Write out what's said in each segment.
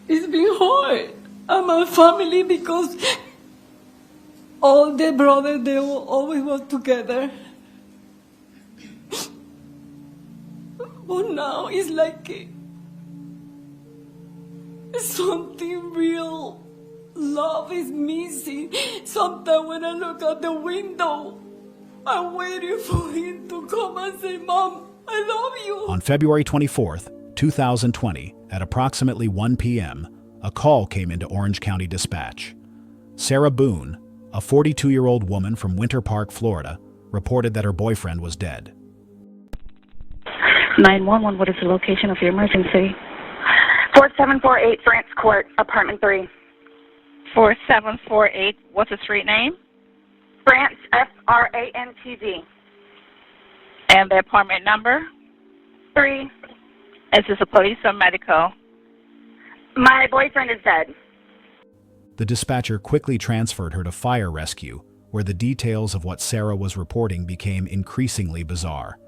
It's been hard. And my family, because all the brothers, they always were together. But now it's like something real. Love is missing. Sometimes when I look out the window, I'm waiting for him to come and say, Mom, I love you. On February 24th, 2020, at approximately 1 p.m., a call came into Orange County Dispatch. Sarah Boone, a 42-year-old woman from Winter Park, Florida, reported that her boyfriend was dead. 911, what is the location of your emergency? 4748 France Court, apartment 3. 4748, what's the street name? France, Frantz. And the apartment number? 3. Is this a police or medical? My boyfriend is dead. The dispatcher quickly transferred her to fire rescue, where the details of what Sarah was reporting became increasingly bizarre.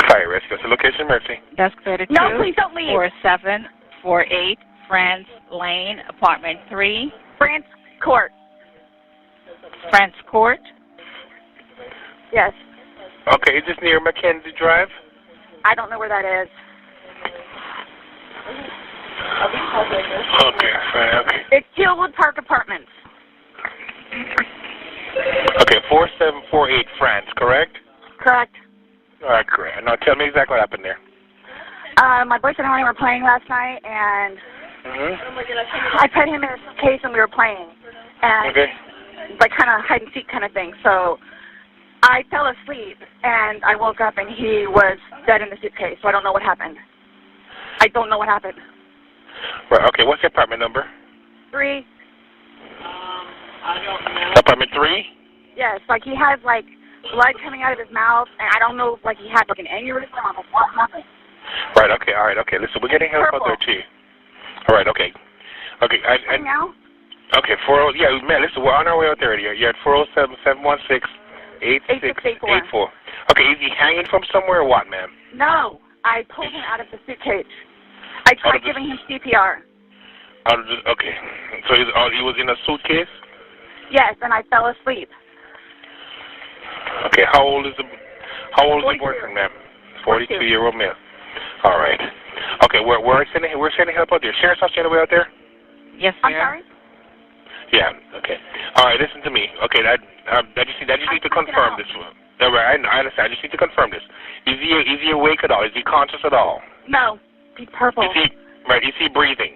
Fire rescue. What's the location, Mercy? That's 32. No, please don't leave. 4748 France Lane, apartment 3. France Court. France Court. Yes. Okay, is this near Mackenzie Drive? I don't know where that is. Okay, fine, okay. It's Tealwood Park Apartments. Okay, 4748 France, correct? Correct. All right, correct. Now tell me exactly what happened there. My boyfriend and I were playing last night, and Mm-hmm. I put him in his case and we were playing. And Okay. like kind of hide and seek kind of thing. So I fell asleep, and I woke up, and he was dead in the suitcase. So I don't know what happened. I don't know what happened. Right, okay, what's the apartment number? 3. Apartment 3? Yes, like he has like blood coming out of his mouth, and I don't know if like he had like an aneurysm or what happened. Right, okay, all right, okay. Listen, we're getting help out there, too. All right, okay. Okay, Right now? Okay, 40, yeah, man, listen, we're on our way out there. You're at 407-716-8684. Okay, is he hanging from somewhere or what, ma'am? No, I pulled him out of the suitcase. I tried giving him CPR. Out of the, okay, so he was in a suitcase? Yes, and I fell asleep. Okay, how old is the 42. boyfriend, ma'am? 42-year-old male. All right. Okay, we're sending help out there. Sheriff's Office on the way out there? Yes, I'm ma'am. sorry? Yeah, okay. All right, listen to me. Okay, I just need to confirm this one. All right, I understand. I just need to confirm this. Is he awake at all? Is he conscious at all? No, he's purple. Is he breathing?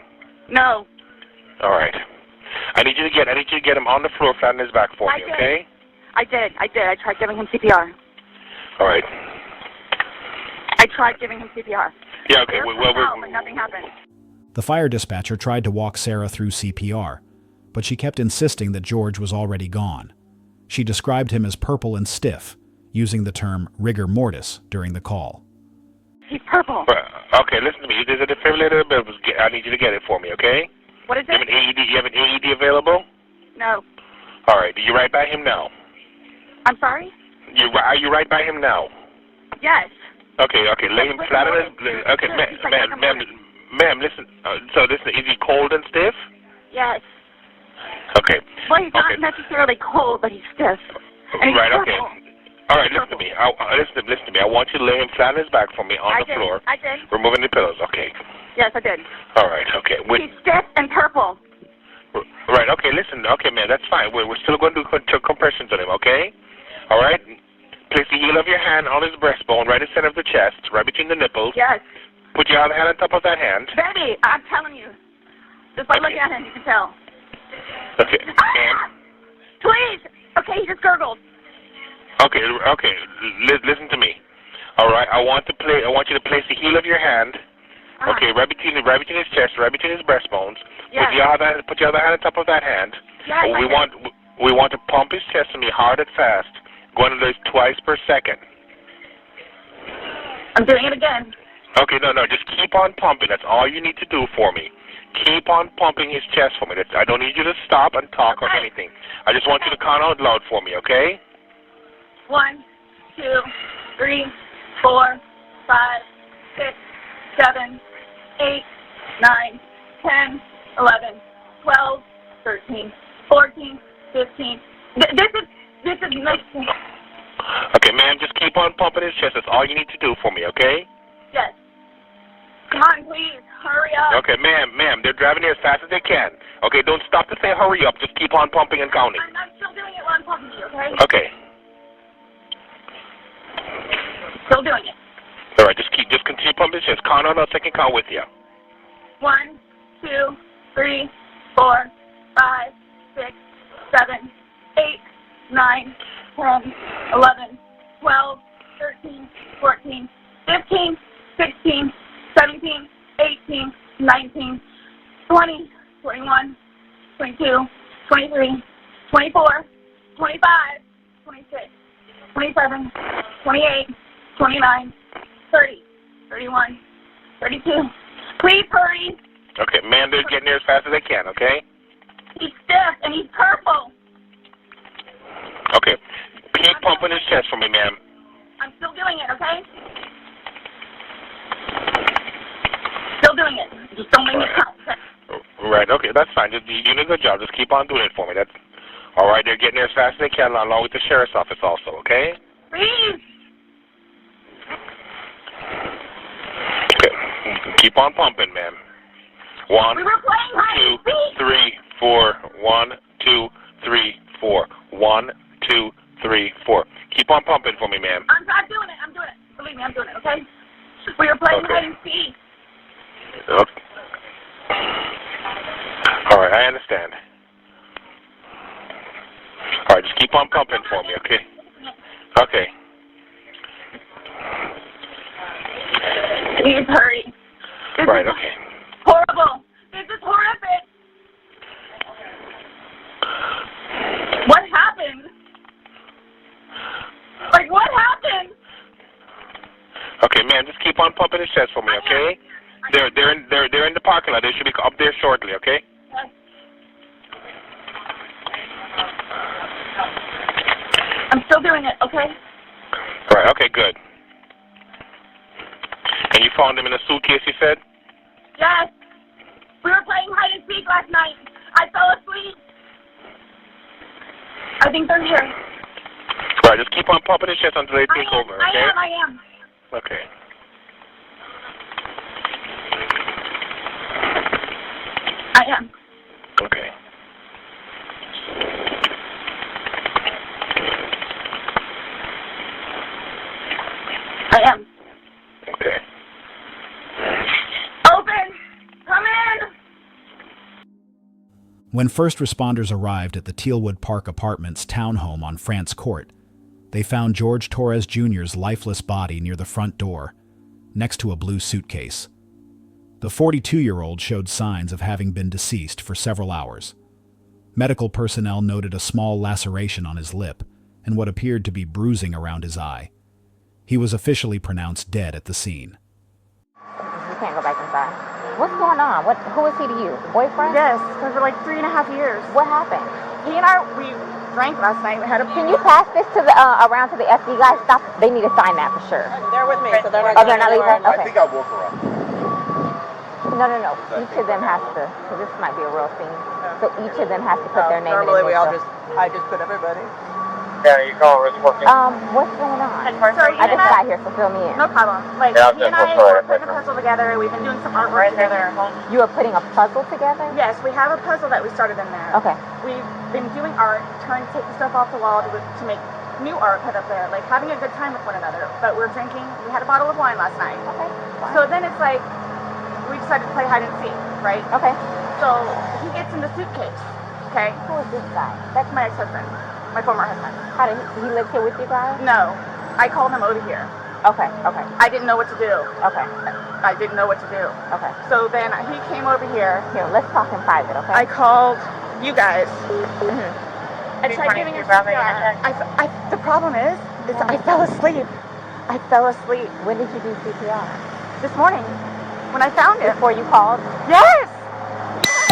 No. All right. I need you to get him on the floor, flat on his back for me, okay? I did. I tried giving him CPR. All right. I tried giving him CPR. Yeah, okay. But nothing happened. The fire dispatcher tried to walk Sarah through CPR, but she kept insisting that George was already gone. She described him as purple and stiff, using the term rigor mortis during the call. He's purple. Okay, listen to me. There's a defibrillator available. I need you to get it for me, okay? What is it? You have an AED available? No. All right. Are you right by him now? I'm sorry? Are you right by him now? Yes. Okay. Lay him flat on his... Okay, ma'am, listen. Listen, is he cold and stiff? Yes. Okay. Well, he's not necessarily cold, but he's stiff. And he's Right, purple. okay. All right, listen to me. Listen to me. I want you to lay him flat on his back for me on the floor. I did. Removing the pillows, okay. Yes, I did. All right, okay. He's stiff and purple. Right, okay, listen. Okay, man, that's fine. We're still going to do compressions on him, okay? All right? Place the heel of your hand on his breastbone, right in the center of the chest, right between the nipples. Yes. Put your other hand on top of that hand. Baby, I'm telling you. Just by looking at him, you can tell. Okay. And? Please. Okay, he just gurgled. Okay. Listen to me. All right. I want you to place the heel of your hand. Okay, right between his chest, right between his breastbones. Yes. Put your other hand on top of that hand. Yes, we want to pump his chest to me hard and fast, going to this twice per second. I'm doing it again. Okay, no, just keep on pumping. That's all you need to do for me. Keep on pumping his chest for me. I don't need you to stop and talk or anything. I just want you to count out loud for me, okay? 1, 2, 3, 4, 5, 6, 7, 8, 9, 10, 11, 12, 13, 14, 15. This is missing. Okay, ma'am, just keep on pumping his chest. That's all you need to do for me, okay? Yes. Come on, please. Hurry up. Okay, ma'am, they're driving here as fast as they can. Okay, don't stop to say hurry up. Just keep on pumping and counting. I'm still doing it while I'm talking to you, okay? Okay. Still doing it. All right, just continue pumping his chest. Count on us. I can count with you. 1, 2, 3, 4, 5, 6, 7, 8, 9, 10, 11, 12, 13, 14, 15, 16, 17, 18, 19, 20, 21, 22, 23, 24, 25, 26, 27, 28, 29, 30, 31, 32. Please hurry. Okay, ma'am, they're getting there as fast as they can, okay? He's stiff and he's purple. Okay. Keep pumping his chest for me, ma'am. I'm still doing it, okay? Still doing it. Just don't make me count. Right, okay, that's fine. You're doing a good job. Just keep on doing it for me. That's all right. They're getting there as fast as they can, along with the sheriff's office also, okay? Please. Okay. Keep on pumping, ma'am. 1, We were playing hide 2, and seek. 3, 4. 1, 2, 3, 4. 1, 2, 3, 4. Keep on pumping for me, ma'am. I'm doing it. I'm doing it. Believe me, I'm doing it, okay? We were playing Okay. hide and seek. Okay. All right, I understand. All right, just keep on pumping for me, okay? Okay. Please hurry. This Right, is okay. horrible. This is horrific. What happened? Like, what happened? Okay, ma'am, just keep on pumping his chest for me, okay? They're in the parking lot. They should be up there shortly, okay? Yes. I'm still doing it, okay? Right, okay, good. And you found him in a suitcase, you said? Yes. We were playing hide and seek last night. I fell asleep. I think they're here. Right, just keep on pumping his chest until they take over, okay? I am. Okay. I am. Okay. I am. Okay. Open! Come in! When first responders arrived at the Tealwood Park Apartments townhome on France Court, they found George Torres Jr.'s lifeless body near the front door, next to a blue suitcase. The 42-year-old showed signs of having been deceased for several hours. Medical personnel noted a small laceration on his lip and what appeared to be bruising around his eye. He was officially pronounced dead at the scene. You can't go back inside. What's going on? Who is he to you? Boyfriend? Yes, for like 3.5 years. What happened? He and we drank last night. We had a. Can you pass this to the around to the SD guys? Stop. They need to sign that for sure. They're with me, so they're not. Oh, they're not leaving? Okay. I think I'll walk around. No. Each of them has to, because this might be a real scene. So each of them has to put their name and Normally initial. I just put everybody. Yeah, you call Rich working? What's going on? So I just got here, so fill me in. No problem. Like, Yeah, he and I were putting a puzzle together. We've been doing some artwork together. You are putting a puzzle together? Yes, we have a puzzle that we started in there. Okay. We've been doing art, trying to take the stuff off the wall to make new art put up there, like having a good time with one another. But we're drinking. We had a bottle of wine last night. Okay. Fine. So then it's like, we decided to play hide and seek, right? Okay. So he gets in the suitcase, okay? Who is this guy? That's my ex-husband, my former husband. How did he live here with you guys? No, I called him over here. Okay. I didn't know what to do. Okay. I didn't know what to do. Okay. So then he came over here. Here, let's talk in private, okay? I called you guys. Mm-hmm. I tried giving him CPR. The problem is I fell asleep. I fell asleep When did you do CPR? this morning when I found him. Before you called? Yes!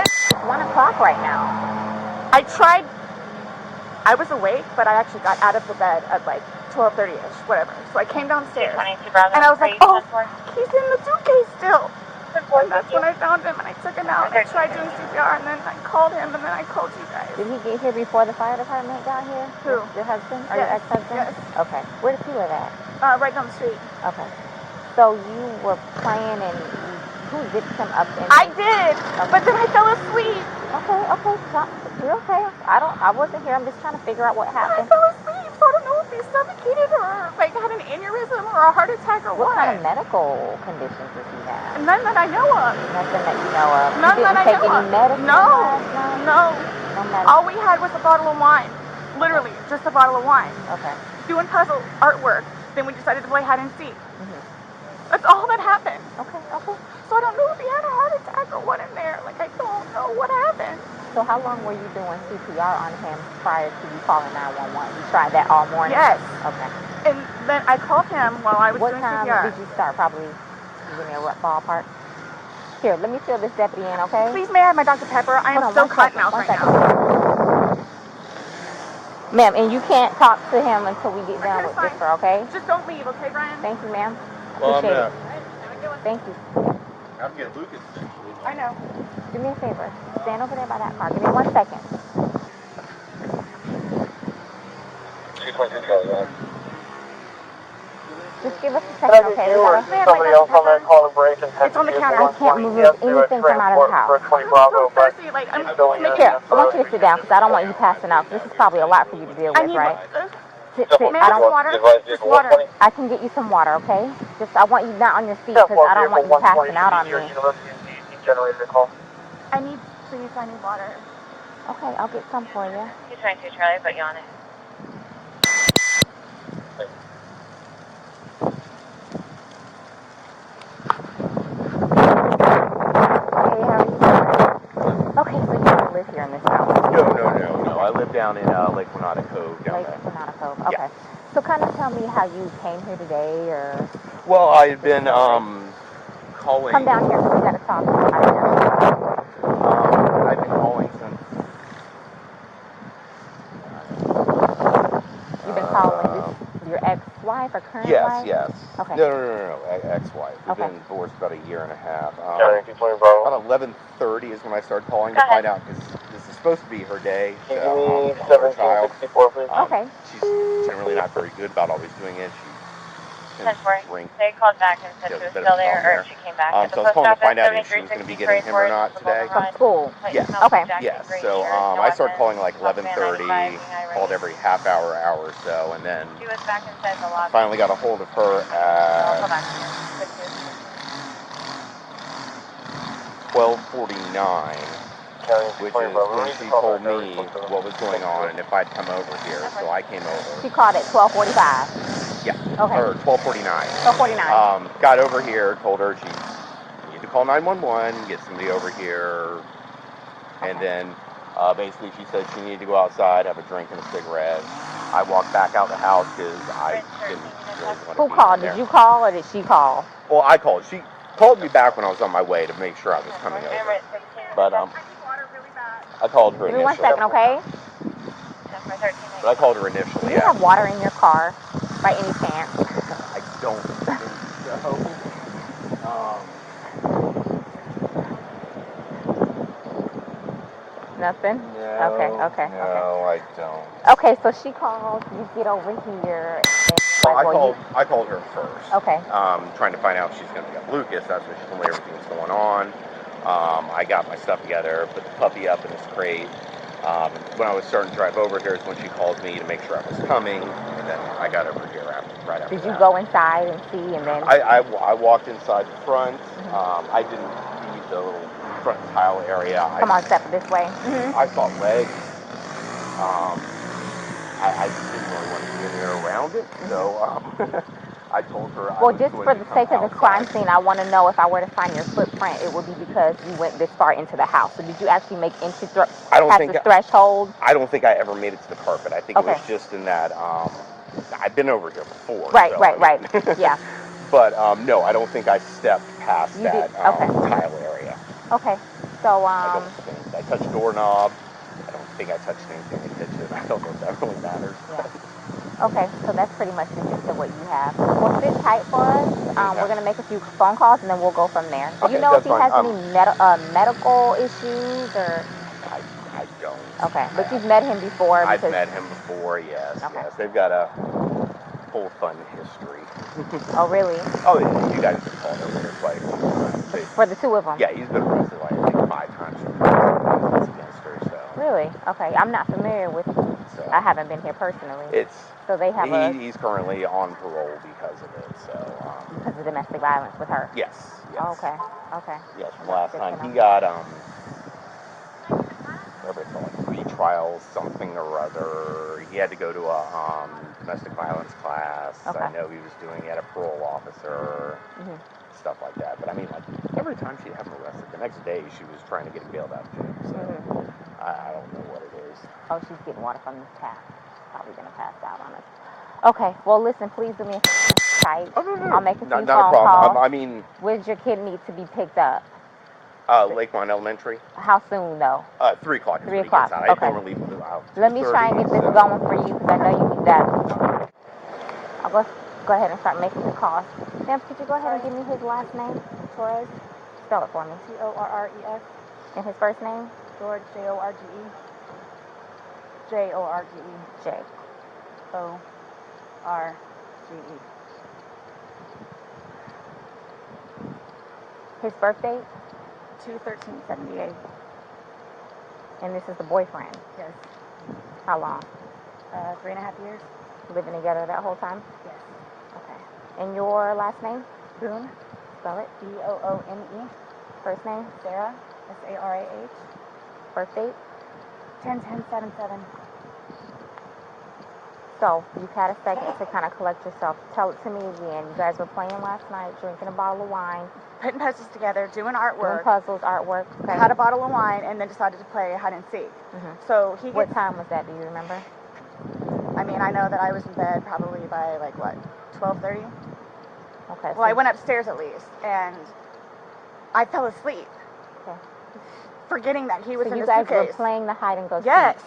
It's 1 o'clock right now. I tried. I was awake, but I actually got out of the bed at like 12:30ish, whatever. So I came downstairs, and I was like, oh, he's in the suitcase still. And that's when I found him, and I took him out, and I tried doing CPR, and then I called him, and then I called you guys. Did he get here before the fire department got here? Who? Your husband or Yes. your ex-husband? Yes. Okay. Where does he live at? Right down the street. Okay. So you were playing and who zipped him up in? I did, but then I fell asleep. Okay. You're okay. I wasn't here. I'm just trying to figure out what I happened. fell asleep, so I don't know if he suffocated or like had an aneurysm or a heart attack or What kind of medical conditions does he have? None that I know of. Nothing that you know of. None You that didn't I take know any of. medicine No, last night? no. No medicine. All we had was a bottle of wine. Literally, just a bottle of wine. Okay. Doing puzzle artwork. Then we decided to play hide and seek. That's all that happened. Okay. So I don't know if he had a heart attack or what in there. Like, I don't know what happened. So how long were you doing CPR on him prior to you calling 911? You tried that all morning? Yes. Okay. And then I called him while I was What doing time CPR. did you start? Probably, give me a rough ballpark. Here, let me fill this deputy in, okay? Please, may I have my Dr. Pepper? I am so cut mouth right now. Ma'am, and you can't talk to him until we get done with this, okay? Just don't leave, okay, Brian? Thank you, ma'am. Well, I'm Appreciate gonna it. Thank you. have to get Lucas. I know. Do me a favor. Stand over there by that car. Give me 1 second. Just give us a second, okay? You or somebody else on that call and break and It's on the counter. I can't move anything from out of the house. For 20 Bravo, but Thirsty, like, I'm Here, I want you to sit down because I don't want you passing out. This is probably a lot for you to deal I with, need right? Sit. May I have some water? Just water. I can get you some water, okay? Just, I want you not on your feet because I don't want you passing out on me. Generator call. I need water. Okay, I'll get some for you. 222 Charlie, put you on it. Hey, how are you? Okay, so you don't live here in this house? No. I live down in Lake Renata Cove down Lake there. Renata Cove, okay. Yeah. So kind of tell me how you came here today, or... Well, I've been calling. Come down here, we gotta talk. I've been calling since. You've been calling your ex-wife or current wife? Yes. Okay. No. Ex-wife. We've Okay. been divorced about a year and a half. Bravo. About 11:30 is when I started calling to find out, because this is supposed to be her day. Give me To her child. 1764, please. Okay. She's generally not very good about always doing it. She tends to drink. They called back and said she was still there, or she came back. So I was calling to find out if she was going to be getting him or not today. From school? Yes. Okay. Yes. So I started calling like 11:30, called every half hour or so, and then She was back inside the lobby. finally got a hold of her I'll go at back to 12:49, which is when she told me what was going on and if I'd come over here. So I came over. She called at 12:45. Yeah. Okay. Or 12:49. 12:49. Got over here, told her she needed to call 911, get somebody over here, and then basically she said she needed to go outside, have a drink and a cigarette. I walked back out the house because I didn't really want to Who be called? in there. Did you call or did she call? Well, I called. She called me back when I was on my way to make sure I was coming over. But I called her Give me 1 initially. second, okay? But I called her Do initially. you have water in your car by any chance? I don't think so. Nothing? No. Okay. No, I don't. Okay, so she called, you get over here. Well, I called her first. Okay. Trying to find out if she's going to get Lucas. That's when she told me everything was going on. I got my stuff together, put the puppy up in his crate. When I was starting to drive over here is when she called me to make sure I was coming, and then I got over here right after Did you that. go inside and see, and then? I walked inside the front. I didn't see the little front tile area. Come on, step this way. I saw legs. I didn't really want to be in there around it, so I told her. Well, just for the sake of the crime scene, I want to know if I were to find your footprint, it would be because you went this far into the house. So did you actually make entry past the threshold? I don't think I ever made it to the carpet. I think it was just in that. I've been over here before. Right. Yeah. But no, I don't think I stepped past that tile area. Okay. So I don't think I touched doorknob. I don't think I touched anything in the kitchen. I don't know if that really matters. Yeah. Okay, so that's pretty much the gist of what you have. Well, sit tight for us. We're going to make a few phone calls, and then we'll go from there. Do you know if he has any medical issues or... I don't. Okay, but you've met him before? I've met him before, yes, okay. yes. They've got a whole fun history. Oh, really? Oh, yeah, you guys have called over there quite a few times. For the two of them? Yeah, he's been arrested like I think 5 times for violence against her, so. Really? Okay, I'm not familiar with... So, I haven't been here personally. So they have he's currently on parole because of it, so. Because of domestic violence with her? Yes, yes. Oh, okay, okay. Yes, from last time he got, whatever it's called, like pre-trial something or other. He had to go to a domestic violence class. Okay. I know he was doing it, a parole officer, stuff like that. But I mean, like, every time she'd have him arrested, the next day she was trying to get him bailed out of jail. So I don't know what it is. Oh, she's getting water from the tap. Probably going to pass out on us. Okay, well, listen, please do me a tight. Oh, no. I'll make a few phone not a problem. calls. I mean... Where does your kid need to be picked up? Lakeline Elementary. How soon, though? 3 o'clock. 3 o'clock, okay. I normally move out. Let me try and get this going for you, because I know you need that. I'll go ahead and start making the calls. Ma'am, could you go ahead and give me his last name? Torres? Spell it for me. Torres. And his first name? George, Jorge. Jorge. Jorge. His birth date? 2/13/78. And this is the boyfriend? Yes. How long? 3.5 years. Living together that whole time? Yes. Okay. And your last name? Boone. Spell it. Boone. First name? Sarah. Sarah. Birth date? 10/10/77. So, you've had a second to kind of collect yourself. Tell it to me again. You guys were playing last night, drinking a bottle of wine. Putting puzzles together, doing artwork. Doing puzzles, artwork. Okay. Had a bottle of wine and then decided to play hide and seek. So he gets... What time was that? Do you remember? I mean, I know that I was in bed probably by, like, what, 12:30? Okay. Well, I went upstairs at least, and I fell asleep. Okay. Forgetting that he was in the suitcase. So you guys were playing the hide and go seek? Yes.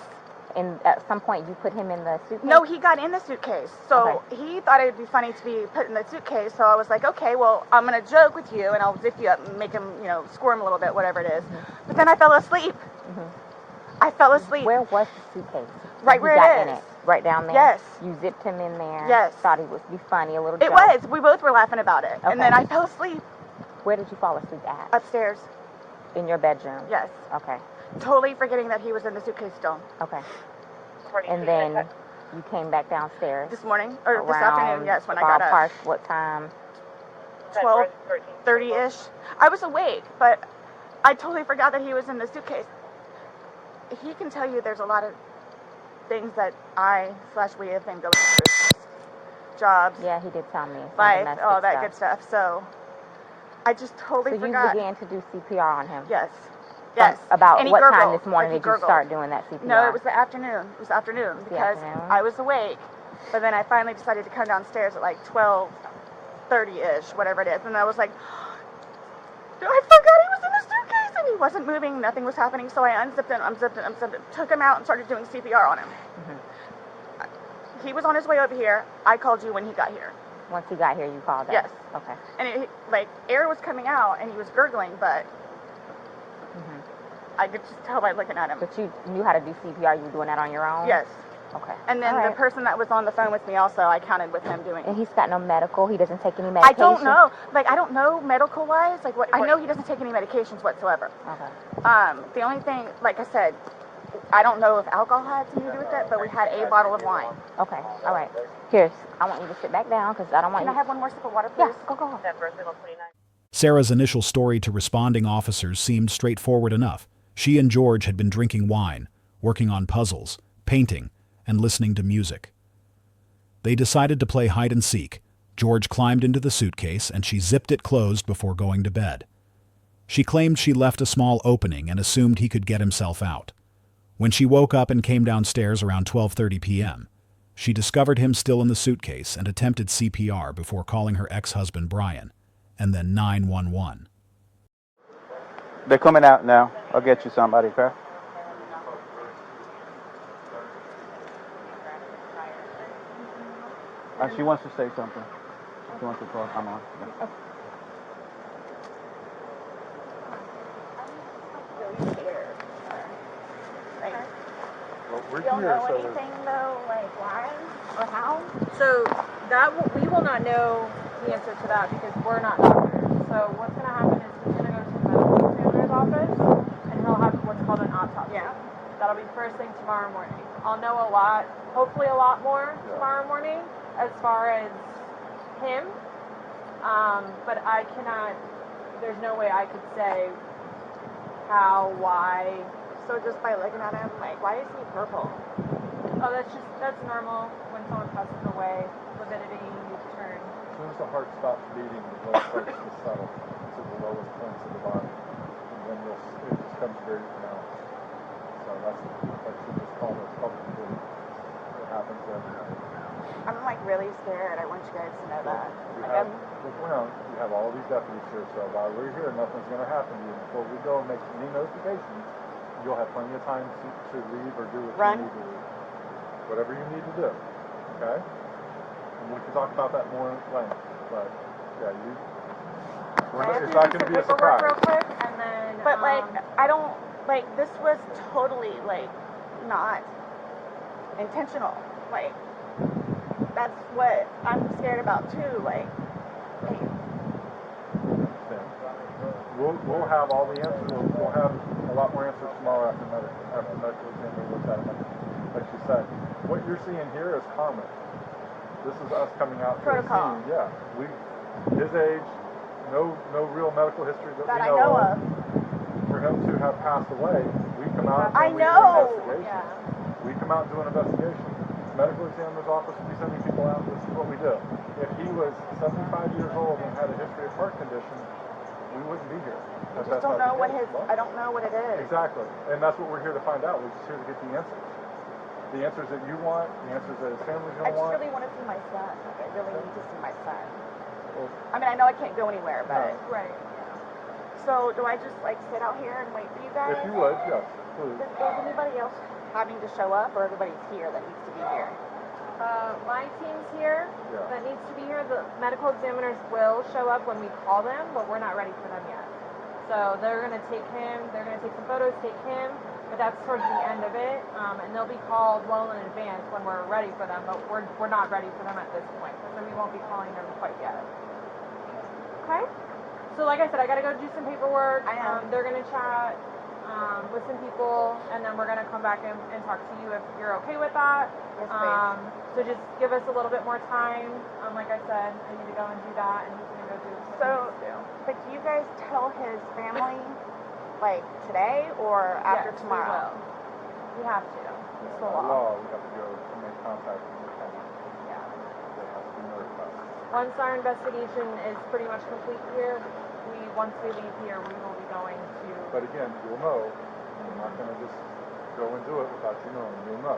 And at some point you put him in the suitcase? No, he got in the suitcase. So he thought it would be funny to be put in the suitcase. So I was like, okay, well, I'm going to joke with you, and I'll zip you up and make him, squirm a little bit, whatever it is. But then I fell asleep. I fell asleep. Where was the suitcase? Right where it is. Right down there? Yes. You zipped him in there? Yes. Thought he would be funny, a little joke. It was. We both were laughing about it. Okay. And then I fell asleep. Where did you fall asleep at? Upstairs. In your bedroom? Yes. Okay. Totally forgetting that he was in the suitcase still. Okay. And then you came back downstairs? This morning, or this afternoon, yes, when I got up. What time? 12:30-ish. I was awake, but I totally forgot that he was in the suitcase. He can tell you there's a lot of things that we have been going through. Jobs. Yeah, he did tell me. Life, all that good stuff. So I just totally forgot. So you began to do CPR on him? Yes. Yes. About what time this morning did you start doing that CPR? No, it was the afternoon. It was afternoon because I was awake. But then I finally decided to come downstairs at like 12:30-ish, whatever it is. And I was like, I forgot he was in the suitcase. And he wasn't moving. Nothing was happening. So I unzipped it, took him out and started doing CPR on him. He was on his way over here. I called you when he got here. Once he got here, you called us? Yes. Okay. And air was coming out and he was gurgling, but I could just tell by looking at him. But you knew how to do CPR. You were doing that on your own? Yes. Okay. And then the person that was on the phone with me also, I counted with him doing. And he's got no medical? He doesn't take any medication? I don't know. I don't know medical-wise. I know he doesn't take any medications whatsoever. Okay. The only thing, like I said, I don't know if alcohol had something to do with it, but we had a bottle of wine. Okay. All right. Here, I want you to sit back down because I don't want Can I have one more sip of water, please? Yeah, go. Sarah's initial story to responding officers seemed straightforward enough. She and George had been drinking wine, working on puzzles, painting, and listening to music. They decided to play hide and seek. George climbed into the suitcase and she zipped it closed before going to bed. She claimed she left a small opening and assumed he could get himself out. When she woke up and came downstairs around 12:30 p.m., she discovered him still in the suitcase and attempted CPR before calling her ex-husband Brian, and then 911. They're coming out now. I'll get you somebody, okay? She wants to say something. She wants to talk. I'm on. Yeah. Really scared. Like, Well, we're you don't here, know so anything though, like why or how? So we will not know the answer to that because we're not doctors. So what's going to happen is he's going to go to the medical examiner's office and he'll have what's called an autopsy. Yeah. That'll be first thing tomorrow morning. I'll know a lot, hopefully a lot more tomorrow morning as far as him. But I cannot, there's no way I could say how, why. So just by looking at him, like, why is he purple? Oh, that's normal when someone passes away. Lividity turn. as soon as the heart stops beating, the blood starts to settle to the lowest points of the body, and then it just becomes very pronounced. So that's just called a public bleed. It happens every night. I'm like really scared. I want you guys to know that. Look around. You have all these deputies here, so while we're here, nothing's going to happen to you. Before we go and make any notifications, you'll have plenty of time to leave or do what you need to do. Whatever you need to do. Okay? And we can talk about that more in length. But, yeah, it's not going to be a surprise. Real quick, and then, but, like, I don't, like, this was totally, like, not intentional. Like, that's what I'm scared about, too. Like, hey. We'll have all the answers. We'll have a lot more answers tomorrow after medical examiner looks at it. Like you said, what you're seeing here is common. This is us coming out to the scene. Yeah, his age, no real medical history that we know of. For him to have passed away, we come out and we do an investigation. Yeah. We come out and do an investigation. Medical examiner's office will be sending people out. This is what we do. If he was 75 years old and had a history of heart condition, we wouldn't be here. I just don't know I don't know what it is. Exactly. And that's what we're here to find out. We're just here to get the answers. The answers that you want, the answers that his family's going to want. I just really want to see my son. Like, I really need to see my son. Well, I mean, I know I can't go anywhere, but... No. Right. So, do I just, like, sit out here and wait for you guys? If you would, yes, please. Is anybody else having to show up, or everybody's here that needs to be here? My team's here that needs to be here. The medical examiners will show up when we call them, but we're not ready for them yet. So they're going to take him, they're going to take some photos, take him, but that's towards the end of it. And they'll be called well in advance when we're ready for them, but we're not ready for them at this point. So we won't be calling them quite yet. Okay? So like I said, I got to go do some paperwork. They're going to chat with some people, and then we're going to come back and talk to you if you're okay with that. Yes, please. So just give us a little bit more time. Like I said, I need to go and do that, and he's going to go do what he needs to do. But do you guys tell his family, like, today or after tomorrow? We have to. It's the law. We have to go and make contact with the family. Yeah. They have to be notified. Once our investigation is pretty much complete here, once we leave here, we will be going to... But again, you'll know. We're not going to just go and do it without you knowing. You'll know.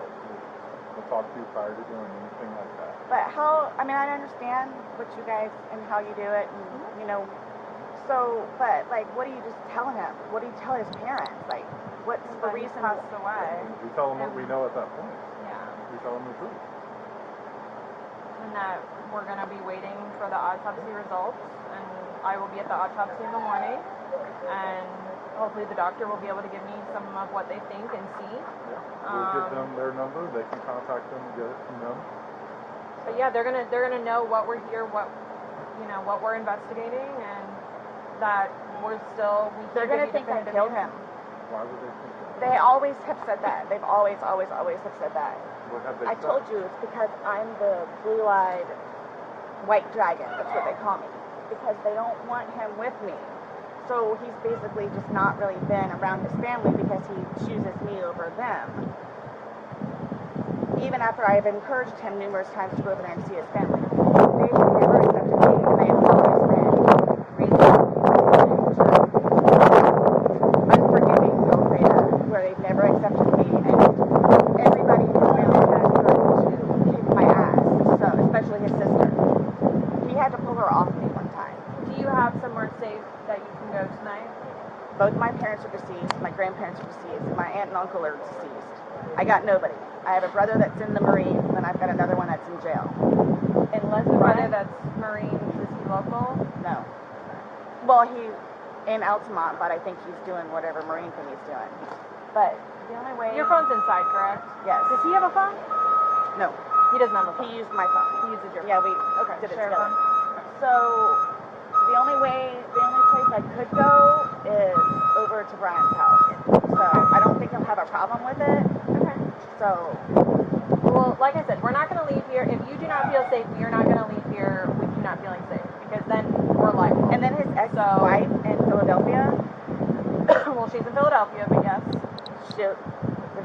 We'll talk to you prior to doing anything like that. But how, I mean, I understand what you guys and how you do it, and, you know, so, but, like, what do you just tell him? What do you tell his parents? Like, what's the reason? He passed away. We tell them what we know at that point. Yeah. We tell them the truth. And that we're going to be waiting for the autopsy results, and I will be at the autopsy in the morning, and hopefully the doctor will be able to give me some of what they think and see. Yeah. We'll give them their number. They can contact them and get it from them. But yeah, they're gonna know what we're here, what we're investigating, and that they're gonna think I killed him. Why would they think that? They always have said that. They've always have said that. What have they I said? told you it's because I'm the blue-eyed white dragon. That's what they call me. Because they don't want him with me. So he's basically just not really been around his family because he chooses me over them. Even after I've encouraged him numerous times to go over there and see his family. They've never accepted me, and they've always been really unforgiving, where they've never accepted me, and everybody in his family has tried to kick my ass, so especially his sister. He had to pull her off me one time. Do you have somewhere safe that you can go tonight? Both my parents are deceased, my grandparents are deceased, and my aunt and uncle are deceased. I got nobody. I have a brother that's in the Marines, and I've got another one that's in jail. Unless Whether that's Marine, is he local? No. Well, he's in Altamont, but I think he's doing whatever Marine thing he's doing. But the only way... Your phone's inside, correct? Yes. Does he have a phone? No. He doesn't have a phone. He used my phone. He uses your phone. Yeah, we Okay, did it share a together. phone. So the only place I could go is over to Brian's house. So I don't think he'll have a problem with it. Okay. So, well, like I said, we're not going to leave here. If you do not feel safe, we are not going to leave here with you not feeling safe, because then we're liable. and then his ex-wife in Philadelphia, well, she's in Philadelphia, but yes. there's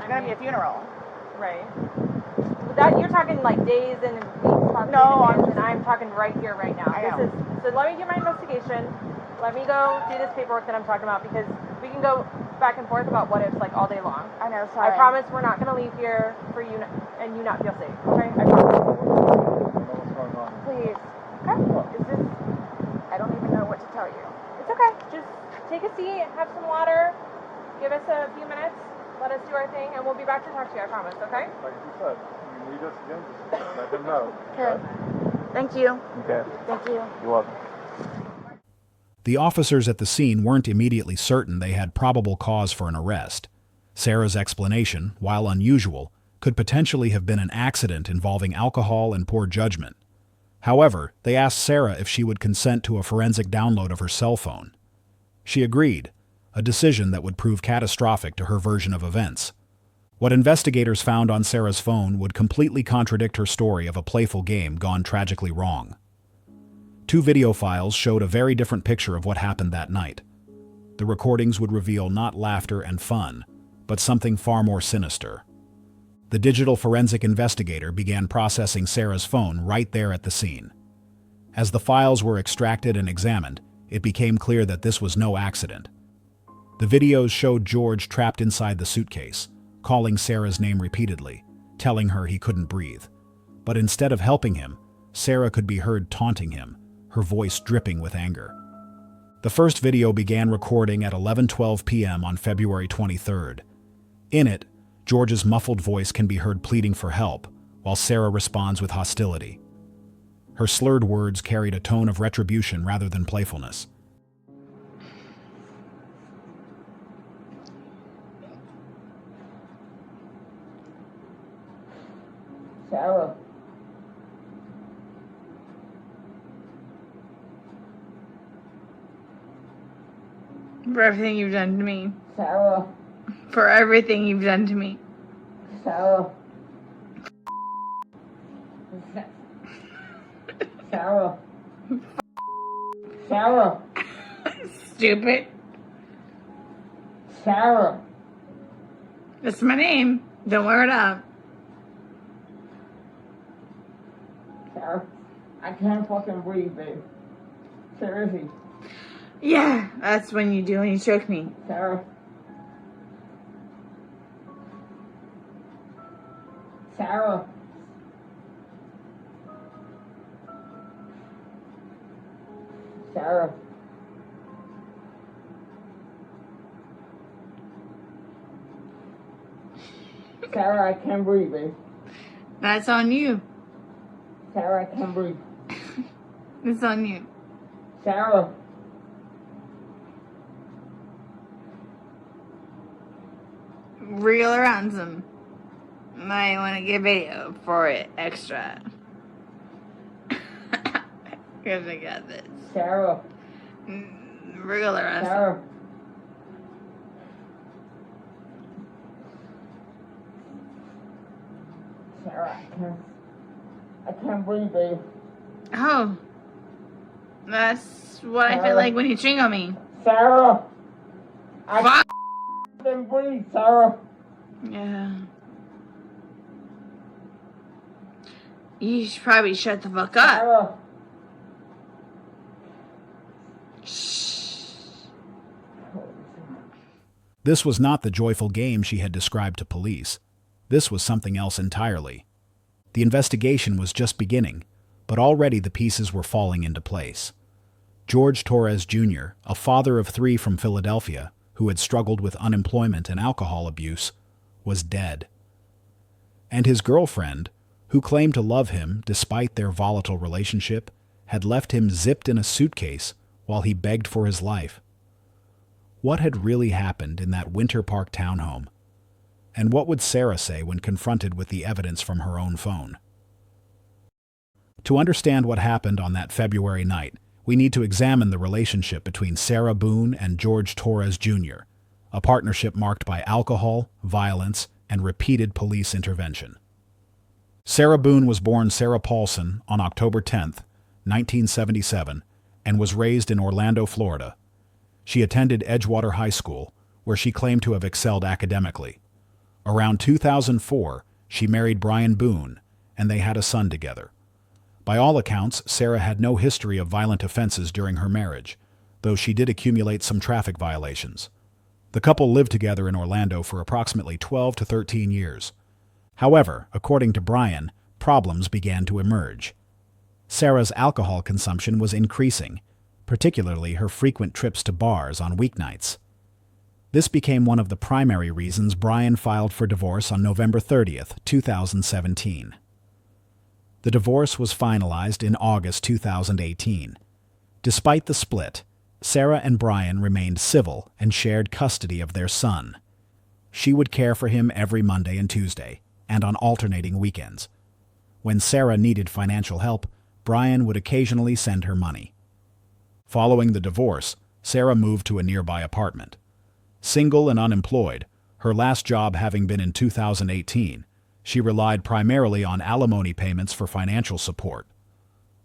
going to be a funeral. Right. That you're talking like days and weeks possibly No, in advance, and I'm talking right here, right now. I know. So let me do my investigation. Let me go do this paperwork that I'm talking about, because we can go back and forth about what ifs like all day long. I know, sorry. I promise we're not going to leave here for you and you not feel safe. Okay? I promise. Please. Okay. Is this... I don't even know what to tell you. It's okay. Just take a seat, have some water, give us a few minutes, let us do our thing, and we'll be back to talk to you, I promise, okay? Like you said, you need us again, just let them know. Okay. Thank you. Okay. Thank you. You're welcome. The officers at the scene weren't immediately certain they had probable cause for an arrest. Sarah's explanation, while unusual, could potentially have been an accident involving alcohol and poor judgment. However, they asked Sarah if she would consent to a forensic download of her cell phone. She agreed, a decision that would prove catastrophic to her version of events. What investigators found on Sarah's phone would completely contradict her story of a playful game gone tragically wrong. 2 video files showed a very different picture of what happened that night. The recordings would reveal not laughter and fun, but something far more sinister. The digital forensic investigator began processing Sarah's phone right there at the scene. As the files were extracted and examined, it became clear that this was no accident. The videos showed George trapped inside the suitcase, calling Sarah's name repeatedly, telling her he couldn't breathe. But instead of helping him, Sarah could be heard taunting him, her voice dripping with anger. The first video began recording at 11:12 p.m. on February 23rd. In it, George's muffled voice can be heard pleading for help, while Sarah responds with hostility. Her slurred words carried a tone of retribution rather than playfulness. Sarah. For everything you've done to me. Sarah. For everything you've done to me. Sarah. Sarah. Sarah. Stupid. Sarah. That's my name. Don't wear it up. Sarah. I can't fucking breathe, babe. Seriously. Yeah, that's when you do when you choke me. Sarah. Sarah. Sarah. Sarah, I can't breathe, babe. That's on you. Sarah, I can't breathe. It's on you. Sarah. Reel around some. I want to get video for it extra. Because I got this. Sarah. Reel around Sarah. Sarah, I can't breathe, babe. Oh. That's what I feel like when you ching on me. Sarah. I can't breathe, Sarah. Yeah. You should probably shut the fuck up. Sarah. This was not the joyful game she had described to police. This was something else entirely. The investigation was just beginning, but already the pieces were falling into place. George Torres Jr., a father of 3 from Philadelphia, who had struggled with unemployment and alcohol abuse, was dead. And his girlfriend, who claimed to love him despite their volatile relationship, had left him zipped in a suitcase while he begged for his life. What had really happened in that Winter Park townhome? And what would Sarah say when confronted with the evidence from her own phone? To understand what happened on that February night, we need to examine the relationship between Sarah Boone and George Torres Jr., a partnership marked by alcohol, violence, and repeated police intervention. Sarah Boone was born Sarah Paulson on October 10, 1977, and was raised in Orlando, Florida. She attended Edgewater High School, where she claimed to have excelled academically. Around 2004, she married Brian Boone, and they had a son together. By all accounts, Sarah had no history of violent offenses during her marriage, though she did accumulate some traffic violations. The couple lived together in Orlando for approximately 12 to 13 years. However, according to Brian, problems began to emerge. Sarah's alcohol consumption was increasing, particularly her frequent trips to bars on weeknights. This became one of the primary reasons Brian filed for divorce on November 30th, 2017. The divorce was finalized in August 2018. Despite the split, Sarah and Brian remained civil and shared custody of their son. She would care for him every Monday and Tuesday, and on alternating weekends. When Sarah needed financial help, Brian would occasionally send her money. Following the divorce, Sarah moved to a nearby apartment. Single and unemployed, her last job having been in 2018, she relied primarily on alimony payments for financial support.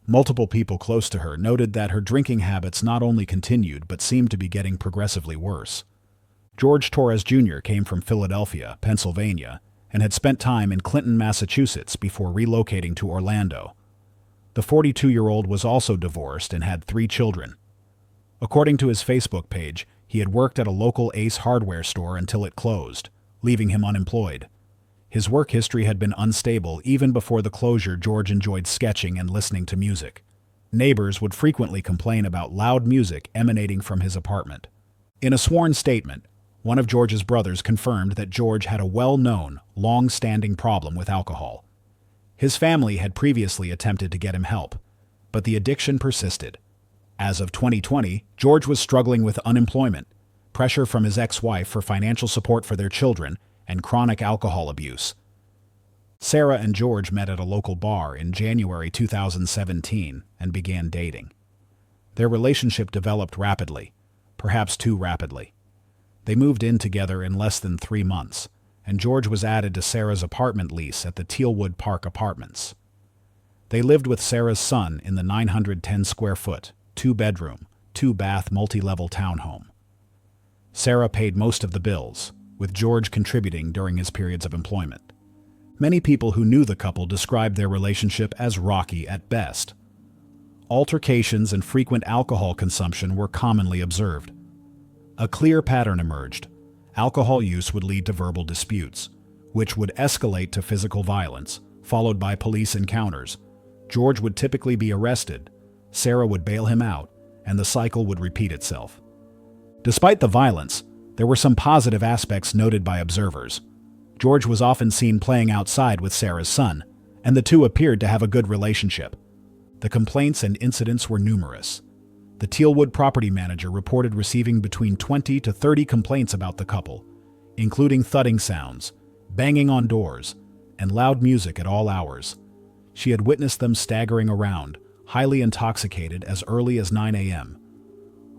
Multiple people close to her noted that her drinking habits not only continued but seemed to be getting progressively worse. George Torres Jr. came from Philadelphia, Pennsylvania, and had spent time in Clinton, Massachusetts before relocating to Orlando. The 42-year-old was also divorced and had 3 children. According to his Facebook page, he had worked at a local Ace hardware store until it closed, leaving him unemployed. His work history had been unstable even before the closure. George enjoyed sketching and listening to music. Neighbors would frequently complain about loud music emanating from his apartment. In a sworn statement, one of George's brothers confirmed that George had a well-known, long-standing problem with alcohol. His family had previously attempted to get him help, but the addiction persisted. As of 2020, George was struggling with unemployment, pressure from his ex-wife for financial support for their children, and chronic alcohol abuse. Sarah and George met at a local bar in January 2017 and began dating. Their relationship developed rapidly, perhaps too rapidly. They moved in together in less than 3 months, and George was added to Sarah's apartment lease at the Tealwood Park Apartments. They lived with Sarah's son in the 910-square-foot, 2-bedroom, 2-bath multi-level townhome. Sarah paid most of the bills, with George contributing during his periods of employment. Many people who knew the couple described their relationship as rocky at best. Altercations and frequent alcohol consumption were commonly observed. A clear pattern emerged. Alcohol use would lead to verbal disputes, which would escalate to physical violence, followed by police encounters. George would typically be arrested, Sarah would bail him out, and the cycle would repeat itself. Despite the violence, there were some positive aspects noted by observers. George was often seen playing outside with Sarah's son, and the two appeared to have a good relationship. The complaints and incidents were numerous. The Tealwood property manager reported receiving between 20 to 30 complaints about the couple, including thudding sounds, banging on doors, and loud music at all hours. She had witnessed them staggering around, highly intoxicated, as early as 9 a.m.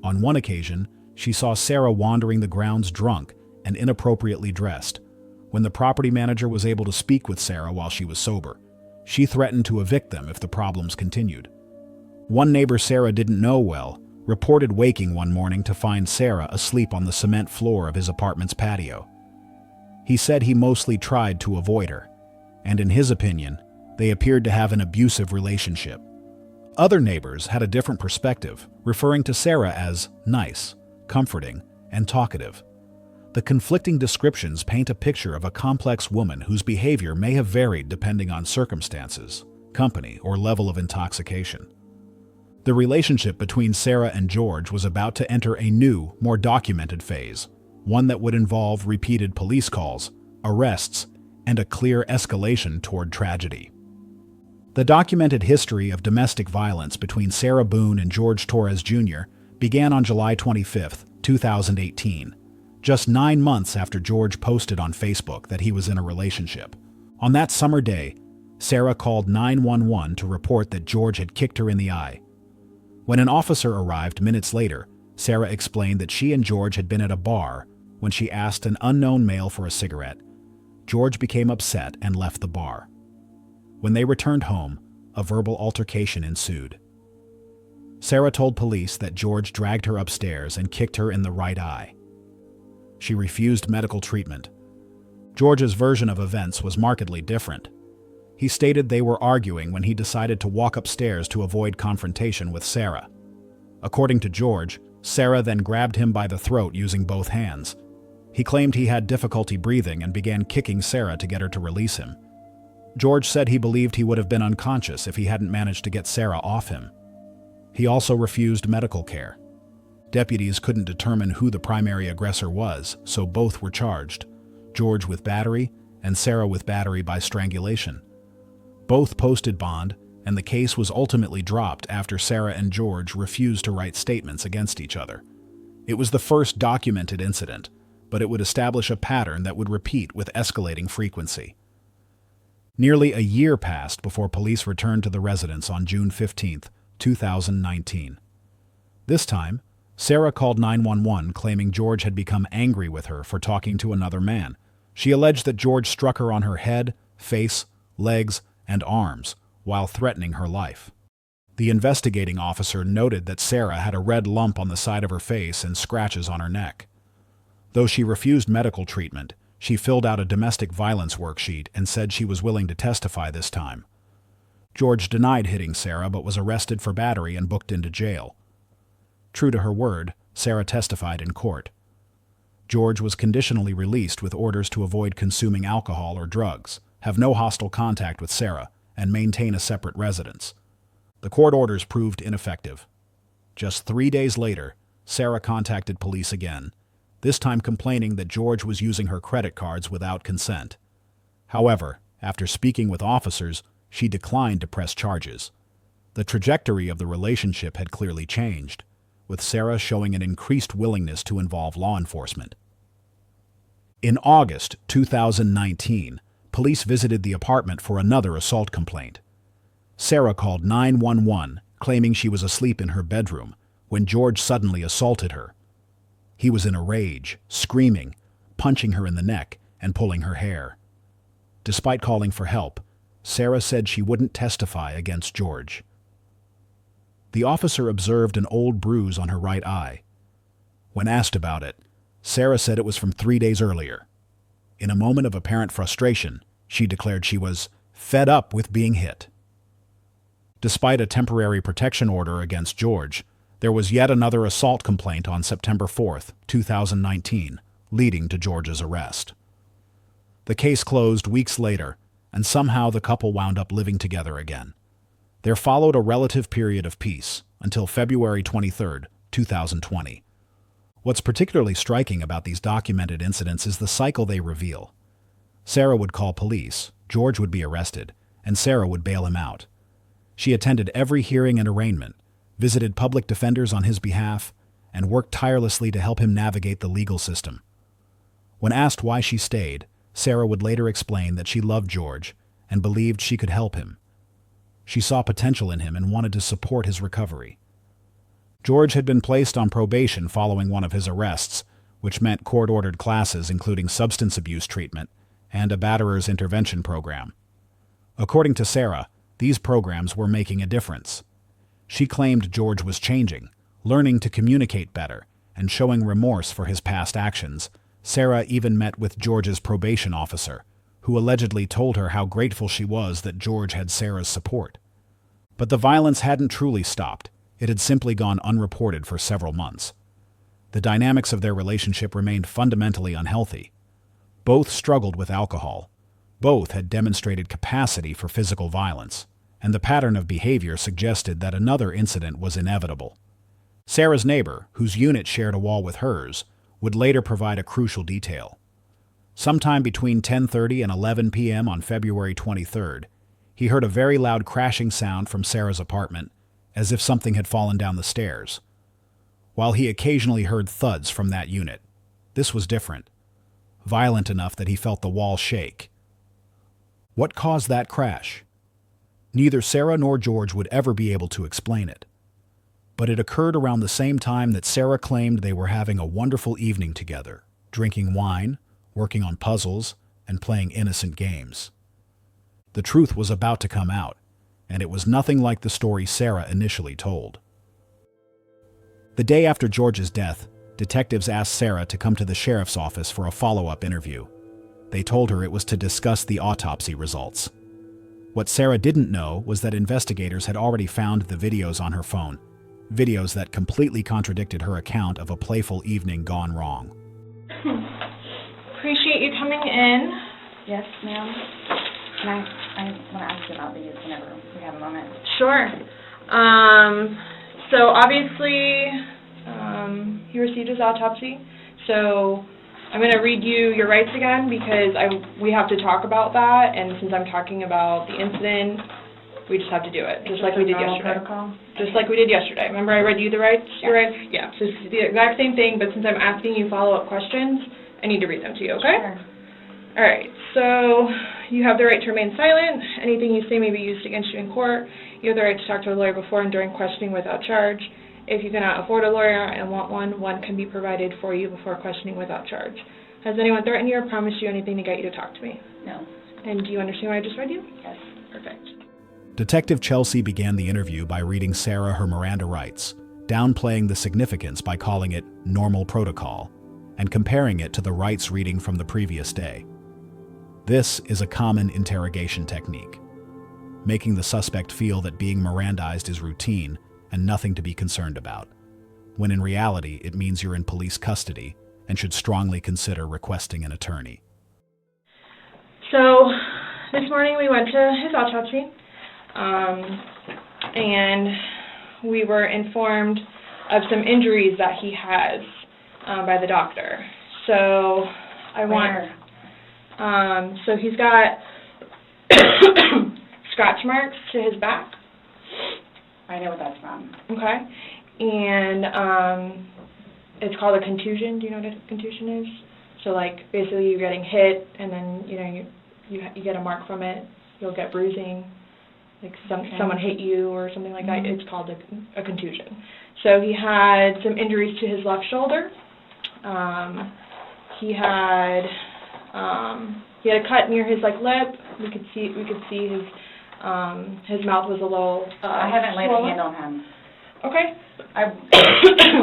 On one occasion, she saw Sarah wandering the grounds drunk and inappropriately dressed. When the property manager was able to speak with Sarah while she was sober, she threatened to evict them if the problems continued. One neighbor Sarah didn't know well reported waking one morning to find Sarah asleep on the cement floor of his apartment's patio. He said he mostly tried to avoid her, and in his opinion, they appeared to have an abusive relationship. Other neighbors had a different perspective, referring to Sarah as nice, comforting, and talkative. The conflicting descriptions paint a picture of a complex woman whose behavior may have varied depending on circumstances, company, or level of intoxication. The relationship between Sarah and George was about to enter a new, more documented phase, one that would involve repeated police calls, arrests, and a clear escalation toward tragedy. The documented history of domestic violence between Sarah Boone and George Torres Jr. began on July 25, 2018, just 9 months after George posted on Facebook that he was in a relationship. On that summer day, Sarah called 911 to report that George had kicked her in the eye. When an officer arrived minutes later, Sarah explained that she and George had been at a bar when she asked an unknown male for a cigarette. George became upset and left the bar. When they returned home, a verbal altercation ensued. Sarah told police that George dragged her upstairs and kicked her in the right eye. She refused medical treatment. George's version of events was markedly different. He stated they were arguing when he decided to walk upstairs to avoid confrontation with Sarah. According to George, Sarah then grabbed him by the throat using both hands. He claimed he had difficulty breathing and began kicking Sarah to get her to release him. George said he believed he would have been unconscious if he hadn't managed to get Sarah off him. He also refused medical care. Deputies couldn't determine who the primary aggressor was, so both were charged, George with battery and Sarah with battery by strangulation. Both posted bond, and the case was ultimately dropped after Sarah and George refused to write statements against each other. It was the first documented incident, but it would establish a pattern that would repeat with escalating frequency. Nearly a year passed before police returned to the residence on June 15, 2019. This time, Sarah called 911 claiming George had become angry with her for talking to another man. She alleged that George struck her on her head, face, legs, and arms while threatening her life. The investigating officer noted that Sarah had a red lump on the side of her face and scratches on her neck. Though she refused medical treatment, she filled out a domestic violence worksheet and said she was willing to testify this time. George denied hitting Sarah but was arrested for battery and booked into jail. True to her word, Sarah testified in court. George was conditionally released with orders to avoid consuming alcohol or drugs, have no hostile contact with Sarah, and maintain a separate residence. The court orders proved ineffective. Just 3 days later, Sarah contacted police again, this time complaining that George was using her credit cards without consent. However, after speaking with officers, she declined to press charges. The trajectory of the relationship had clearly changed, with Sarah showing an increased willingness to involve law enforcement. In August 2019, police visited the apartment for another assault complaint. Sarah called 911, claiming she was asleep in her bedroom when George suddenly assaulted her. He was in a rage, screaming, punching her in the neck, and pulling her hair. Despite calling for help, Sarah said she wouldn't testify against George. The officer observed an old bruise on her right eye. When asked about it, Sarah said it was from 3 days earlier. In a moment of apparent frustration, she declared she was fed up with being hit. Despite a temporary protection order against George, there was yet another assault complaint on September 4, 2019, leading to George's arrest. The case closed weeks later, and somehow the couple wound up living together again. There followed a relative period of peace until February 23, 2020. What's particularly striking about these documented incidents is the cycle they reveal. Sarah would call police, George would be arrested, and Sarah would bail him out. She attended every hearing and arraignment, visited public defenders on his behalf, and worked tirelessly to help him navigate the legal system. When asked why she stayed, Sarah would later explain that she loved George and believed she could help him. She saw potential in him and wanted to support his recovery. George had been placed on probation following one of his arrests, which meant court-ordered classes including substance abuse treatment and a batterer's intervention program. According to Sarah, these programs were making a difference. She claimed George was changing, learning to communicate better, and showing remorse for his past actions. Sarah even met with George's probation officer, who allegedly told her how grateful she was that George had Sarah's support. But the violence hadn't truly stopped. It had simply gone unreported for several months. The dynamics of their relationship remained fundamentally unhealthy. Both struggled with alcohol. Both had demonstrated capacity for physical violence, and the pattern of behavior suggested that another incident was inevitable. Sarah's neighbor, whose unit shared a wall with hers, would later provide a crucial detail. Sometime between 10:30 and 11 p.m. on February 23rd, he heard a very loud crashing sound from Sarah's apartment, as if something had fallen down the stairs. While he occasionally heard thuds from that unit, this was different, violent enough that he felt the wall shake. What caused that crash? Neither Sarah nor George would ever be able to explain it. But it occurred around the same time that Sarah claimed they were having a wonderful evening together, drinking wine, working on puzzles, and playing innocent games. The truth was about to come out, and it was nothing like the story Sarah initially told. The day after George's death, detectives asked Sarah to come to the sheriff's office for a follow-up interview. They told her it was to discuss the autopsy results. What Sarah didn't know was that investigators had already found the videos on her phone, videos that completely contradicted her account of a playful evening gone wrong. Appreciate you coming in. Yes, ma'am. I want to ask you about these whenever we have a moment. Sure. So obviously, he received his autopsy. So I'm going to read you your rights again because we have to talk about that. And since I'm talking about the incident, we just have to do it, just like we did yesterday. Protocol? Just like we did yesterday. Remember I read you the rights? Your rights? Yeah. So it's the exact same thing, but since I'm asking you follow-up questions, I need to read them to you, okay? Sure. All right. So you have the right to remain silent. Anything you say may be used against you in court. You have the right to talk to a lawyer before and during questioning without charge. If you cannot afford a lawyer and want one can be provided for you before questioning without charge. Has anyone threatened you or promised you anything to get you to talk to me? No. And do you understand what I just read you? Yes. Perfect. Detective Chelsea began the interview by reading Sarah her Miranda rights, downplaying the significance by calling it normal protocol, and comparing it to the rights reading from the previous day. This is a common interrogation technique, making the suspect feel that being Mirandized is routine and nothing to be concerned about, when in reality it means you're in police custody and should strongly consider requesting an attorney. So this morning we went to his autopsy, and we were informed of some injuries that he has by the doctor. So so he's got scratch marks to his back. I know what that's from. Okay. And it's called a contusion. Do you know what a contusion is? So like basically you're getting hit and then you get a mark from it. You'll get bruising. Like someone hit you or something like that. It's called a contusion. So he had some injuries to his left shoulder. He had a cut near his lip. We could see his mouth was a little I haven't laid a swollen. hand on him. Okay.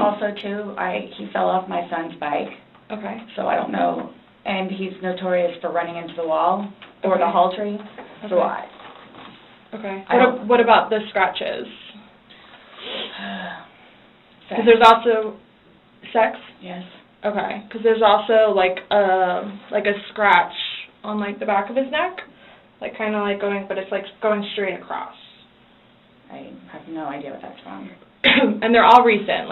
Also too, he fell off my son's bike. Okay. So I don't know, and he's notorious for running into the wall or the hall tree. So Okay. What about the scratches? Because there's also sex. Yes. Okay. Because there's also like a scratch on the back of his neck, kind of going, but it's going straight across. I have no idea what that's from. And they're all recent.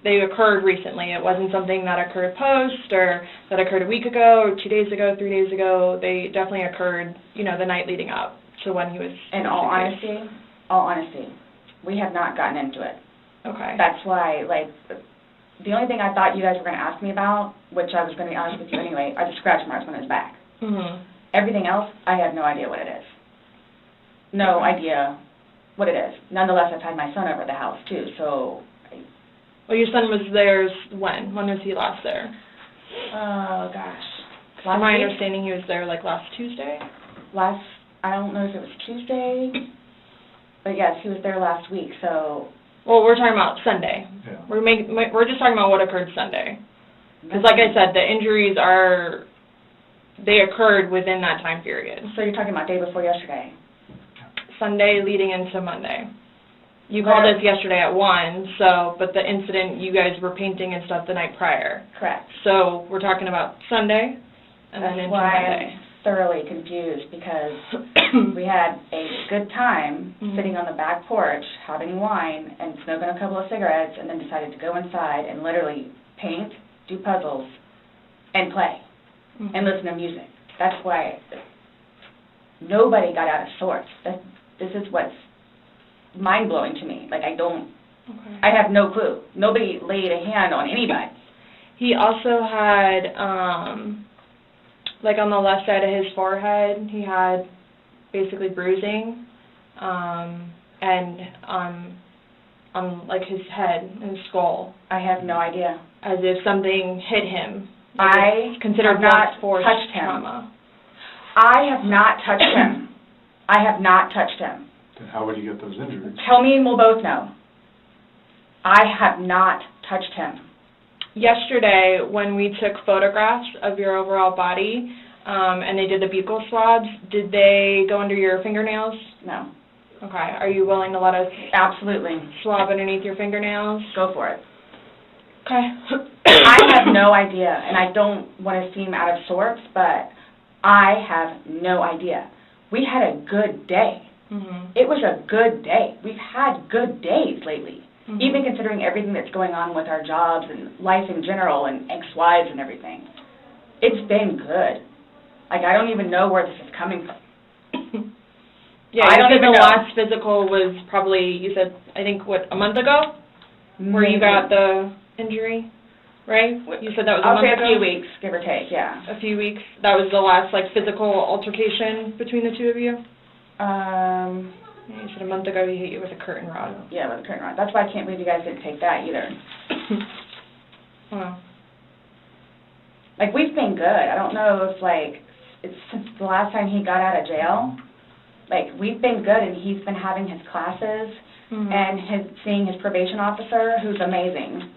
They occurred recently. It wasn't something that occurred post or that occurred a week ago, or 2 days ago, 3 days ago. They definitely occurred, the night leading up to when he was. In all honesty, we have not gotten into it. Okay. That's why, the only thing I thought you guys were going to ask me about, which I was going to be honest with you anyway, are the scratch marks on his back. Mhm. Everything else, I have no idea what it is. No idea what it is. Nonetheless, I've had my son over at the house too, so. Well, your son was there when? When was he last there? Oh gosh. From my understanding, he was there last Tuesday. I don't know if it was Tuesday, but yes, he was there last week. So. Well, we're talking about Sunday. Yeah. We're just talking about what occurred Sunday. Because, like I said, the injuries they occurred within that time period. So you're talking about day before yesterday. Sunday leading into Monday. You called us yesterday at 1, but the incident, you guys were painting and stuff the night prior. Correct. So we're talking about Sunday and then into Monday. I'm thoroughly confused because we had a good time sitting on the back porch having wine and smoking a couple of cigarettes and then decided to go inside and literally paint, do puzzles, and play and listen to music. That's why nobody got out of sorts. This is what's mind-blowing to me. Like, I have no clue. Nobody laid a hand on anybody. He also had, like on the left side of his forehead, he had basically bruising, and on like his head and skull. I have no idea. As if something hit him. Like I considered have not force touched him. trauma. I have not touched him. I have not touched him. Then how would you get those injuries? Tell me and we'll both know. I have not touched him. Yesterday, when we took photographs of your overall body, and they did the buccal swabs, did they go under your fingernails? No. Okay. Are you willing to let us Absolutely. swab underneath your fingernails? Go for it. Okay. I have no idea, and I don't want to seem out of sorts, but I have no idea. We had a good day. Mm-hmm. It was a good day. We've had good days lately, Mm-hmm. even considering everything that's going on with our jobs and life in general and ex-wives and everything. It's been good. Like, I don't even know where this is coming from. Yeah, I don't you said even the know. last physical was probably, you said, I think, what, a month ago? Where you Maybe. got the injury, right? You said that was a I'll month say ago? a few weeks, give or take, yeah. A few weeks. That was the last, like, physical altercation between the two of you? You said a month ago he hit you with a curtain rod. Yeah, with a curtain rod. That's why I can't believe you guys didn't take that either. Wow. Like, we've been good. I don't know if, like, it's since the last time he got out of jail. Like, we've been good, and he's been having his classes and seeing his probation officer, who's amazing.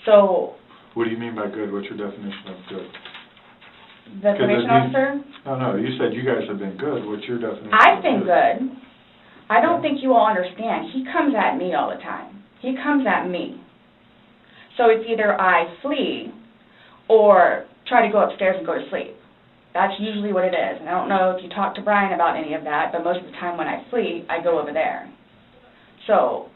So... What do you mean by good? What's your definition of good? The probation officer? No, you said you guys have been good. What's your definition I've of been good. I don't think you all understand. He comes at me all the time. He comes at me. So it's either I flee or try to go upstairs and go to sleep. That's usually what it is. And I don't know if you talk to Brian about any of that, but most of the time when I flee, I go over there. So...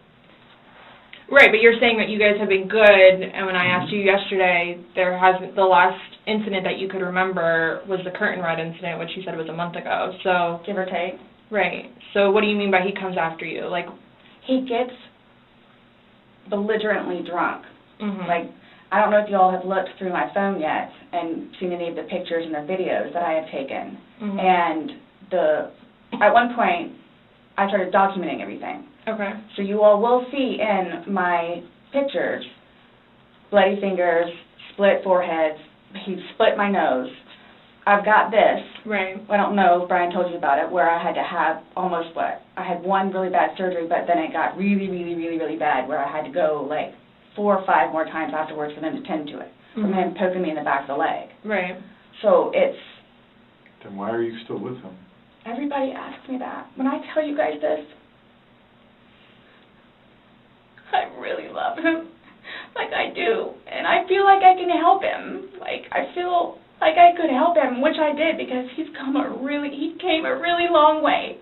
Right, but you're saying that you guys have been good, and when I asked you yesterday, there hasn't, the last incident that you could remember was the curtain rod incident, which you said was a month ago, so... Give or take. Right. So what do you mean by he comes after you? Like, he gets belligerently drunk. Mm-hmm. Like, I don't know if you all have looked through my phone yet and seen any of the pictures and the videos that I have taken. Mm-hmm. And at one point, I started documenting everything. Okay. So you all will see in my pictures bloody fingers, split foreheads, he split my nose. I've got this. Right. I don't know if Brian told you about it, where I had to have almost I had one really bad surgery, but then it got really, really, really, really bad, where I had to go like 4 or 5 more times afterwards for them to tend to it, from him poking me in the back of the leg. Right. So it's... Then why are you still with him? Everybody asks me that. When I tell you guys this, I really love him, like I do, and I feel like I can help him. Like, I feel like I could help him, which I did, because he came a really long way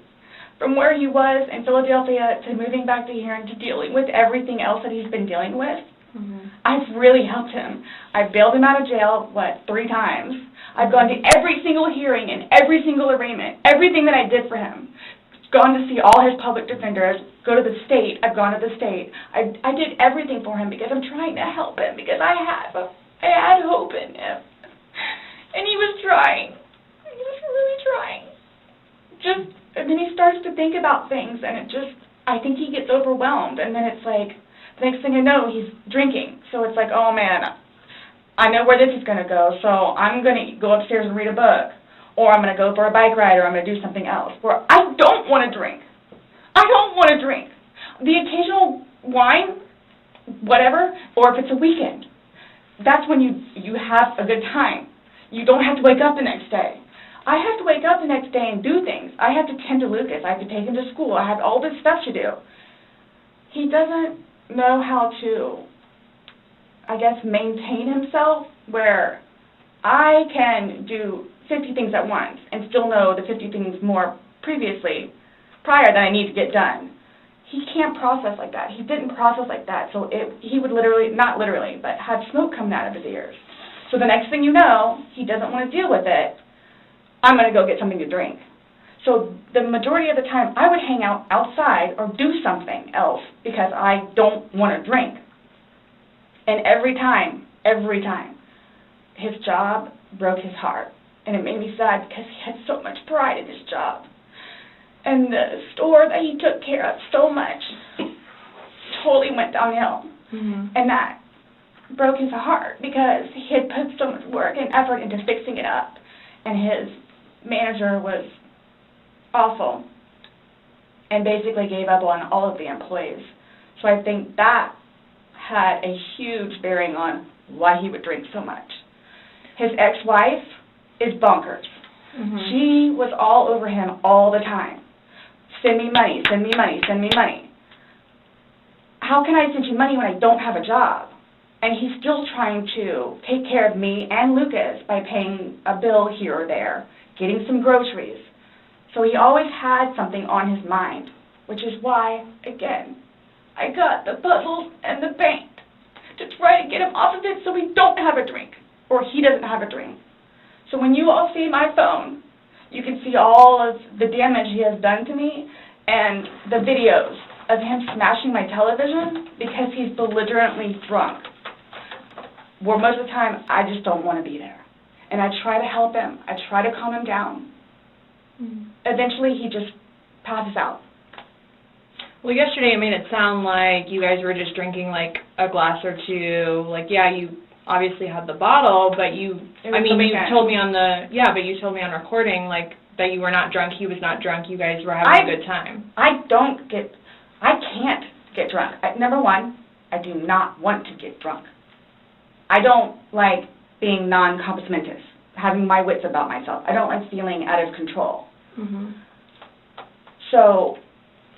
from where he was in Philadelphia to moving back to here and to dealing with everything else that he's been dealing with. Mm-hmm. I've really helped him. I've bailed him out of jail, 3 times. I've gone to every single hearing and every single arraignment, everything that I did for him. Gone to see all his public defenders, go to the state. I've gone to the state. I did everything for him because I'm trying to help him, because I had hope in him. And he was trying. He was really trying. And then he starts to think about things, and I think he gets overwhelmed, and then it's like, the next thing I know, he's drinking. So it's like, oh man, I know where this is going to go, so I'm going to go upstairs and read a book, or I'm going to go for a bike ride, or I'm going to do something else. Or I don't want to drink. I don't want to drink. The occasional wine, whatever, or if it's a weekend, that's when you have a good time. You don't have to wake up the next day. I have to wake up the next day and do things. I have to tend to Lucas. I have to take him to school. I have all this stuff to do. He doesn't know how to, I guess, maintain himself, where I can do 50 things at once and still know the 50 things more prior that I need to get done. He can't process like that. He didn't process like that, so he would literally, not literally, but have smoke coming out of his ears. So the next thing you know, he doesn't want to deal with it. I'm going to go get something to drink. So the majority of the time, I would hang out outside or do something else because I don't want to drink. And every time, his job broke his heart. And it made me sad because he had so much pride in his job. And the store that he took care of so much totally went downhill. Mm-hmm. And that broke his heart because he had put so much work and effort into fixing it up. And his manager was awful and basically gave up on all of the employees. So I think that had a huge bearing on why he would drink so much. His ex-wife is bonkers. Mm-hmm. She was all over him all the time. Send me money, send me money, send me money. How can I send you money when I don't have a job? And he's still trying to take care of me and Lucas by paying a bill here or there, getting some groceries. So he always had something on his mind, which is why, again, I got the puzzles and the paint to try to get him off of it so we don't have a drink, or he doesn't have a drink. So when you all see my phone, you can see all of the damage he has done to me and the videos of him smashing my television because he's belligerently drunk. Where most of the time, I just don't want to be there. And I try to help him. I try to calm him down. Mm-hmm. Eventually, he just passes out. Well, yesterday it made it sound like you guys were just drinking like a glass or two. Like, yeah, you obviously had the bottle, but you told me on you told me on recording like that you were not drunk, he was not drunk, you guys were having a good time. I can't get drunk. Number one, I do not want to get drunk. I don't like being non-compos mentis, having my wits about myself. I don't like feeling out of control. Mm-hmm. So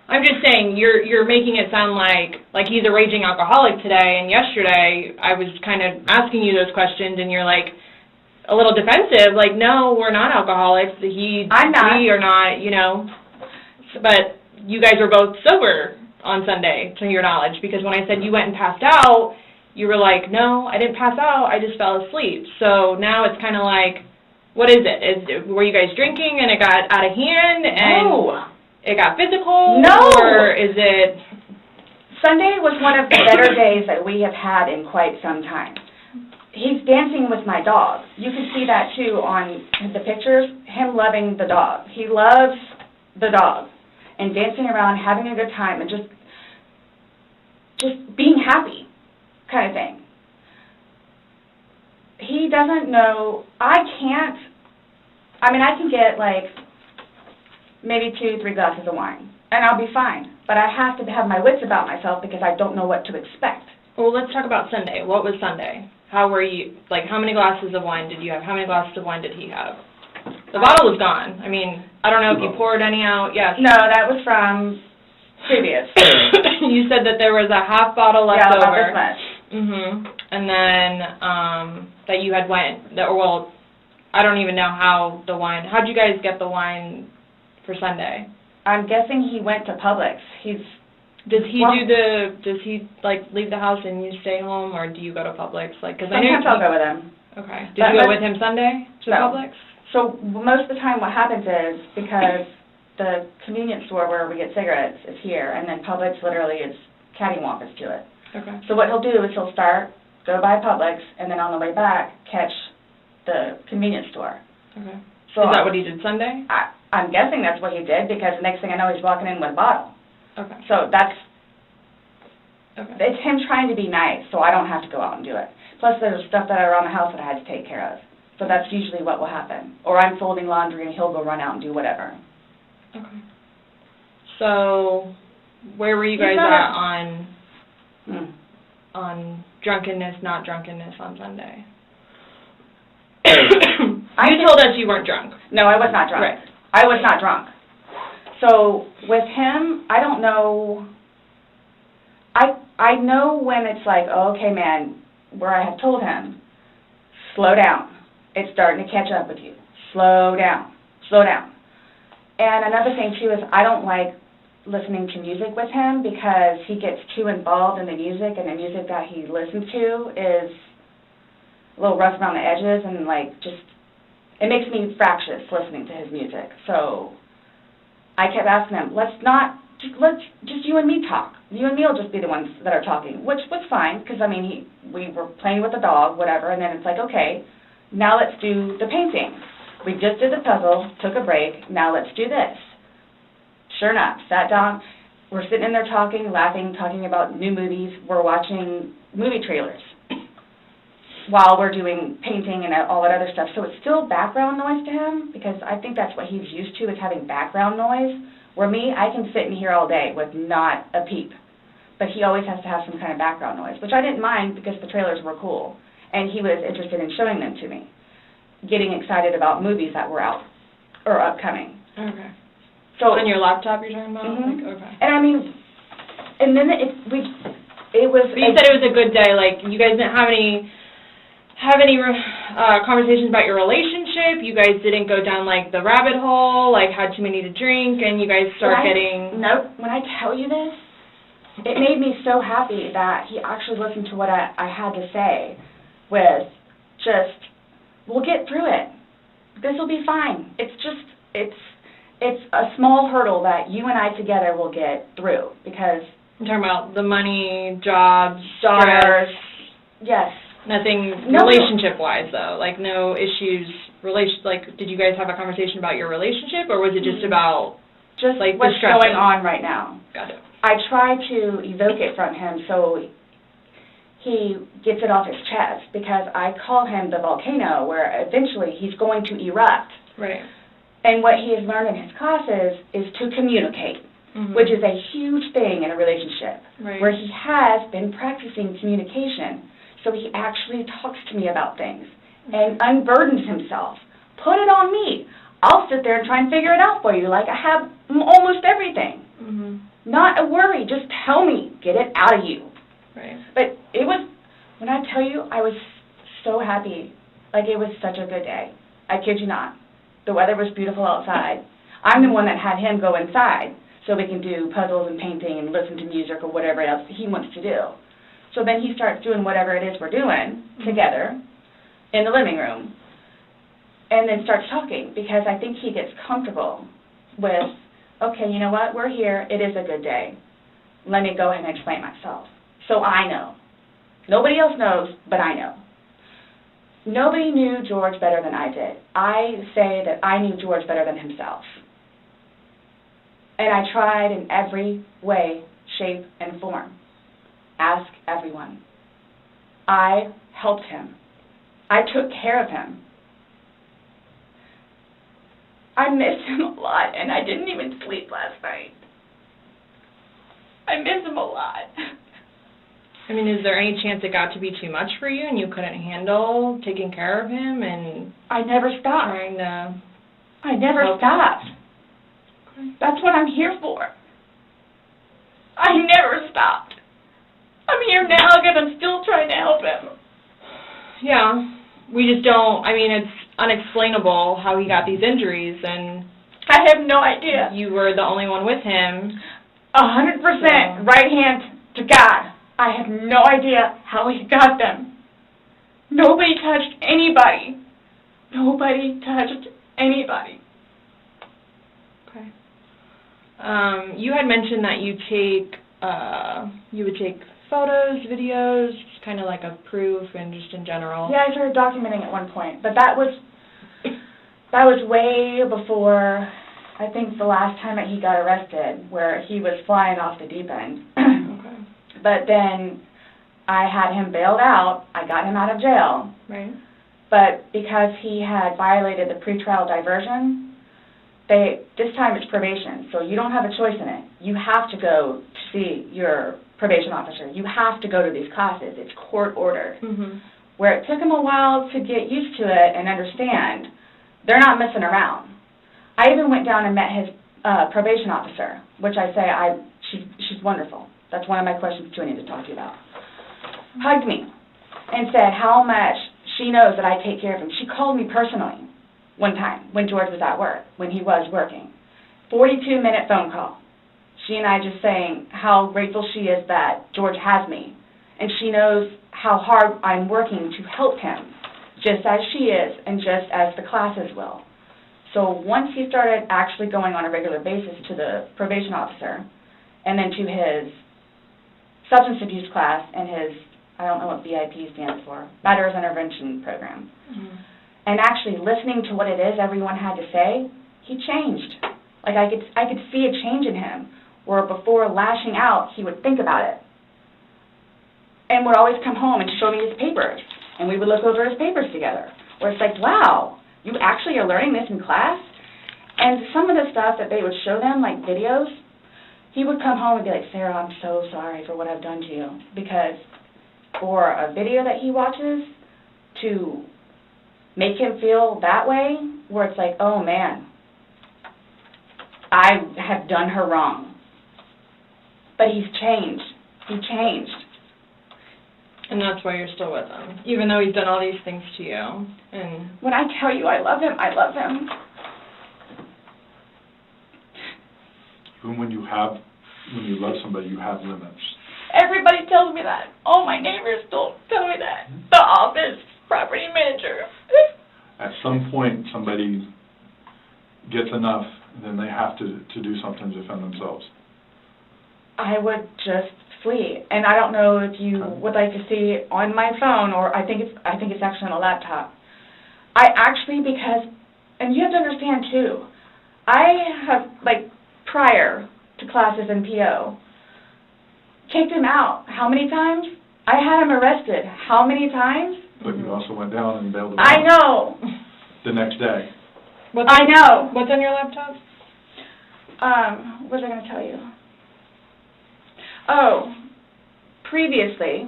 I'm just saying you're making it sound like he's a raging alcoholic today, and yesterday I was kind of asking you those questions, and you're like a little defensive, like, no, we're not alcoholics. I'm not. We are not, you know. But you guys were both sober on Sunday, to your knowledge, because when I said you went and passed out, you were like, no, I didn't pass out, I just fell asleep. So now it's kind of like, what is it? Were you guys drinking and it got out of hand and it got physical? No. Or is it... Sunday was one of the better days that we have had in quite some time. He's dancing with my dog. You can see that, too, on the pictures, him loving the dog. He loves the dog and dancing around, having a good time, and just being happy kind of thing. He doesn't know, I can get like maybe 2-3 glasses of wine, and I'll be fine. But I have to have my wits about myself because I don't know what to expect. Well, let's talk about Sunday. What was Sunday? How were you, like, how many glasses of wine did you have? How many glasses of wine did he have? The bottle was gone. I mean, I don't know if you poured any out. Yes. No, that was from previous. You said that there was a half bottle left over. Yeah, about this much. Mm-hmm. And then that you had I don't even know how the wine, how'd you guys get the wine for Sunday? I'm guessing he went to Publix. Does he leave the house and you stay home, or do you go to Publix? Sometimes I'll go with him. Okay. Did you go with him Sunday to Publix? So most of the time what happens is, because the convenience store where we get cigarettes is here, and then Publix literally is cattywampus to it. Okay. So what he'll do is he'll start, go by Publix, and then on the way back, catch the convenience store. Okay. So is that what he did Sunday? I'm guessing that's what he did, because the next thing I know, he's walking in with a bottle. Okay. So it's him trying to be nice, so I don't have to go out and do it. Plus, there's stuff that are around the house that I had to take care of. So that's usually what will happen. Or I'm folding laundry and he'll go run out and do whatever. Okay. So, where were you guys at on drunkenness, not drunkenness on Sunday? You told us you weren't drunk. No, I was not drunk. Right. I was not drunk. So with him, I don't know. I know when it's like, oh, okay, man, where I have told him, slow down. It's starting to catch up with you. Slow down. Slow down. And another thing, too, is I don't like listening to music with him because he gets too involved in the music, and the music that he listens to is a little rough around the edges, and, like, just, it makes me fractious listening to his music. So I kept asking him, let's just you and me talk. You and me will just be the ones that are talking, which was fine, because, I mean, we were playing with the dog, whatever, and then it's like, okay, now let's do the painting. We just did the puzzle, took a break, now let's do this. Sure enough, sat down, we're sitting in there talking, laughing, talking about new movies, we're watching movie trailers while we're doing painting and all that other stuff. So it's still background noise to him, because I think that's what he's used to, is having background noise. Where me, I can sit in here all day with not a peep. But he always has to have some kind of background noise, which I didn't mind because the trailers were cool. And he was interested in showing them to me, getting excited about movies that were out or upcoming. Okay. So on your laptop you're talking about? Mm-hmm. Like, okay. And I mean, and then it was... But you said it was a good day, like you guys didn't have any conversations about your relationship? You guys didn't go down, like, the rabbit hole, like, had too many to drink, and you guys start getting... Nope. When I tell you this, it made me so happy that he actually listened to what I had to say with just, we'll get through it. This will be fine. It's just, it's a small hurdle that you and I together will get through, because... I'm talking about the money, jobs, daughters, yes. Nothing relationship-wise, though. Like, no issues, did you guys have a conversation about your relationship, or was it just about, just like, what's going on right now? Got it. I try to evoke it from him so he gets it off his chest, because I call him the volcano, where eventually he's going to erupt. Right. And what he has learned in his classes is to communicate, which is a huge thing in a relationship, where he has been practicing communication. So he actually talks to me about things and unburdens himself. Put it on me. I'll sit there and try and figure it out for you, like I have almost everything. Not a worry. Just tell me. Get it out of you. Right. But it was, when I tell you, I was so happy. Like, it was such a good day. I kid you not. The weather was beautiful outside. I'm the one that had him go inside so we can do puzzles and painting and listen to music or whatever else he wants to do. So then he starts doing whatever it is we're doing together in the living room, and then starts talking, because I think he gets comfortable with, okay, you know what, we're here, it is a good day. Let me go ahead and explain myself. So I know. Nobody else knows, but I know. Nobody knew George better than I did. I say that I knew George better than himself. And I tried in every way, shape, and form. Ask everyone. I helped him. I took care of him. I miss him a lot, and I didn't even sleep last night. I miss him a lot. I mean, is there any chance it got to be too much for you and you couldn't handle taking care of him and... I never stopped. Trying to... I never stopped. Okay. That's what I'm here for. I never stopped. I'm here now because I'm still trying to help him. Yeah, we just don't, I mean, it's unexplainable how he got these injuries, and... I have no idea. You were the only one with him. 100% right hand to God. I have no idea how he got them. Nobody touched anybody. Nobody touched anybody. Okay. You had mentioned that you would take photos, videos, just kind of like a proof and just in general. Yeah, I started documenting at one point, but that was way before, I think, the last time that he got arrested, where he was flying off the deep end. Okay. But then I had him bailed out. I got him out of jail. Right. But because he had violated the pretrial diversion, this time it's probation, so you don't have a choice in it. You have to go to see your probation officer. You have to go to these classes. It's court-ordered. Where it took him a while to get used to it and understand, they're not messing around. I even went down and met his probation officer, which I say, she's wonderful. That's one of my questions, too, I need to talk to you about. Hugged me and said how much she knows that I take care of him. She called me personally one time when George was at work, when he was working. 42-minute phone call. She and I just saying how grateful she is that George has me. And she knows how hard I'm working to help him, just as she is and just as the classes will. So once he started actually going on a regular basis to the probation officer, and then to his substance abuse class and his, I don't know what BIP stands for, Matters Intervention Program, and actually listening to what it is everyone had to say, he changed. Like I could see a change in him, where before lashing out, he would think about it. And would always come home and show me his papers, and we would look over his papers together, where it's like, wow, you actually are learning this in class? And some of the stuff that they would show them, like videos, he would come home and be like, Sarah, I'm so sorry for what I've done to you. Because for a video that he watches to make him feel that way, where it's like, oh man, I have done her wrong. But he's changed. He changed. And that's why you're still with him, even though he's done all these things to you. And when I tell you I love him, I love him. Even when you love somebody, you have limits. Everybody tells me that. All my neighbors still tell me that. The office, property manager. At some point, somebody gets enough, and then they have to do something to defend themselves. I would just flee. And I don't know if you would like to see on my phone, or I think it's actually on a laptop. I actually, because, and you have to understand too, I have, like, prior to classes in PO, kicked him out. How many times? I had him arrested. How many times? But you also went down and bailed him out. I know. The next day. I know. What's on your laptop? What was I going to tell you? Oh, previously,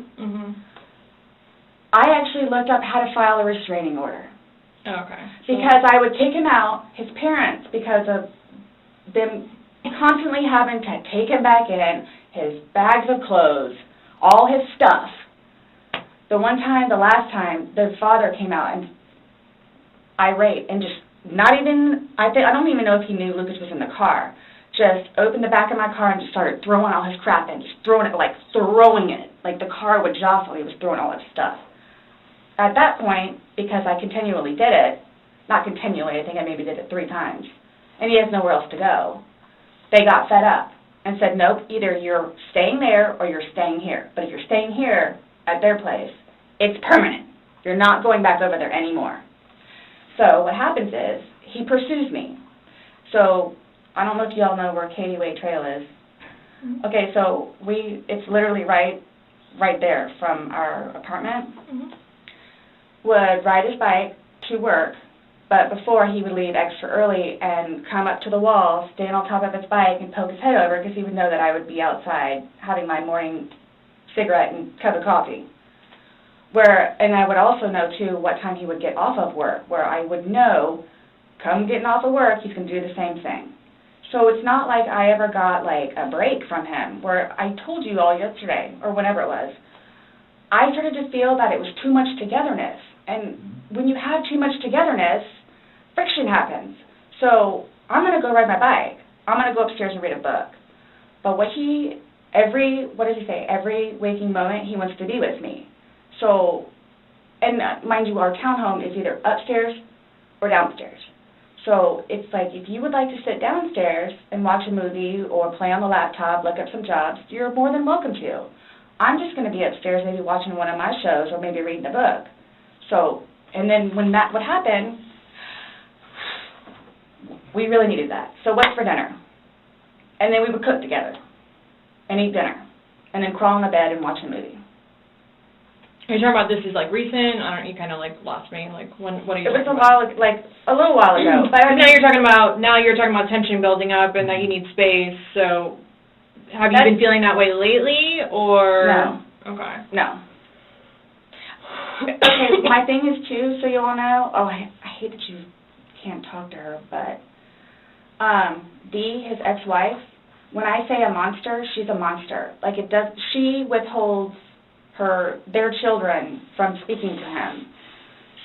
I actually looked up how to file a restraining order. Okay. Because I would take him out, his parents, because of them constantly having to take him back in, his bags of clothes, all his stuff. The last time, the father came out and irate and just not even, I don't even know if he knew Lucas was in the car, just opened the back of my car and just started throwing all his crap in, just throwing it, like the car would jostle, he was throwing all his stuff. At that point, because I continually did it, not continually, I think I maybe did it 3 times, and he has nowhere else to go, they got fed up and said, nope, either you're staying there or you're staying here. But if you're staying here at their place, it's permanent. You're not going back over there anymore. So what happens is, he pursues me. So I don't know if you all know where Katie Way Trail is. Okay, so it's literally right there from our apartment. Would ride his bike to work, but before he would leave extra early and come up to the wall, stand on top of his bike and poke his head over because he would know that I would be outside having my morning cigarette and cup of coffee. And I would also know, too, what time he would get off of work, where I would know, come getting off of work, he's going to do the same thing. So it's not like I ever got, like, a break from him, where I told you all yesterday, or whenever it was, I started to feel that it was too much togetherness. And when you have too much togetherness, friction happens. So I'm going to go ride my bike. I'm going to go upstairs and read a book. But every waking moment, he wants to be with me. So, and mind you, our townhome is either upstairs or downstairs. So it's like, if you would like to sit downstairs and watch a movie or play on the laptop, look up some jobs, you're more than welcome to. I'm just going to be upstairs maybe watching one of my shows or maybe reading a book. So, and then when that would happen, we really needed that. So what's for dinner? And then we would cook together and eat dinner and then crawl in the bed and watch a movie. Are you talking about this is like recent? I don't. You kind of like lost me. Like when? What are you? It was a little while ago. But now you're talking about tension building up and that you need space. So have you been feeling that way lately, or no? Okay. No. Okay. My thing is too, so you all know. Oh, I hate that you can't talk to her, but Dee, his ex-wife. When I say a monster, she's a monster. Like she withholds their children from speaking to him.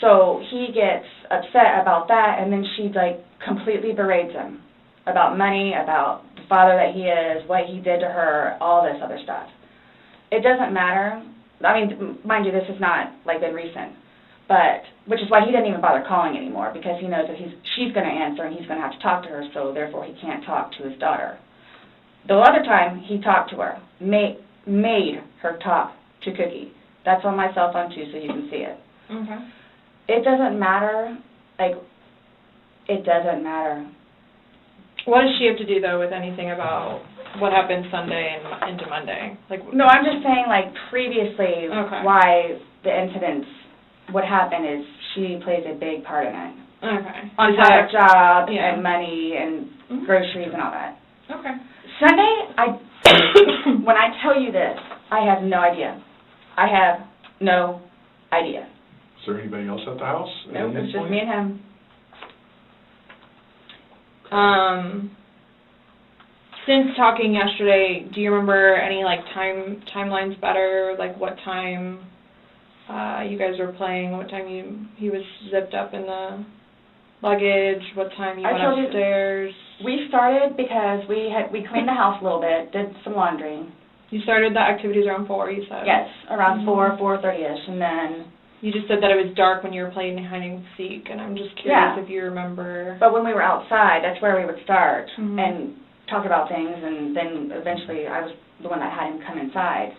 So he gets upset about that, and then she like completely berates him about money, about the father that he is, what he did to her, all this other stuff. It doesn't matter. I mean, mind you, this has not like been recent, which is why he didn't even bother calling anymore, because he knows that she's going to answer and he's going to have to talk to her, so therefore he can't talk to his daughter. The other time he talked to her, made her talk to Cookie. That's on my cell phone too, so you can see it. Okay. It doesn't matter, it doesn't matter. What does she have to do, though, with anything about what happened Sunday and into Monday? No, I'm just saying, previously, Okay. why the incidents would happen is she plays a big part in it. Okay. On top of job Yeah. and money and groceries and all that. Okay. Sunday, when I tell you this, I have no idea. I have no idea. Is there anybody else at the house? Nope, it's just me and him. Since talking yesterday, do you remember any timelines better? What time you guys were playing? What time he was zipped up in the luggage? What time you went upstairs? We started because we cleaned the house a little bit, did some laundry. You started the activities around 4, you said? Yes, around 4:30ish, and then... You just said that it was dark when you were playing hide and seek, and I'm just curious if you remember. But when we were outside, that's where we would start and talk about things, and then eventually I was the one that had him come inside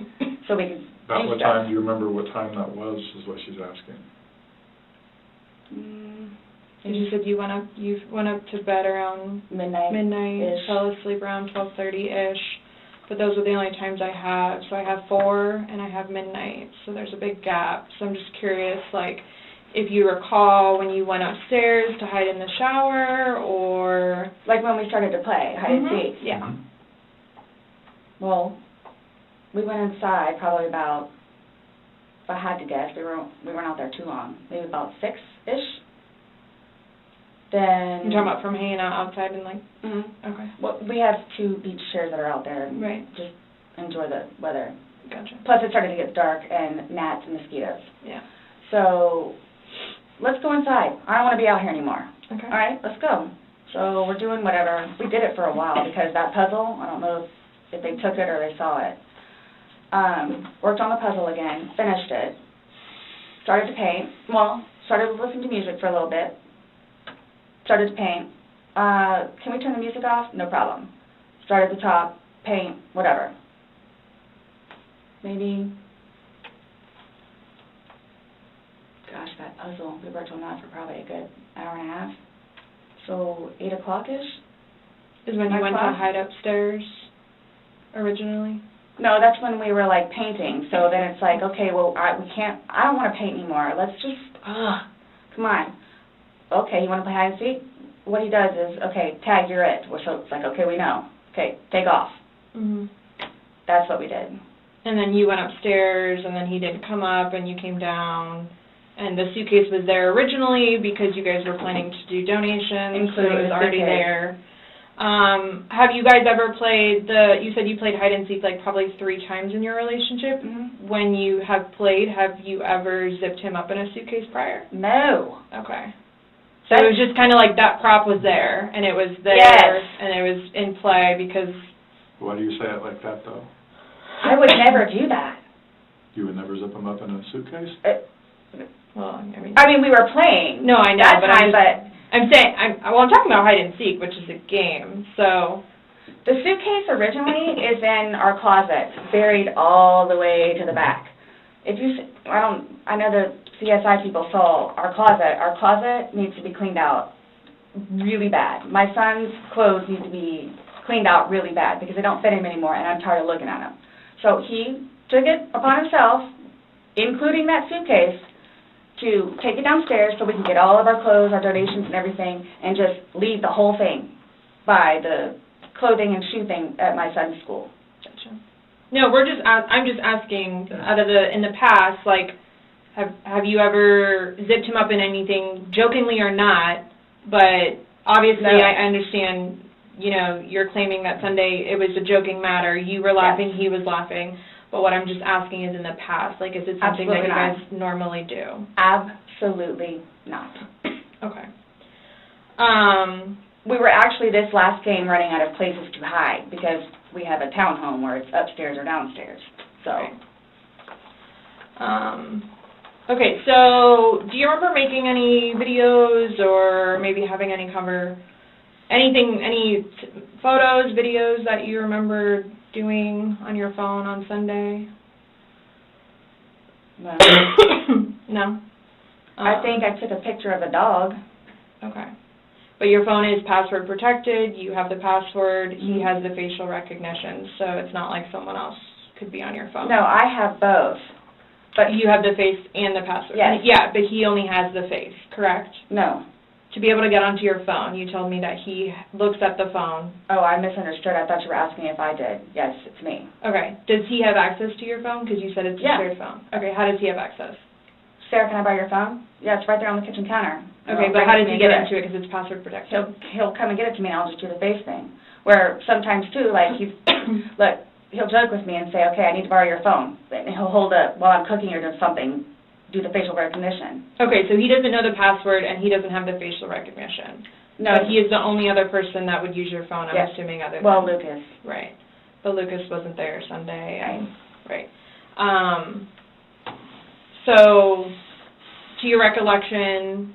so we could About what time, do you remember what time that was, is what she's asking. And you said you went up to bed around midnight, fell asleep around 12:30ish. But those are the only times I have. So I have 4 and I have midnight. So there's a big gap. So I'm just curious, if you recall when you went upstairs to hide in the shower, or... when we started to play hide and seek. Yeah. Well, we went inside probably about, if I had to guess, we weren't out there too long. Maybe about 6-ish. Then... You're talking about from hanging out outside and Okay. Well, we have 2 beach chairs that are out there and just enjoy the weather. Gotcha. Plus it started to get dark and gnats and mosquitoes. Yeah. So, let's go inside. I don't want to be out here anymore. Okay. All right, let's go. So we're doing whatever. We did it for a while because that puzzle, I don't know if they took it or they saw it. Worked on the puzzle again, finished it. Started to paint. Well, started listening to music for a little bit. Started to paint. Can we turn the music off? No problem. Start at the top, paint, whatever. Maybe, gosh, that puzzle, we worked on that for probably a good hour and a half. So 8 o'clock-ish? Is when you went to hide upstairs originally? No, that's when we were painting. So then it's okay, well, I don't want to paint anymore. Let's just, come on. Okay, you want to play hide and seek? What he does is, okay, tag, you're it. So it's okay, we know. Okay, take off. That's what we did. And then you went upstairs, and then he didn't come up, and you came down, and the suitcase was there originally because you guys were planning to do donations, so it was already there. Have you guys ever played you said you played hide and seek probably 3 times in your relationship. When you have played, have you ever zipped him up in a suitcase prior? No. Okay. So it was just kind of that prop was there, and it was there, and it was in play because... Why do you say it like that, though? I would never do that. You would never zip them up in a suitcase? Well, I mean, we were playing. No, I know, that time, but I'm saying, I'm talking about hide and seek, which is a game, so... The suitcase originally is in our closet, buried all the way to the back. If you, I know the CSI people saw our closet. Our closet needs to be cleaned out really bad. My son's clothes need to be cleaned out really bad because they don't fit him anymore, and I'm tired of looking at them. So he took it upon himself, including that suitcase, to take it downstairs so we can get all of our clothes, our donations and everything, and just leave the whole thing by the clothing and shoe thing at my son's school. Gotcha. No, I'm just asking, in the past, have you ever zipped him up in anything, jokingly or not, but obviously I understand, you're claiming that Sunday it was a joking matter, you were laughing, he was laughing, but what I'm just asking is in the past, is it something that you guys normally do? Absolutely not. Okay. We were actually this last game running out of places to hide because we have a townhome where it's upstairs or downstairs. So. Okay, so do you remember making any videos or maybe having any any photos, videos that you remember doing on your phone on Sunday? No. No? I think I took a picture of a dog. Okay. But your phone is password protected, you have the password, he has the facial recognition, so it's not like someone else could be on your phone. No, I have both. But you have the face and the password? Yes. Yeah, but he only has the face, correct? No. To be able to get onto your phone, you told me that he looks at the phone. Oh, I misunderstood. I thought you were asking if I did. Yes, it's me. Okay. Does he have access to your phone? Because you said it's a shared phone. Okay, how does he have access? Sarah, can I borrow your phone? Yeah, it's right there on the kitchen counter. Okay, but how does he get into it? Because it's password protected. He'll come and get it to me, and I'll just do the face thing. Where sometimes, too, like, look, he'll joke with me and say, okay, I need to borrow your phone. And he'll hold it while I'm cooking or doing something, do the facial recognition. Okay, so he doesn't know the password, and he doesn't have the facial recognition. No. But he is the only other person that would use your phone, I'm assuming, other than... Well, Lucas. Right. But Lucas wasn't there Sunday. Right. So, to your recollection,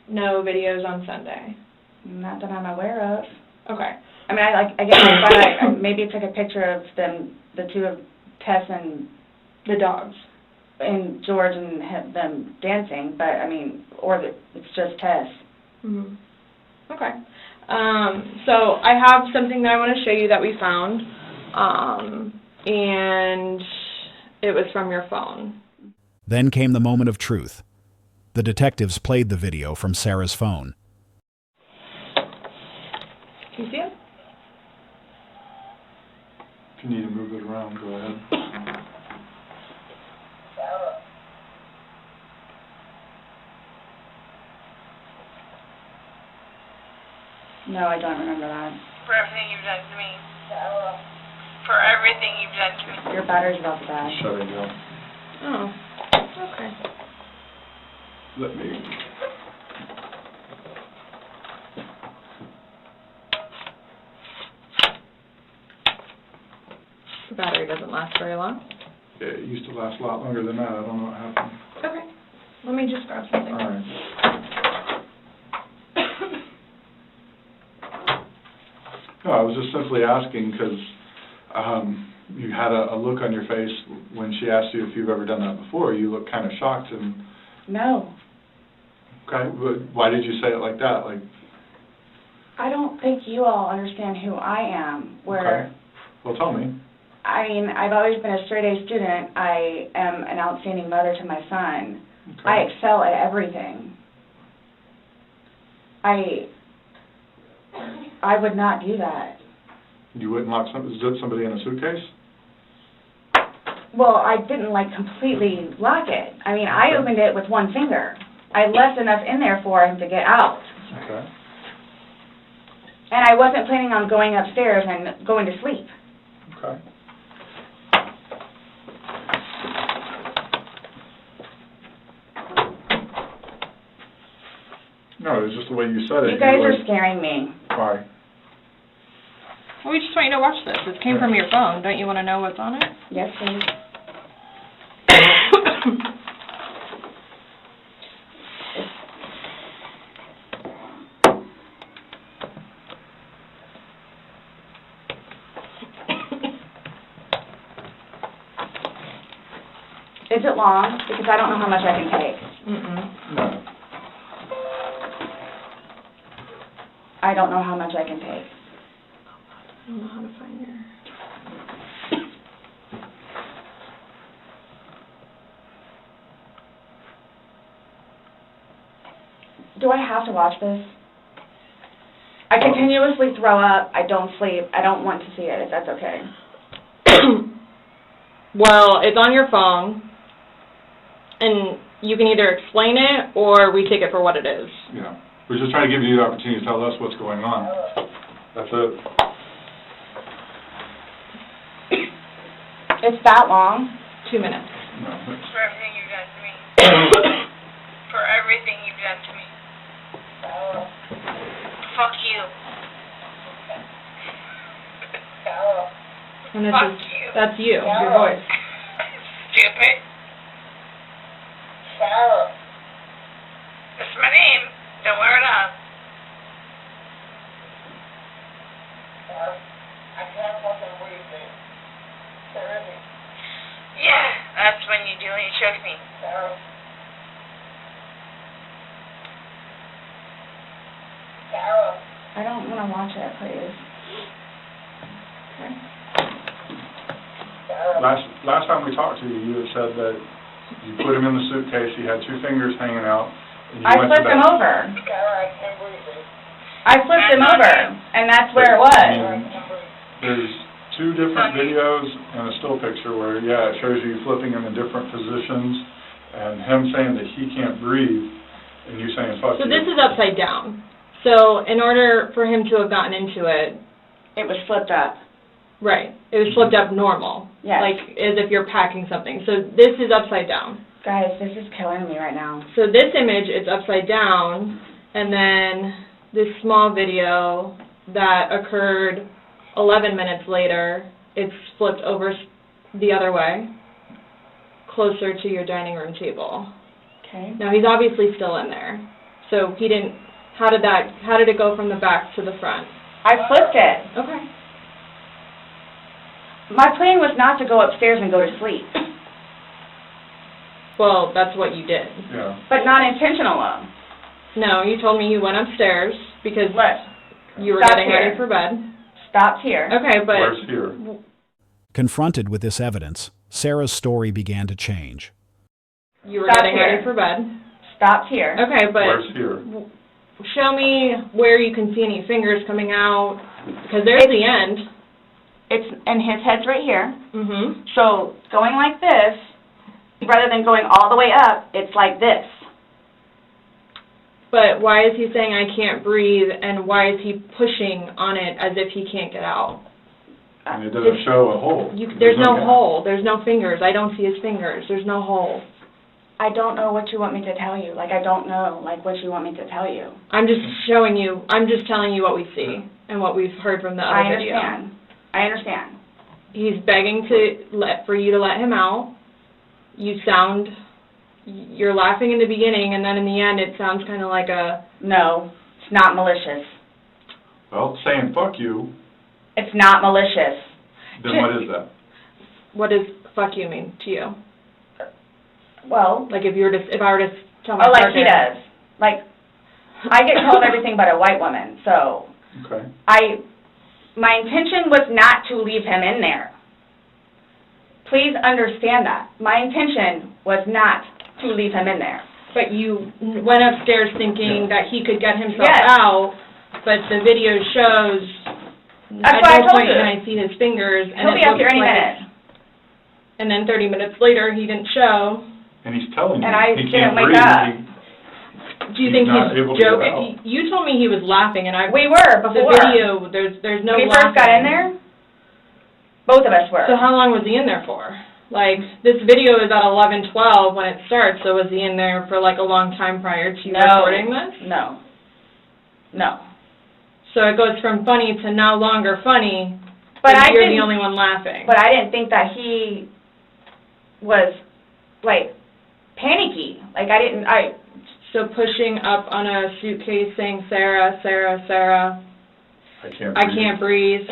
no videos on Sunday? Not that I'm aware of. Okay. I mean, I maybe took a picture of them, the two of Tess and... The dogs. And George and them dancing, but, I mean, it's just Tess. Mm-hmm. Okay. So I have something that I want to show you that we found, and it was from your phone. Then came the moment of truth. The detectives played the video from Sarah's phone. Can you see it? If you need to move it around, go ahead. No, I don't remember that. For everything you've done to me. For everything you've done to me. Your battery's about to die. Shut it down. Oh, okay. Let me... The battery doesn't last very long. Yeah, it used to last a lot longer than that. I don't know what happened. Okay. Let me just grab something. All right. No, I was just simply asking because you had a look on your face when she asked you if you've ever done that before. You looked kind of shocked and... No. Okay, but why did you say it like that? Like... I don't think you all understand who I am. Okay. Well, tell me. I mean, I've always been a straight-A student. I am an outstanding mother to my son. Okay. I excel at everything. I would not do that. You wouldn't lock somebody in a suitcase? Well, I didn't, completely lock it. I mean, I opened it with one finger. I left enough in there for him to get out. Okay. And I wasn't planning on going upstairs and going to sleep. Okay. No, it was just the way you said it. You guys are scaring me. Why? Well, we just want you to watch this. This came from your phone. Don't you want to know what's on it? Yes, please. Is it long? Because I don't know how much I can take. No. I don't know how much I can take. I don't know how to find your... Do I have to watch this? I continuously throw up. I don't sleep. I don't want to see it, if that's okay. Well, it's on your phone, and you can either explain it or we take it for what it is. Yeah. We're just trying to give you the opportunity to tell us what's going on. That's it. It's that long? 2 minutes. No. For everything you've done to me. For everything you've done to me. Fuck you. And Fuck you. That's you, your voice. Stupid. Sarah. That's my name. Don't wear it up. Sarah, I can't fucking breathe, man. Seriously. Yeah, that's when you do when you choke me. Sarah. Sarah. I don't want to watch it, please. Okay. Last time we talked to you, you had said that you put him in the suitcase, he had 2 fingers hanging out, and you I went to flipped him bed. over. Sarah, I can't breathe, man. I flipped him over, and that's where it was. And there's 2 different videos and a still picture where, yeah, it shows you flipping him in different positions, and him saying that he can't breathe, and you saying fuck So you. this is upside down. So in order for him to have gotten into it, It was flipped up. right, it was flipped up normal. Yes. Like as if you're packing something. So this is upside down. Guys, this is killing me right now. So this image is upside down, and then this small video that occurred 11 minutes later, it's flipped over the other way, closer to your dining room table. Okay. Now he's obviously still in there. So he didn't, how did it go from the back to the front? I flipped it. Okay. My plan was not to go upstairs and go to sleep, Well, that's what you did. Yeah. but not intentional though. No, you told me you went upstairs because What? you were Stop getting here. ready for bed. Stopped here. Okay, but Where's here? Confronted with this evidence, Sarah's story began to change. you were Stop getting here. ready for bed. Stopped here. Okay, but Where's here? show me where you can see any fingers coming out, because there's the end. It's, and his head's right here. Mm-hmm. So going like this, rather than going all the way up, it's like this. But why is he saying I can't breathe, and why is he pushing on it as if he can't get out? And it doesn't show a hole. There's no gap. hole. There's no fingers. I don't see his fingers. There's no hole. I don't know what you want me to tell you. Like, I don't know, like, what you want me to tell you. I'm just showing you. I'm just telling you what we see and what we've heard from the other I video. understand. I understand. He's begging for you to let him out. You're laughing in the beginning, and then in the end, it sounds kind of like a. No, it's not malicious. Well, saying fuck you, It's not malicious. then what is that? What does "fuck you" mean to you? Well, Like if I were to tell my oh, like partner. he does. Like, I get called everything but a white woman, so Okay. my intention was not to leave him in there. Please understand that. My intention was not to leave him in there. But you went upstairs thinking that he could get himself Yes. out, but the video shows That's at why I no told point you. can I see his fingers. And He'll it be up looks here any like- minute. And then 30 minutes later, he didn't show. And he's telling you And I he didn't can't wake breathe. up. Do you He's think not he's able to get joking? You told me he was laughing, and We were before. The video, there's no When we laughing. first got in there, both of us were. So how long was he in there for? Like, this video is at 11:12 when it starts, so was he in there for like a long time prior to you recording this? No. No. So it goes from funny to no longer funny, But and I you're the didn't- only one laughing. But I didn't think that he was, like, panicky. Like, So pushing up on a suitcase saying, Sarah, Sarah, Sarah, I can't breathe.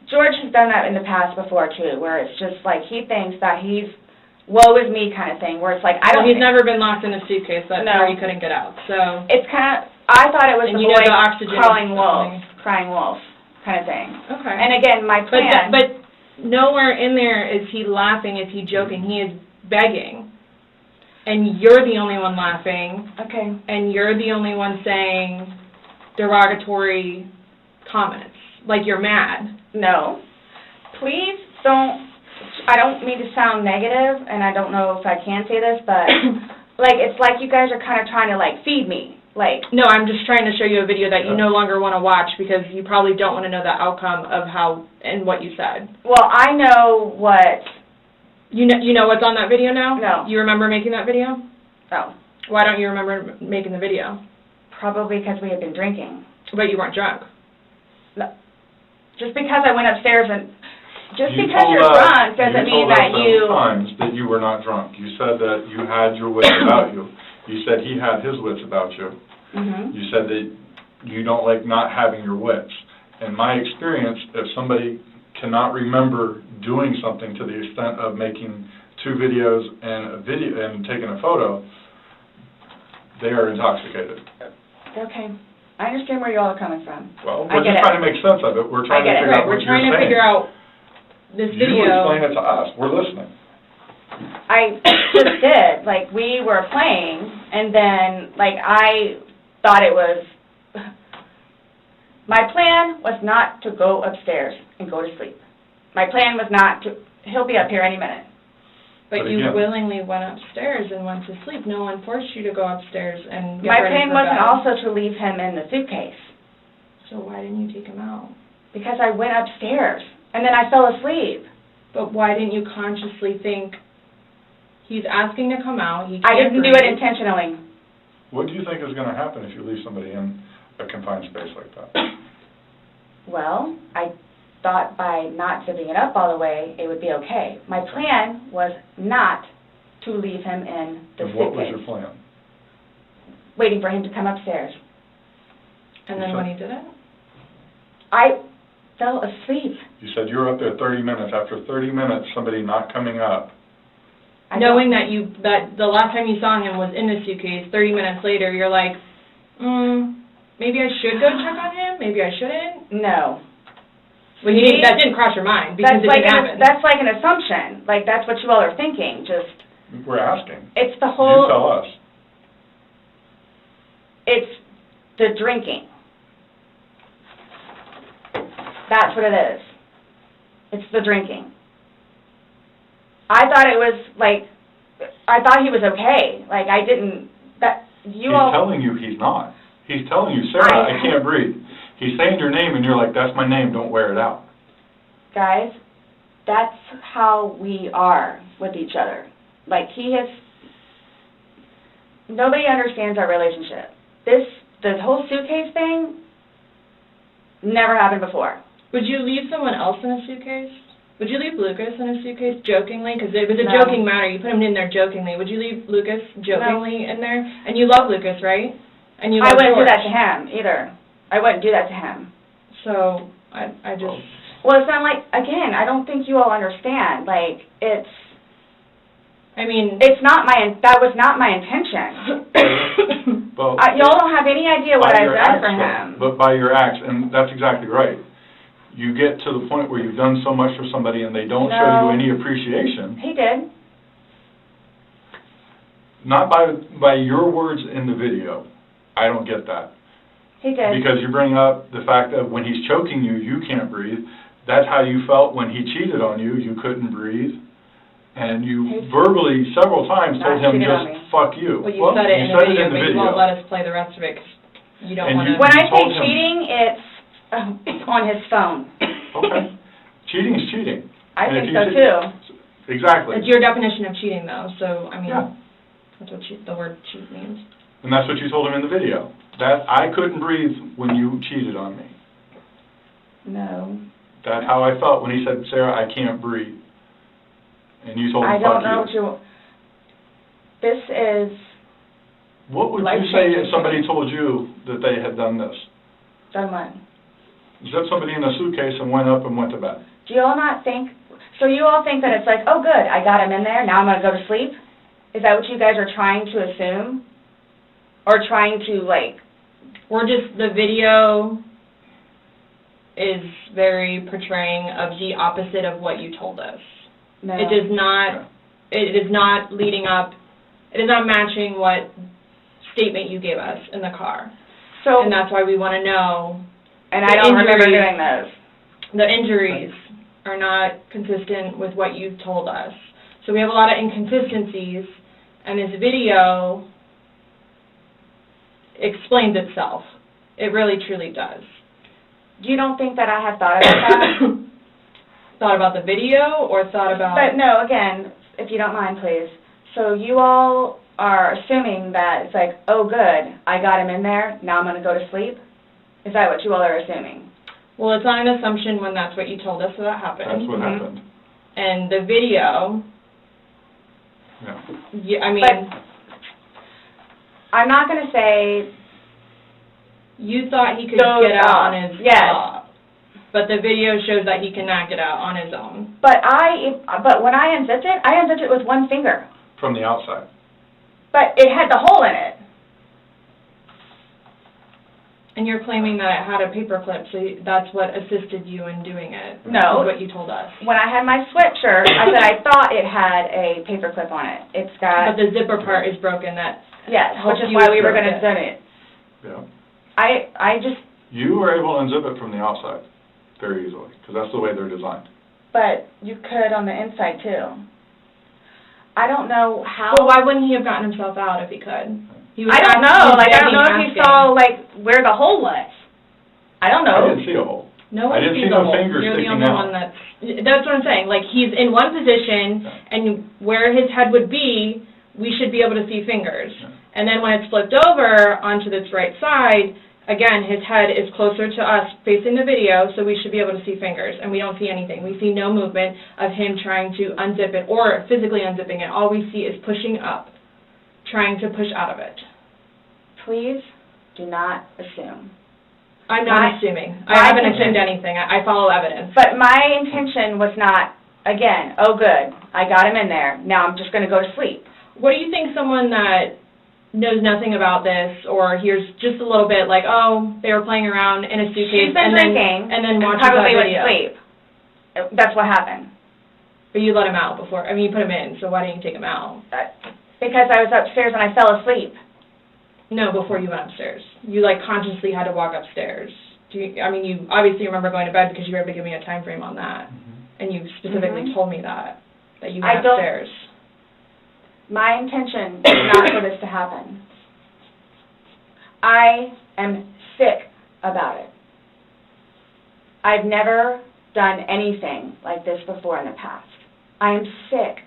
George has done that in the past before, too, where it's just like he thinks that he's woe is me kind of thing, where it's like, I Well, don't he's think- never been locked in a suitcase. That's No. where he couldn't get out. So It's kind of, I thought it was And the you know boy the oxygen crawling is wolf, coming. crying wolf kind of thing. okay. And again, my plan. But nowhere in there is he laughing, is he joking. He is begging. And you're the only one laughing, Okay. and you're the only one saying derogatory comments, like you're mad. No. Please don't, I don't mean to sound negative, and I don't know if I can say this, but, like, it's like you guys are kind of trying to, like, feed me. Like, No, I'm just trying to show you a video that you no longer want to watch because you probably don't want to know the outcome of how and what you said. well, I know what, You know what's on that video now? No. You remember making that video? oh, Why don't you remember making the video? probably because we had been drinking. But you weren't drunk. Just because I went upstairs and, Just You because told you're us- drunk doesn't mean that You told us several times that you were not drunk. You said that you had your wits about you. You said he had his wits about you. Mm-hmm. You said that you don't like not having your wits. In my experience, if somebody cannot remember doing something to the extent of making 2 videos and taking a photo, they are intoxicated. Okay. I understand where you all are coming from. Well, I we're get just it. trying to make sense of it. We're trying to get it. figure out what We're trying you're to saying. figure out this You video. explain it to us. We're listening. I just did. Like, we were playing, and then, like, I thought it was... My plan was not to go upstairs and go to sleep. My plan was not to... He'll be up here any minute. But But you again- willingly went upstairs and went to sleep. No one forced you to go upstairs and get My ready plan for wasn't bed. also to leave him in the suitcase, So why didn't you take him out? because I went upstairs, and then I fell asleep. But why didn't you consciously think, he's asking to come out, he can't I didn't do it breathe. intentionally. What do you think is going to happen if you leave somebody in a confined space like that? Well, I thought by not zipping it up all the way, it would be okay. My plan was not to leave him in the And what was suitcase, your plan? waiting for him to come upstairs. And then when he did it? I fell asleep. You said you were up there 30 minutes. After 30 minutes, somebody not coming up. Knowing that the last time you saw him was in the suitcase, 30 minutes later, you're like, maybe I should go check on him, maybe I shouldn't? No. That didn't cross your mind, because it didn't happen. That's like an assumption. Like, that's what you all are thinking. Just, We're asking. it's the whole... You tell us. It's the drinking. That's what it is. It's the drinking. I thought it was, like, I thought he was okay. Like, I didn't, He's telling you he's not. He's telling you, Sarah, I can't breathe. He's saying your name, and you're like, that's my name, don't wear it out. Guys, that's how we are with each other. Like, nobody understands our relationship. The whole suitcase thing never happened before. Would you leave someone else in a suitcase? Would you leave Lucas in a suitcase jokingly? Because it was a No. joking matter. You put him in there jokingly. Would you leave Lucas jokingly in there? And you love Lucas, right? And you love I wouldn't do George. that to him, either. I wouldn't do that to him. So, I just... Well, it's not like, again, I don't think you all understand. Like, it's not that was not my intention. Well, y'all don't have any idea what by I've your done acts, for though. him. But by your acts, and that's exactly right. You get to the point where you've done so much for somebody and they don't show you No. any appreciation. He did. Not by your words in the video. I don't get that. He did. Because you bring up the fact that when he's choking you, you can't breathe. That's how you felt when he cheated on you. You couldn't breathe. And you verbally, several times, told him cheated on me. just, fuck you. Well, you said it in the said video, it in the but you video. won't let us play the rest of it because you don't And want to... When I say told him. cheating, it's on his phone. Okay. Cheating is cheating. I And think if so, you too. Exactly. It's your definition of cheating, though, so, I mean, Yeah. that's what the word cheat means. And that's what you told him in the video. That I couldn't breathe when you cheated on me. No. That's how I felt when he said, Sarah, I can't breathe. And you told him, I don't fuck know you. what This is What would you say if somebody told you that they had done this? done what? Zipped somebody in a suitcase and went up and went to bed. Do you all not think, so you all think that it's like, oh good, I got him in there, now I'm going to go to sleep? Is that what you guys are trying to assume? Or trying to, like... The video is very portraying of the opposite of what you told us. No. It is not leading up, it is not matching what statement you gave us in the car. So, and that's why we want to know. And I don't remember doing those. The injuries are not consistent with what you told us. So we have a lot of inconsistencies, and this video explains itself. It really, truly does. You don't think that I have thought about that? Thought about the video, or thought about... But no, again, if you don't mind, please. So you all are assuming that it's like, oh good, I got him in there, now I'm going to go to sleep? Is that what you all are assuming? Well, it's not an assumption when that's what you told us that happened. That's what happened. And the video, Yeah. I mean, But I'm not going to say you thought he could Goes get out up. on his Yes. own, but the video shows that he cannot get out on his own. but when I unzipped it with one finger. From the outside. But it had the hole in it. And you're claiming that it had a paper clip, so that's what assisted you in doing it. No. Is what you told us. When I had my sweatshirt, I said I thought it had a paper clip on it. It's got... But the zipper part is broken. Yes, helps which is you why we were zip going to it. zip it. Yeah. I just... You were able to unzip it from the outside very easily, because that's the way they're designed. But you could on the inside, too. I don't know how... Well, why wouldn't he have gotten himself out if he could? I don't know. I don't know if he saw, where the hole was. I don't know. I didn't see a hole. No I one didn't sees see the no hole. fingers You're the sticking only out. one that's what I'm saying. Like, he's in one position, and where his head would be, we should be able to see fingers. And then when it's flipped over onto this right side, again, his head is closer to us facing the video, so we should be able to see fingers, and we don't see anything. We see no movement of him trying to unzip it or physically unzipping it. All we see is pushing up, trying to push out of it. Please do not assume. I'm not assuming. I haven't assumed anything. I follow evidence. But my intention was not, again, oh good, I got him in there, now I'm just going to go to sleep. What do you think someone that knows nothing about this or hears just a little bit like, oh, they were playing around in a suitcase She's been drinking and then watches probably that went video? to sleep. That's what happened. But you let him out before. I mean, you put him in, so why didn't you take him out? Because I was upstairs and I fell asleep. No, before you went upstairs. You, consciously had to walk upstairs. You obviously remember going to bed because you were able to give me a time frame on that. And you specifically told me that you went upstairs. My intention is not for this to happen. I am sick about it. I've never done anything like this before in the past. I am sick.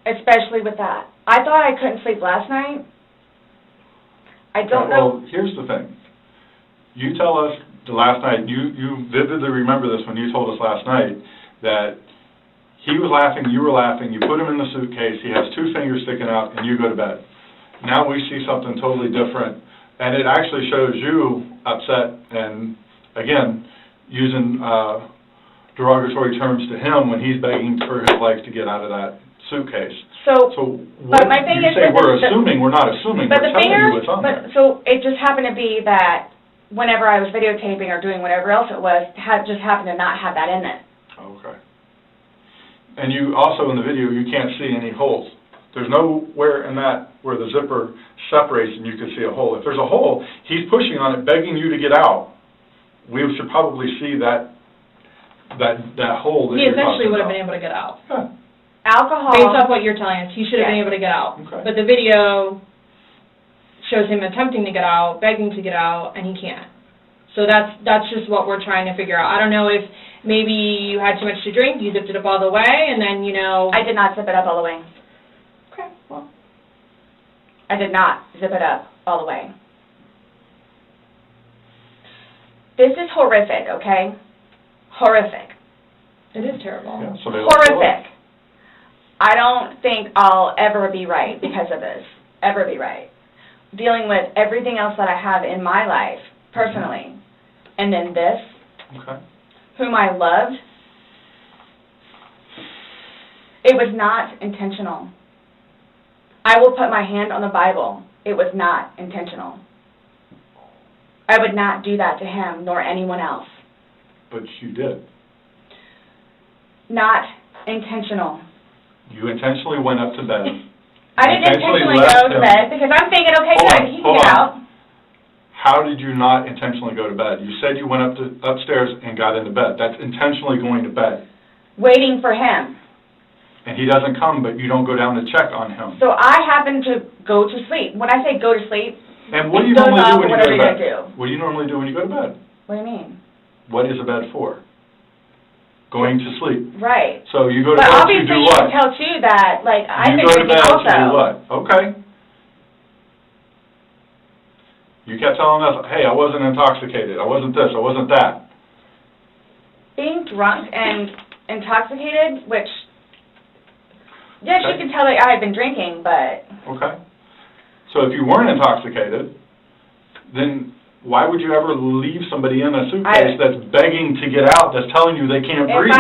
Especially with that. I thought I couldn't sleep last night. I don't know. Well, here's the thing. You tell us the last night, you vividly remember this when you told us last night, that he was laughing, you were laughing, you put him in the suitcase, he has two fingers sticking out, and you go to bed. Now we see something totally different, and it actually shows you upset and, again, using derogatory terms to him when he's begging for his life to get out of that suitcase. So what but my thing you is say we're assuming, we're not assuming, we're telling you what's on there. So it just happened to be that whenever I was videotaping or doing whatever else it was, just happened to not have that in it. Okay. And you also, in the video, you can't see any holes. There's nowhere in that where the zipper separates and you can see a hole. If there's a hole, he's pushing on it, begging you to get out. We should probably see that hole that He you're essentially talking would have about. been able to get out. Yeah. Alcohol. Based off what you're telling us, he should have been able to get out. Okay. But the video shows him attempting to get out, begging to get out, and he can't. So that's just what we're trying to figure out. I don't know if maybe you had too much to drink, you zipped it up all the way, and then, I did not zip it up all the way. Okay, well. I did not zip it up all the way. This is horrific, okay? Horrific. It is terrible. Yeah, so they look Horrific. I don't think I'll ever be right because of this. Ever be right. Dealing with everything else that I have in my life, personally. And then this, Okay. whom I loved, it was not intentional. I will put my hand on the Bible. It was not intentional. I would not do that to him nor anyone else. But you did. Not intentional. You intentionally went up to bed. I didn't intentionally left go to him. bed because I'm thinking, okay, Hold good, on, he can hold get on. out. How did you not intentionally go to bed? You said you went upstairs and got into bed. That's intentionally going to bed. Waiting for him. And he doesn't come, but you don't go down to check on him. So I happen to go to sleep. When I say go to sleep, And what do you doze normally do off when or you go to whatever bed? you're gonna do. What do you normally do when you go to bed? What do you mean? What is a bed for? Going to sleep. Right. So you go to But bed to obviously do you what? can tell too that, I've You been go to drinking bed also. to do what? Okay. You kept telling us, hey, I wasn't intoxicated, I wasn't this, I wasn't that. Being drunk and intoxicated, which, yes, you can tell that I had been drinking, but... Okay. So if you weren't intoxicated, then why would you ever leave somebody in a suitcase that's begging to get out, that's telling you they can't breathe?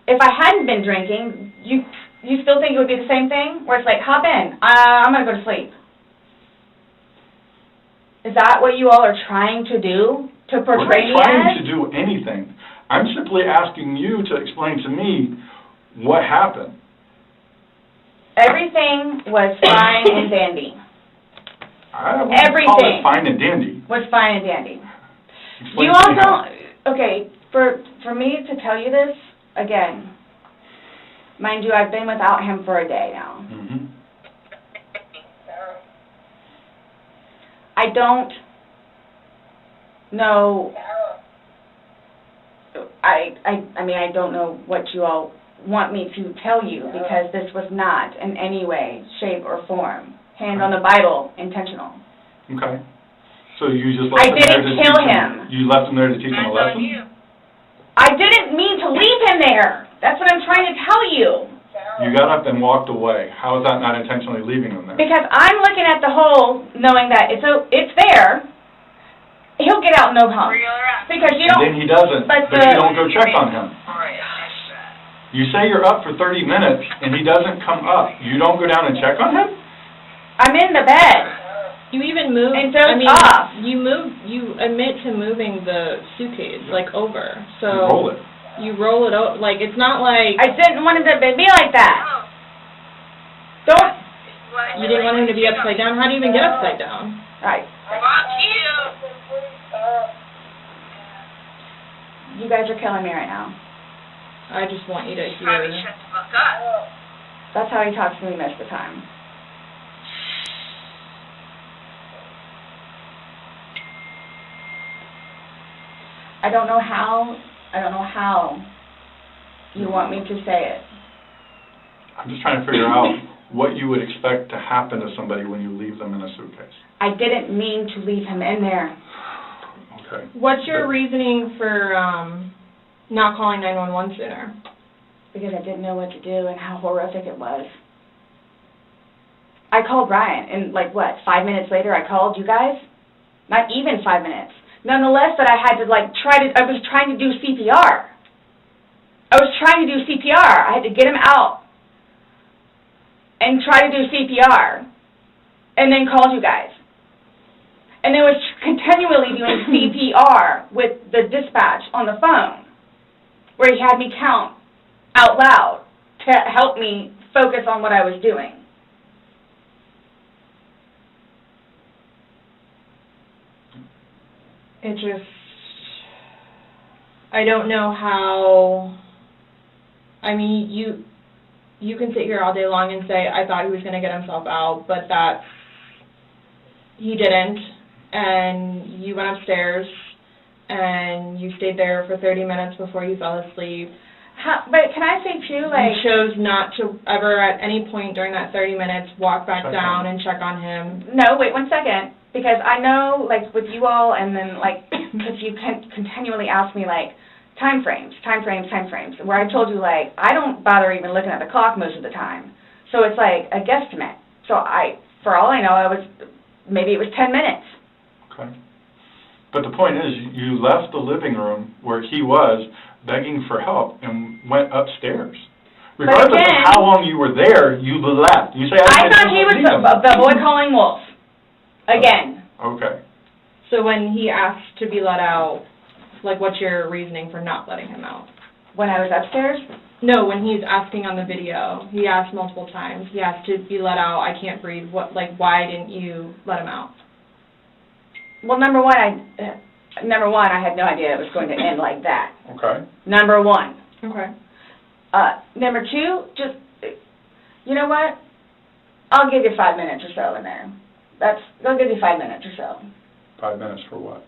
If I hadn't been drinking, you still think it would be the same thing? Where it's like, hop in, I'm going to go to sleep. Is that what you all are trying to do? To portray me as? We're not trying to do anything. I'm simply asking you to explain to me what happened. Everything was fine and dandy. I wouldn't call it fine and dandy. Was fine and dandy. Explain You all don't, okay, for me to tell you this, again, mind you, I've been without him for a day now. Mm-hmm. I don't know, I mean, I don't know what you all want me to tell you, because this was not in any way, shape, or form, hand on the Bible, intentional. Okay. So you just left him there to teach him? I didn't kill him. You left him there to teach him a lesson? I didn't mean to leave him there. That's what I'm trying to tell you. You got up and walked away. How is that not intentionally leaving him there? Because I'm looking at the hole, knowing that it's there. He'll get out no problem. Because you don't. And then he doesn't, but you don't go check on him. You say you're up for 30 minutes, and he doesn't come up. You don't go down and check on him? I'm in the bed. You even moved. And off. You admit to moving the suitcase, like, over. So you roll it. You roll it over. Like, it's not like... I didn't want it to be like that. Don't... You didn't want him to be upside down? How do you even get upside down? Right. You guys are killing me right now. I just want you to hear... That's how he talks to me most of the time. I don't know how you want me to say it. I'm just trying to figure out what you would expect to happen to somebody when you leave them in a suitcase. I didn't mean to leave him in there. Okay. What's your reasoning for not calling 911 sooner? Because I didn't know what to do and how horrific it was. I called Brian, and 5 minutes later I called you guys? Not even 5 minutes. Nonetheless, that I had to I was trying to do CPR. I had to get him out and try to do CPR, and then called you guys. And then was continually doing CPR with the dispatch on the phone, where he had me count out loud to help me focus on what I was doing. It just, I don't know how, I mean, you can sit here all day long and say, I thought he was going to get himself out, but he didn't, and you went upstairs, and you stayed there for 30 minutes before you fell asleep. But can I say, too, You chose not to ever at any point during that 30 minutes walk back down and check on him. No, wait 1 second. Because I know, with you all, and then, because you continually ask me, time frames, where I told you, I don't bother even looking at the clock most of the time. So it's a guesstimate. So for all I know, maybe it was 10 minutes. Okay. But the point is, you left the living room where he was begging for help and went upstairs. Regardless of how long you were there, you left. You say, I thought he was the boy calling wolf. Again. Okay. So when he asked to be let out, what's your reasoning for not letting him out? When I was upstairs? No, when he's asking on the video. He asked multiple times. He asked to be let out. I can't breathe. Why didn't you let him out? Well, number one, I had no idea it was going to end like that. Okay. Number one. Okay. Number two, just, you know what? I'll give you 5 minutes or so in there. They'll give you 5 minutes or so. 5 minutes for what?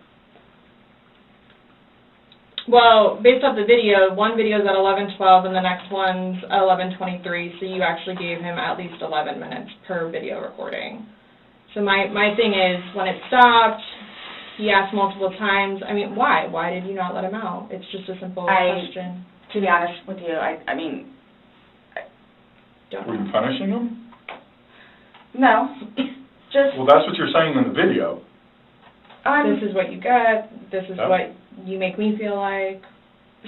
Well, based off the video, one video is at 11:12 and the next one's at 11:23, so you actually gave him at least 11 minutes per video recording. So my thing is, when it stopped, he asked multiple times, I mean, why? Why did you not let him out? It's just a simple question. To be honest with you, I mean... Were you punishing him? No. Just... Well, that's what you're saying in the video. This is what you get. This is what you make me feel like.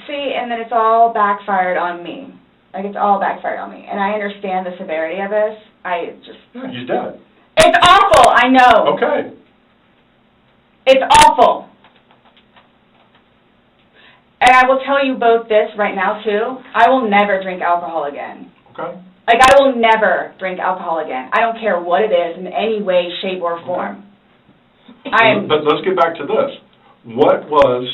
See, and then it's all backfired on me. Like, it's all backfired on me. And I understand the severity of this. I just... Yeah, he's dead. It's awful, I know. Okay. It's awful. And I will tell you both this right now, too. I will never drink alcohol again. Okay. Like, I will never drink alcohol again. I don't care what it is in any way, shape, or form. But let's get back to this. What was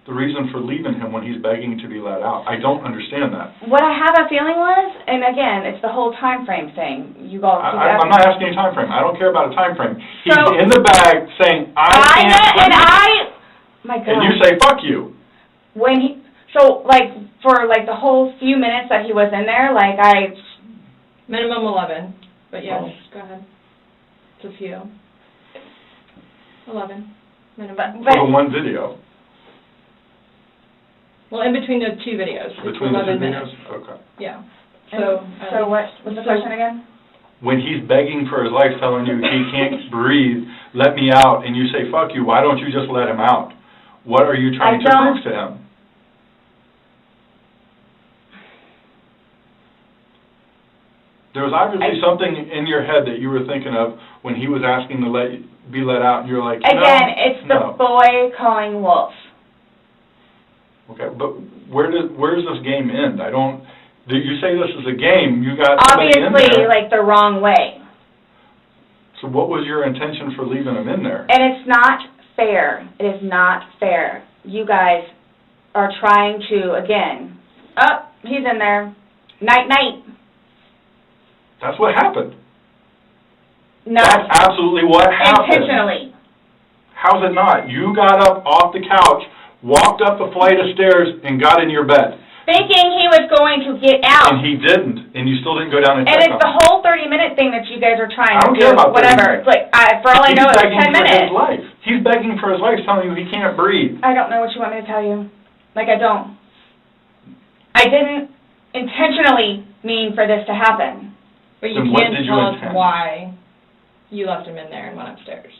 the reason for leaving him when he's begging to be let out? I don't understand that. What I have a feeling was, and again, it's the whole time frame thing. You all. I'm not asking a time frame. I don't care about a time frame. He's in the bag saying, my God. And you say, fuck you. When he, for the whole few minutes that he was in there, Minimum 11, but yes, go ahead. It's a few. 11, minimum. For the one video. Well, in between the two videos. Between the two videos? Minutes. Okay. Yeah. So what's the question again? When he's begging for his life, telling you he can't breathe, let me out, and you say, fuck you, why don't you just let him out? What are you trying to prove to him? There was obviously something in your head that you were thinking of when he was asking to be let out, and you're like, Again, it's the boy calling wolf. Okay, but where does this game end? You say this is a game, you got somebody in Obviously, there. the wrong way. So what was your intention for leaving him in there? And it's not fair. It is not fair. You guys are trying to, again, he's in there. Night, night. That's what happened. No. That's absolutely what happened. Intentionally. How's it not? You got up off the couch, walked up a flight of stairs, and got in your bed. Thinking he was going to get out. And he didn't, and you still didn't go down and check And it's on the him. whole 30-minute thing that you guys are trying to do. I don't care about 30 whatever. minutes. It's for all I know, it's 10 minutes. He's begging for his life. He's begging for his life, telling you he can't breathe. I don't know what you want me to tell you. I don't. I didn't intentionally mean for this to happen. But you can't tell us why you left him in there and went upstairs.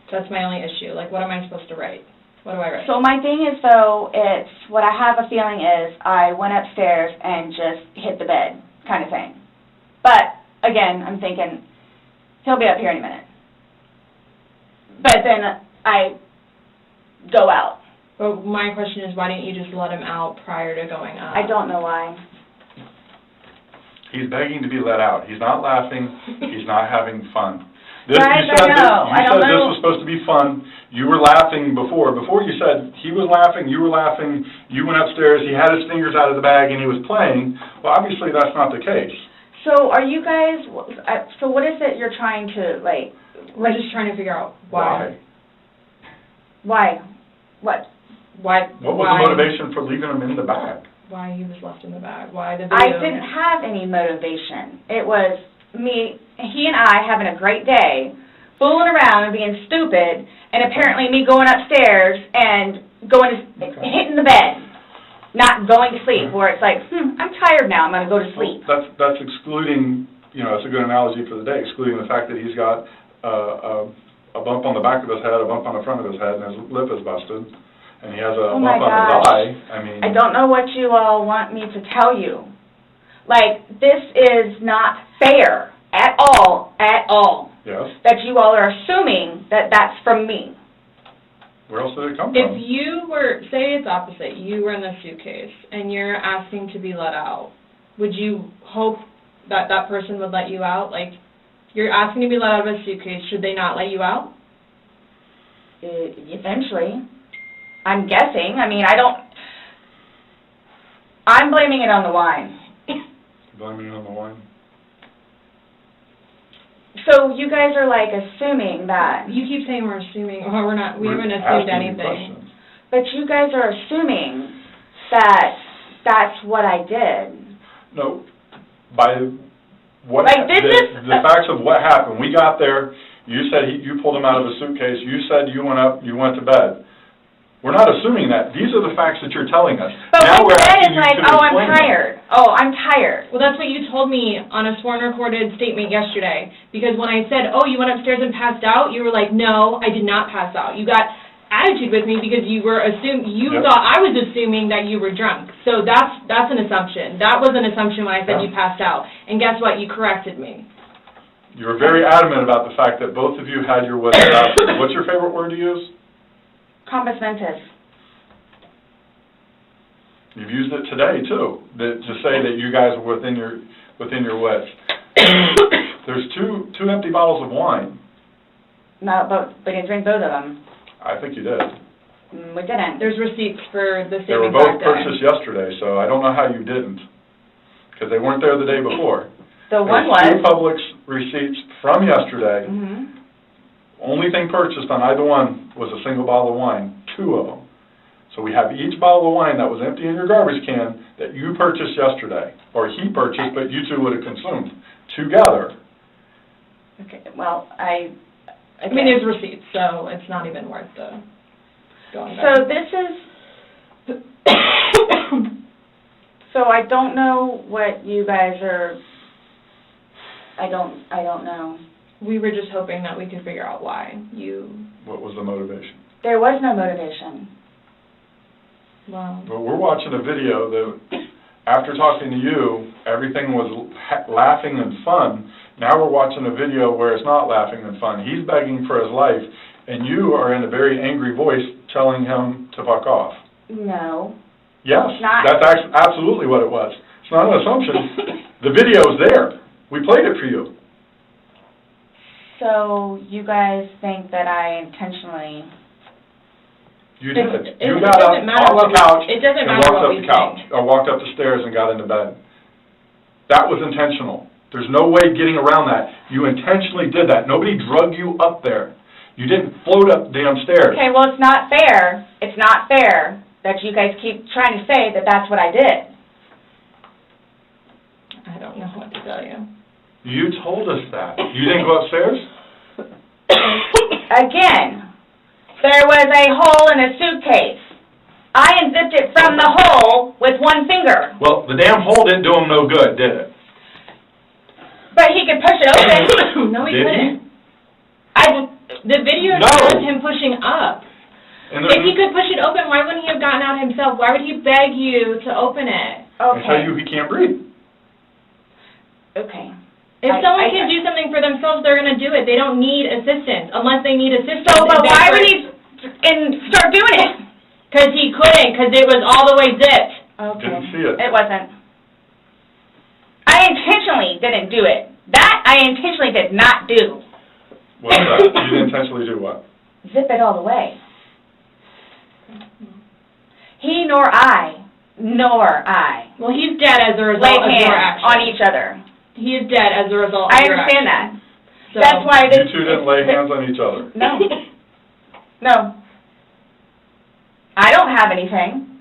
That's my only issue. What am I supposed to write? What do I write? So my thing is, it's what I have a feeling is I went upstairs and just hit the bed kind of thing. But, again, I'm thinking he'll be up here any minute. But then I go out. But my question is, why didn't you just let him out prior to going up? I don't know why. He's begging to be let out. He's not laughing. He's not having fun. You said this was supposed to be fun. You were laughing before. Before you said he was laughing, you were laughing, you went upstairs, he had his fingers out of the bag and he was playing. Well, obviously that's not the case. So are you guys, so what is it you're trying to, We're just trying to figure out why. Why? What? Why? What was the motivation for leaving him in the bag? Why he was left in the bag? Why the video? I didn't have any motivation. It was he and I having a great day, fooling around and being stupid, and apparently me going upstairs and hitting the bed, not going to sleep, where it's I'm tired now, I'm going to go to sleep. Well, that's excluding, that's a good analogy for the day, excluding the fact that he's got a bump on the back of his head, a bump on the front of his head, and his lip is busted, and he has a bump on his eye. I don't know what you all want me to tell you. This is not fair at all. Yes. That you all are assuming that that's from me. Where else did it come from? If you were, say it's opposite, you were in the suitcase, and you're asking to be let out, would you hope that that person would let you out? You're asking to be let out of a suitcase, should they not let you out? Eventually. I'm guessing. I'm blaming it on the wine. Blaming it on the wine? So you guys are assuming that. You keep saying we're assuming, we're not, we haven't assumed anything. But you guys are assuming that that's what I did. No. By what, Like, this the facts of what happened. We got there, you said you pulled him out of a suitcase, you said you went up, you went to bed. We're not assuming that. These are the facts that you're telling us. But now when we're bed asking is you like, to oh, I'm explain tired. Oh, I'm tired. Well, that's what you told me on a sworn recorded statement yesterday. Because when I said, oh, you went upstairs and passed out, you were like, no, I did not pass out. You got attitude with me because you were thought I was assuming that you were drunk. So that's an assumption. That was an assumption when I said you passed out. And guess what? You corrected me. You were very adamant about the fact that both of you had your wits about you. What's your favorite word to use? Compass mentis. You've used it today too, to say that you guys were within your wits. There's two empty bottles of wine. No, but we didn't drink both of them. I think you did. We didn't. There's receipts for the They were statement both back there. purchased yesterday, so I don't know how you didn't, because they weren't there the day before. The one There's was. two Publix receipts from yesterday. Mm-hmm. Only thing purchased on either one was a single bottle of wine, 2 of them. So we have each bottle of wine that was empty in your garbage can that you purchased yesterday, or he purchased, but you two would have consumed together. Okay, well, I mean, there's receipts, so it's not even worth the going back. So this is, so I don't know what you guys are, I don't know. We were just hoping that we could figure out why you... What was the motivation? There was no motivation. Wow. Well, we're watching a video that, after talking to you, everything was laughing and fun. Now we're watching a video where it's not laughing and fun. He's begging for his life, and you are in a very angry voice telling him to fuck off. No. Yes, that's absolutely what it was. It's not an assumption. The video is there. We played it for you. So you guys think that I intentionally... You did. You got up off the couch and walked up the couch, or walked up the stairs and got into bed. That was intentional. There's no way getting around that. You intentionally did that. Nobody drug you up there. You didn't float up damn stairs. Okay, well, it's not fair. It's not fair that you guys keep trying to say that that's what I did. I don't know what to tell you. You told us that. You didn't go upstairs? Again, there was a hole in a suitcase. I unzipped it from the hole with one finger. Well, the damn hole didn't do him no good, did it? But he could push it open. No, he Did couldn't. The video No. shows him pushing up. And If he could push it open, why wouldn't he have gotten out himself? Why would he beg you to open it? I tell you he can't breathe. Okay. If someone can do something for themselves, they're going to do it. They don't need assistance, unless they need assistance. So, but why would he start doing it? Because he couldn't, because it was all the way zipped. Okay. Didn't see it. It wasn't. I intentionally didn't do it. That I intentionally did not do. What's that? You didn't intentionally do what? Zip it all the way. He nor I. Well, he's dead as a result laid of your hands action. on each other. He is dead as a result I of your understand action. that. So, That's why this... You two didn't lay hands on each other. No. No. I don't have anything.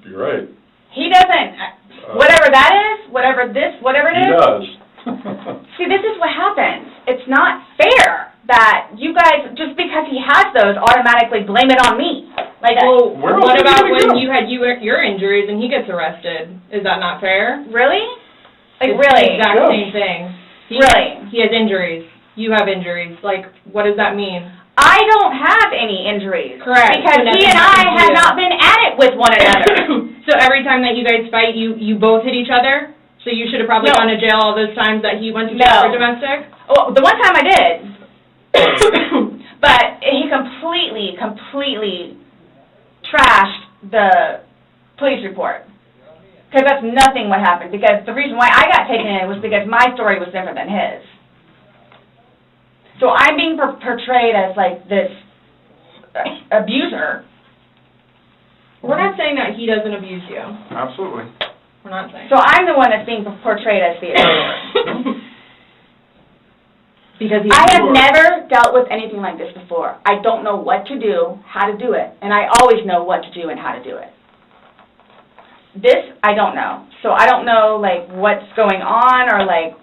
You're right. He doesn't. Whatever that is, whatever it is. He does. See, this is what happens. It's not fair that you guys, just because he has those, automatically blame it on me. Like, well, what about when you had your injuries and he gets arrested? Is that not fair? Really? Like, It's really? the exact same thing. Really? He has injuries. You have injuries. Like, what does that mean? I don't have any injuries. Correct. Because So he nothing and I happened to have you. not been at it with one another. So every time that you guys fight, you both hit each other? So you should have probably No. gone to jail all those times that he went to jail for domestic? Well, the one time I did. But he completely trashed the police report. Because that's nothing what happened. Because the reason why I got taken in was because my story was different than his. So I'm being portrayed as like this abuser. We're not saying that he doesn't abuse you. Absolutely. We're not saying. So I'm the one that's being portrayed as the abuser. Because I have never dealt with anything like this before. I don't know what to do, how to do it, and I always know what to do and how to do it. This, I don't know. So I don't know, like, what's going on or, like,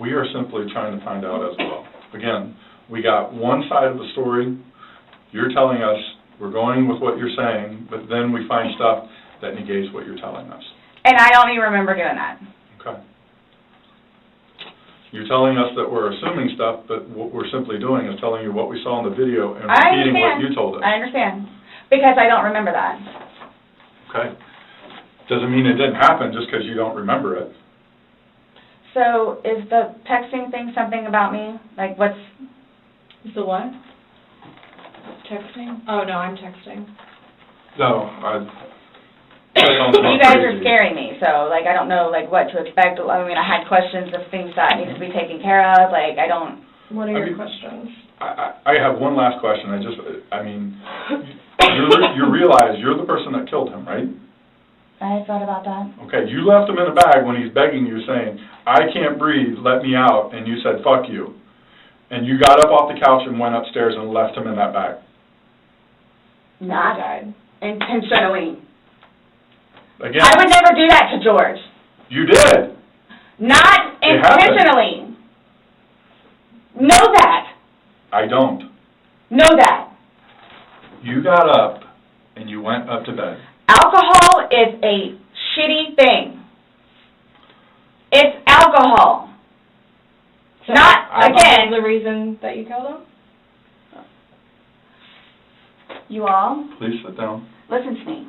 We are simply trying to find out as well. Again, we got one side of the story. You're telling us we're going with what you're saying, but then we find stuff that negates what you're telling us. And I don't even remember doing that. Okay. You're telling us that we're assuming stuff, but what we're simply doing is telling you what we saw in the video and repeating what you told us. I understand. Because I don't remember that. Okay. Doesn't mean it didn't happen just because you don't remember it. So is the texting thing something about me? Like what's... The what? Texting? Oh, no, I'm texting. No, You guys are scaring me, so, like, I don't know, like, what to expect. I mean, I had questions of things that need to be taken care of. Like, I don't... What are your questions? I have one last question. You realize you're the person that killed him, right? I thought about that. Okay, you left him in a bag when he's begging you, saying, I can't breathe, let me out, and you said, fuck you. And you got up off the couch and went upstairs and left him in that bag. Not intentionally. Again, I would never do that to George. you did. Not intentionally. Know that. I don't. Know that. You got up and you went up to bed. Alcohol is a shitty thing. It's alcohol. So not, again, the reason that you killed him? You all, Please sit down. listen to me.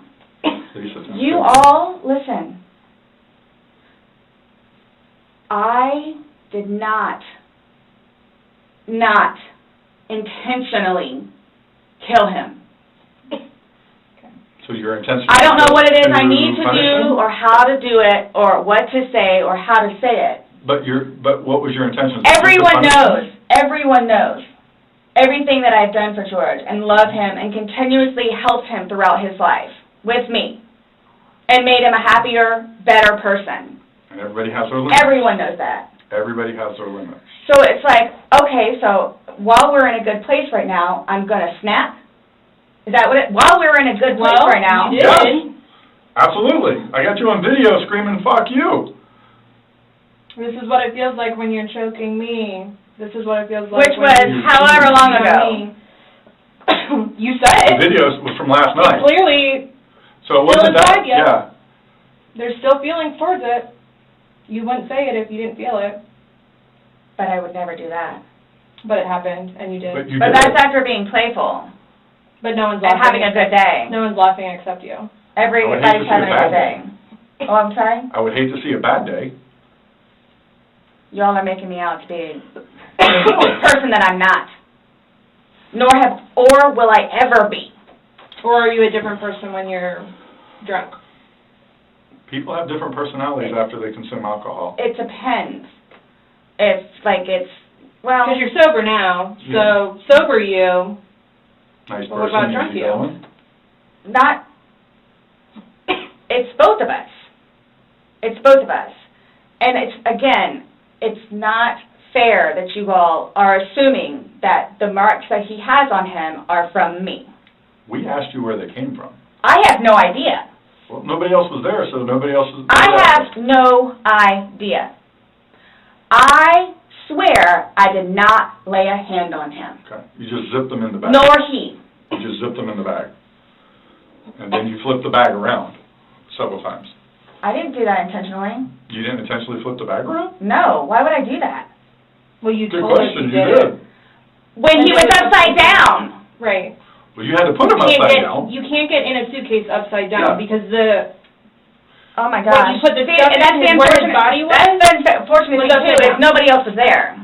Please sit down. You all, listen. I did not intentionally kill him. So your intention... I don't know what it is I to need to punish do him? or how to do it or what to say or how to say it. But what was your intention? Everyone knows. Everyone knows. Everything that I've done for George and love him and continuously helped him throughout his life with me and made him a happier, better person. And everybody has their limits. Everyone knows that. Everybody has their limits. So it's like, okay, so while we're in a good place right now, I'm going to snap? Is that what it, while we're in a good place right now? You did. Yes. Absolutely. I got you on video screaming, fuck you. This is what it feels like when you're choking me. This is what it feels like. Which was however long ago. You said The video was from last night. Clearly, So it wasn't that, inside you. yeah. There's still feelings towards it. You wouldn't say it if you didn't feel it. But I would never do that. But it happened, and you did. But that's after being playful. But no one's And laughing. having a good day. No one's laughing except you. Everybody's having a good day. Oh, I'm sorry? I would hate to see a bad day. Y'all are making me out to be a person that I'm not. Or will I ever be. Or are you a different person when you're drunk? People have different personalities after they consume alcohol. It depends. Well... Because you're sober now, so sober you... Nice Well, what person, about drunk easy you? going. Not... It's both of us. It's both of us. And it's not fair that you all are assuming that the marks that he has on him are from me. We asked you where they came from. I have no idea. Well, nobody else was there, so nobody else was... I have no idea. I swear I did not lay a hand on him. Okay. You just zipped them in the bag. Nor he. You just zipped them in the bag. And then you flipped the bag around several times. I didn't do that intentionally. You didn't intentionally flip the bag around? No. Why would I do that? Well, you Good told us question, you you did. did. When he was upside down. Right. Well, you had to put him upside down. You can't get in a suitcase upside down because the... Oh my When gosh. you put the See, stuff and that's in the where his unfortunate, body was, that's the unfortunate thing too, is nobody else was there.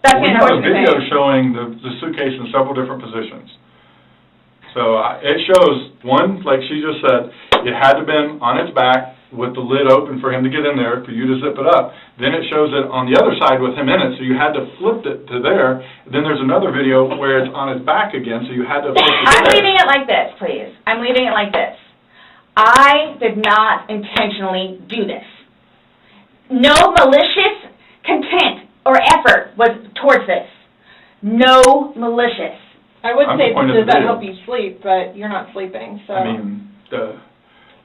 That's the We have a unfortunate video thing. showing the suitcase in several different positions. So it shows, one, like she just said, it had to have been on its back with the lid open for him to get in there, for you to zip it up. Then it shows it on the other side with him in it, so you had to flip it to there. Then there's another video where it's on his back again, so you had to flip it to I'm there. leaving it like this, please. I'm leaving it like this. I did not intentionally do this. No malicious content or effort was towards this. No malicious. I would I'm say the point of does the that video. help you sleep, but you're not sleeping, so... I mean,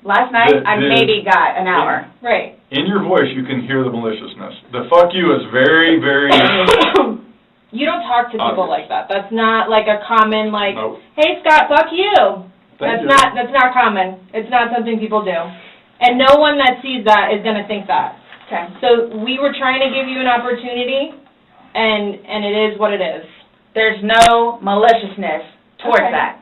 Last night, I maybe got an hour. Right. In your voice, you can hear the maliciousness. The fuck you is very, very... You don't talk to people obvious. like that. That's not like a common, like, Nope. hey, Scott, fuck you. Thank you. That's not common. It's not something people do. And no one that sees that is going to think that. Okay. So we were trying to give you an opportunity, and it is what it is. There's no maliciousness towards Okay. that.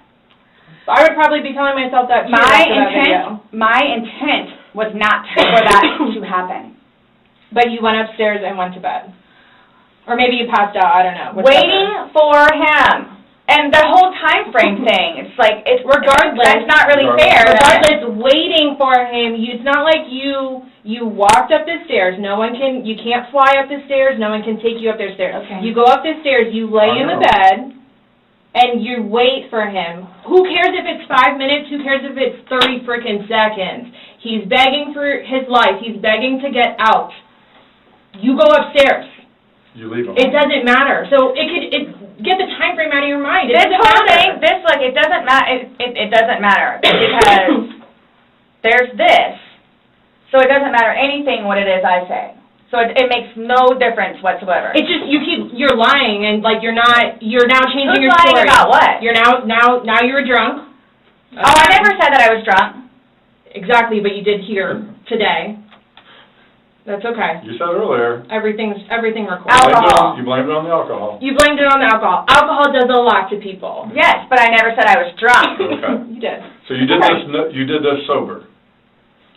I would probably be telling myself that too after that video. My intent was not for that to happen. But you went upstairs and went to bed. Or maybe you passed out, I don't know. Whichever. Waiting for him. And the whole time frame thing, it's like, Regardless. that's not really fair. Regardless, waiting for him, it's not like you walked up the stairs. You can't fly up the stairs, no one can take you up the stairs. Okay. You go up the stairs, you lay in the bed, and you wait for him. Who cares if it's 5 minutes? Who cares if it's 30 frickin' seconds? He's begging for his life. He's begging to get out. You go upstairs. You leave him. It doesn't matter. So get the time frame out of your mind. This whole thing, it doesn't matter. It doesn't matter because there's this. So it doesn't matter anything what it is I say. So it makes no difference whatsoever. It's just you're lying and like you're now changing Who's your lying story. about what? You're now you were drunk. Oh, I never said that I was drunk. Exactly, but you did here today. That's okay. You said earlier. Everything recorded. Alcohol. You blamed it on the alcohol. You blamed it on the alcohol. Alcohol does a lot to people. Yes, but I never said I was drunk. Okay. You did. So you did this sober.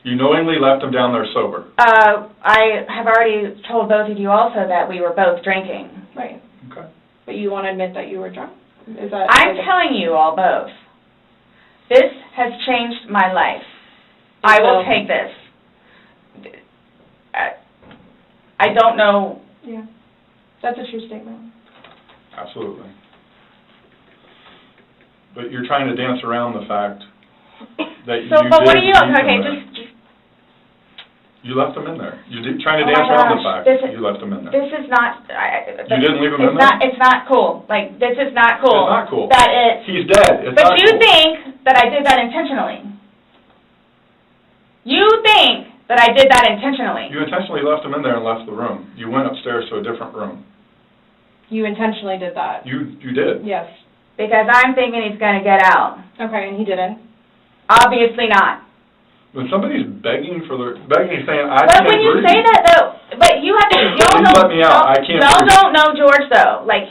You knowingly left him down there sober. I have already told both of you also that we were both drinking. Right. Okay. But you want to admit that you were drunk? Is that? I'm telling you all both. This has changed my life. I will take this. I don't know. Yeah. That's a true statement. Absolutely. But you're trying to dance around the fact that you but what are you? leave him Okay, there. just. You left him in there. You're trying to Oh my dance around the gosh, fact you left him in there. This is not. You didn't leave him in there? It's not cool. Like, this is not cool. It's not cool. That it. He's dead. It's But not you cool. think that I did that intentionally. You think that I did that intentionally. You intentionally left him in there and left the room. You went upstairs to a different room. You intentionally did that. You did. Yes. Because I'm thinking he's going to get out. Okay, and he didn't. Obviously not. When somebody's begging, saying, I But can't when you breathe. say that, though, but you have to, y'all Please let me out. I can't y'all breathe. don't know George, though. Like,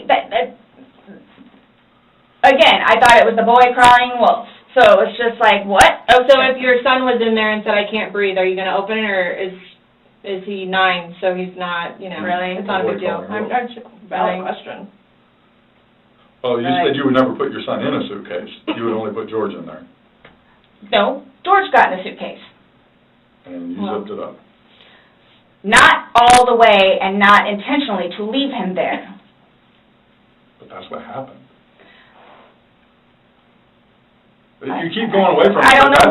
again, I thought it was the boy crying wolf. So it's just like, what? Oh, so if your son was in there and said, I can't breathe, are you going to open it, or is he 9, so he's not, Really? It's not a big deal. Boy I'm just valid question. Oh, you said you would never put your son in a suitcase. You would only put George in there. No, George got in a suitcase. And you zipped it up. Not all the way and not intentionally to leave him there. But that's what happened. You keep going away from it. I don't know.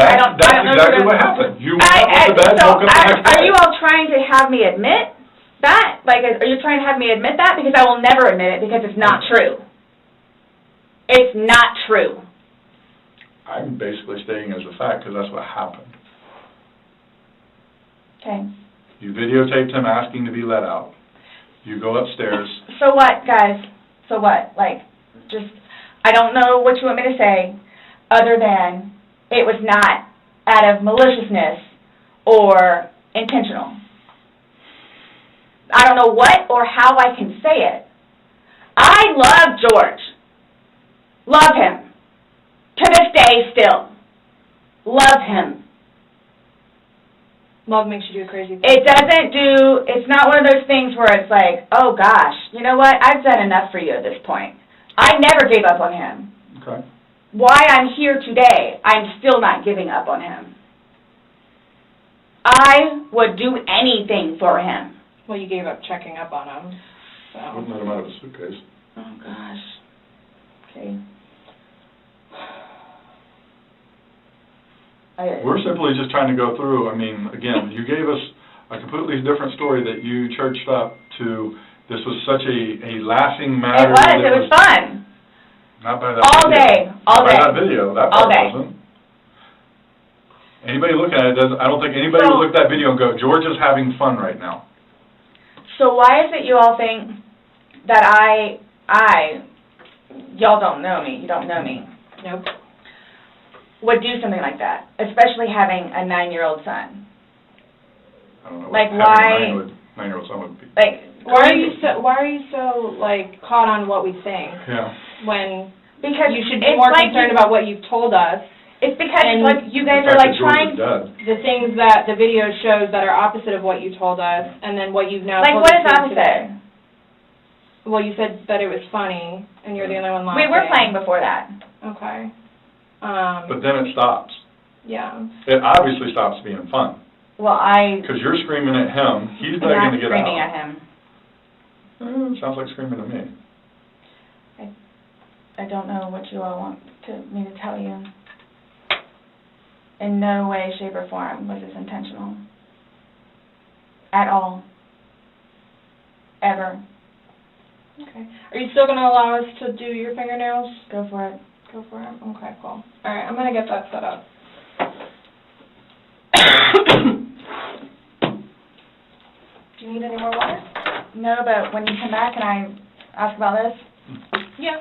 That's exactly what happened. You went up to bed and woke up the next day. Are you all trying to have me admit that? Like, are you trying to have me admit that? Because I will never admit it because it's not true. It's not true. I'm basically stating as a fact because that's what happened. Okay. You videotaped him asking to be let out. You go upstairs. So what, guys? So what? Like, just, I don't know what you want me to say other than it was not out of maliciousness or intentional. I don't know what or how I can say it. I love George. Love him. To this day still. Love him. Love makes you do crazy things. It's not one of those things where it's like, oh gosh, you know what, I've done enough for you at this point. I never gave up on him. Okay. Why I'm here today, I'm still not giving up on him. I would do anything for him. Well, you gave up checking up on him. So. Wouldn't let him out of a suitcase. Oh gosh. Okay. We're simply just trying to go through. I mean, again, you gave us a completely different story that you churched up to. This was such a laughing matter. It was fun. Not by that all video. Day. All Not day. By that video. That all part day. wasn't. Anybody looking at it doesn't, I don't think anybody would look at that video and go, George is having fun right now. So why is it you all think that y'all don't know me, you don't know me, Nope. would do something like that, especially having a 9-year-old son? I don't know what Like, having why- a 9-year-old son would be. Like, Why are you so like caught on what we think Yeah. when because you should be it's more like concerned about what you've told us? It's because and like you guys The are fact like that George trying. is dead. The things that the video shows that are opposite of what you told us, and then what you've now Like told what us is here opposite? today. Well, you said that it was funny, and you're the only one laughing. We were playing before that. Okay. But then it stops. Yeah. It obviously stops being fun. Well, Because you're screaming at him, he's I'm begging not to get screaming out. at him. Sounds like screaming to me. I don't know what you all want me to tell you. In no way, shape, or form was this intentional. At all. Ever. Okay. Are you still going to allow us to do your fingernails? Go for it. Go for it? Okay, cool. All right, I'm going to get that set up. Do you need any more water? No, but when you come back, can I ask about this? Yeah.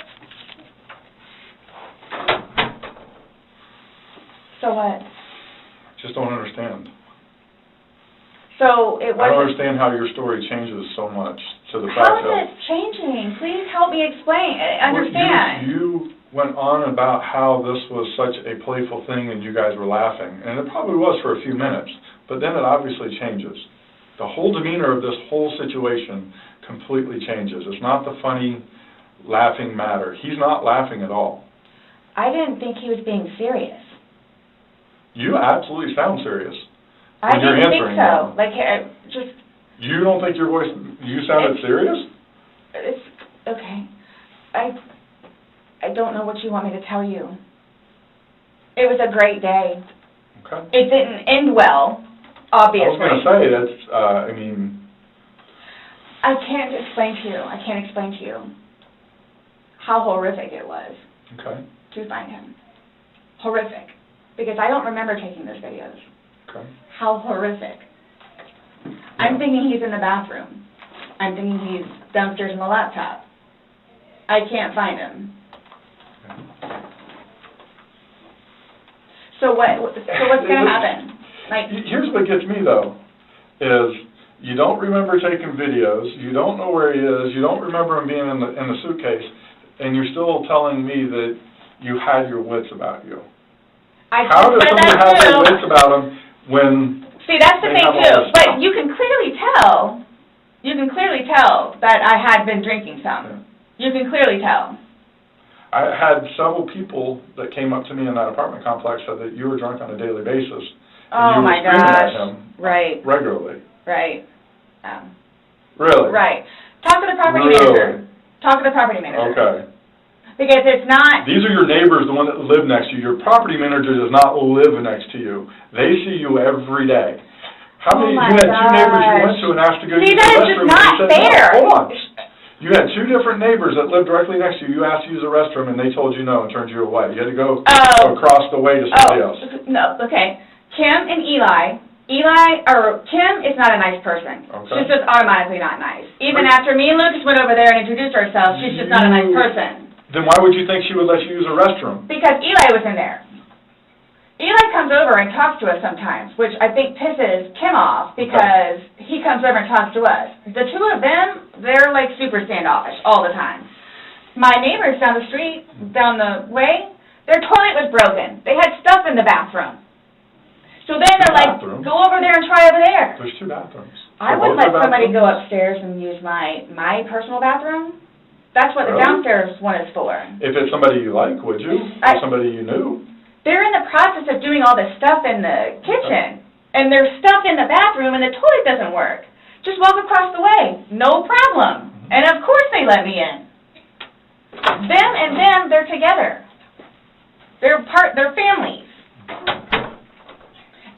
So what? Just don't understand. So it I don't wasn't... understand how your story changes so much to the How fact is that... it changing? Please help me explain, understand. You went on about how this was such a playful thing and you guys were laughing, and it probably was for a few minutes, but then it obviously changes. The whole demeanor of this whole situation completely changes. It's not the funny, laughing matter. He's not laughing at all. I didn't think he was being serious. You absolutely sound serious. I when you're didn't think answering so. them. Like, just... You don't think your voice, you sounded serious? It's... Okay. I don't know what you want me to tell you. It was a great day. Okay. It didn't end well, obviously. I was going to say, that's, I mean... I can't explain to you. I can't explain to you how horrific it was Okay. to find him. Horrific. Because I don't remember taking those videos. Okay. How horrific. I'm thinking he's in the bathroom. I'm thinking he's downstairs in the laptop. I can't find him. So what's going to happen? Like, here's what gets me, though, is you don't remember taking videos, you don't know where he is, you don't remember him being in the suitcase, and you're still telling me that you had your wits about you. How does somebody have their wits about them when... See, that's the thing, too. But you can clearly tell that I had been drinking some. You can clearly tell. I had several people that came up to me in that apartment complex said that you were drunk on a daily basis. And you were screaming at him regularly. Right. Really? Right. Talk to the property manager. Talk to the property manager. Okay. Because it's not... These are your neighbors, the one that live next to you. Your property manager does not live next to you. They see you every day. How many? You had two neighbors you went to and asked to go use the restroom. See, that is just not fair. No, hold on. You had two different neighbors that lived directly next to you. You asked to use the restroom, and they told you no and turned you away. You had to go across the way to somebody else. No, okay. Kim and Kim is not a nice person. Okay. She's just automatically not nice. Even after me and Lucas went over there and introduced ourselves, she's just not a nice person. Then why would you think she would let you use a restroom? Because Eli was in there. Eli comes over and talks to us sometimes, which I think pisses Kim off because he comes over and talks to us. The two of them, they're like super standoffish all the time. My neighbors down the street, down the way, their toilet was broken. They had stuff in the bathroom. So then they're like, go over there and try over there. There's two bathrooms. I wouldn't let somebody go upstairs and use my personal bathroom. That's what the downstairs one is for. If it's somebody you like, would you? Or somebody you knew? They're in the process of doing all this stuff in the kitchen, and there's stuff in the bathroom, and the toilet doesn't work. Just walk across the way. No problem. And of course they let me in. Them and them, they're together. They're families.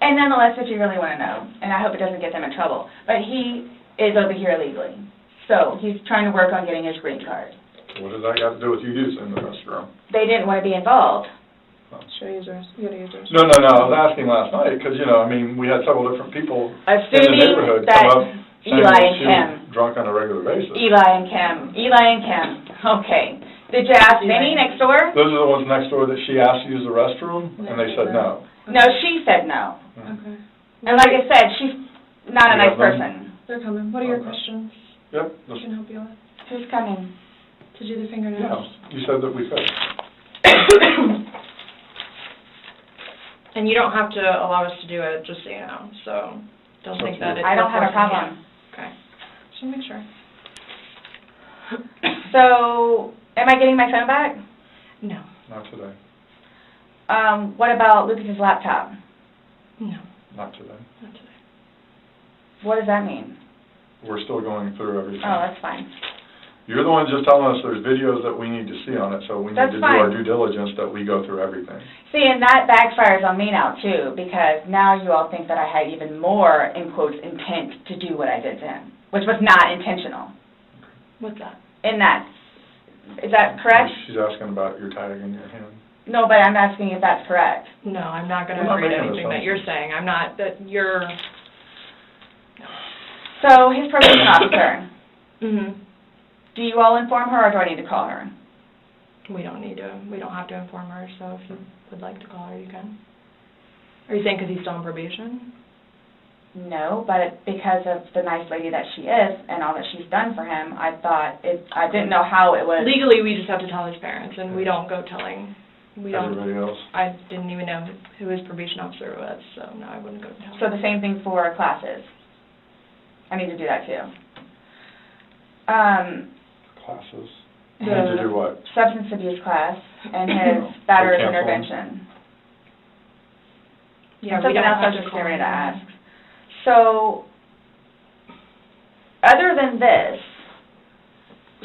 And nonetheless, if you really want to know, and I hope it doesn't get them in trouble, but he is over here illegally. So he's trying to work on getting his green card. What does that got to do with you using the restroom? They didn't want to be involved. Should I use yours? You gotta use yours. No, I was asking last night, because, we had several different people in the Assuming neighborhood that come up saying Eli that and she Kim. was drunk on a regular basis. Eli and Kim. Okay. Did you ask Vinny next door? Those are the ones next door that she asked to use the restroom, and they said no. No, she said no. Okay. And like I said, she's not a nice Yeah, person. They're coming. What are your questions? Yep. I can help you with. Who's coming? To do the fingernails. Yeah, you said that we could. And you don't have to allow us to do it, just so you know. So don't think that it's. I don't have a problem. Okay. Just want to make sure. So, am I getting my phone back? No. Not today. What about Lucas's laptop? No. Not today. Not today. What does that mean? We're still going through everything. Oh, that's fine. You're the one just telling us there's videos that we need to see on it, so we need That's to do fine. our due diligence that we go through everything. See, and that backfires on me now, too, because now you all think that I had even more, in quotes, intent to do what I did to him, which was not intentional. What's that? In that. Is that correct? She's asking about your tag in your hand. No, but I'm asking if that's correct. No, I'm not going to I'm not agree to making anything that you're saying. I'm not, that you're... So, his probation officer, Mm-hmm. do you all inform her, or do I need to call her? We don't have to inform her, so if you would like to call her, you can. Are you saying because he's still on probation? No, but because of the nice lady that she is and all that she's done for him, I didn't know how it was. Legally, we just have to tell his parents, and we don't go telling. Everybody else? I didn't even know who his probation officer was, so no, I wouldn't go tell So the same thing for classes. I need to do that too. Classes. You need to do what? Substance abuse class and his battered cancel him? intervention. Yeah, we Something don't else I have was to just call getting ready to him. ask. So, other than this,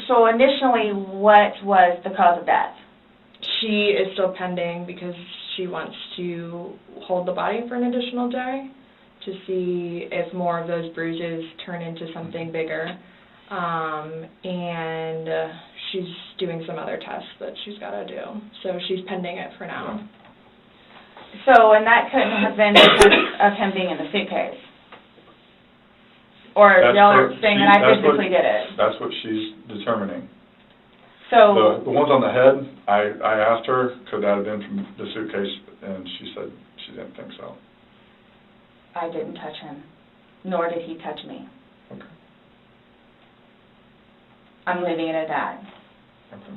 so initially, what was the cause of death? She is still pending because she wants to hold the body for an additional day to see if more of those bruises turn into something bigger. And she's doing some other tests that she's got to do. So she's pending it for now. So, and that couldn't have been because of him being in the suitcase? Or y'all are saying that I physically did it? That's what she's determining. So, The ones on the head, I asked her, could that have been from the suitcase, and she said she didn't think so. I didn't touch him, nor did he touch me. Okay. I'm leaving it at that. Okay.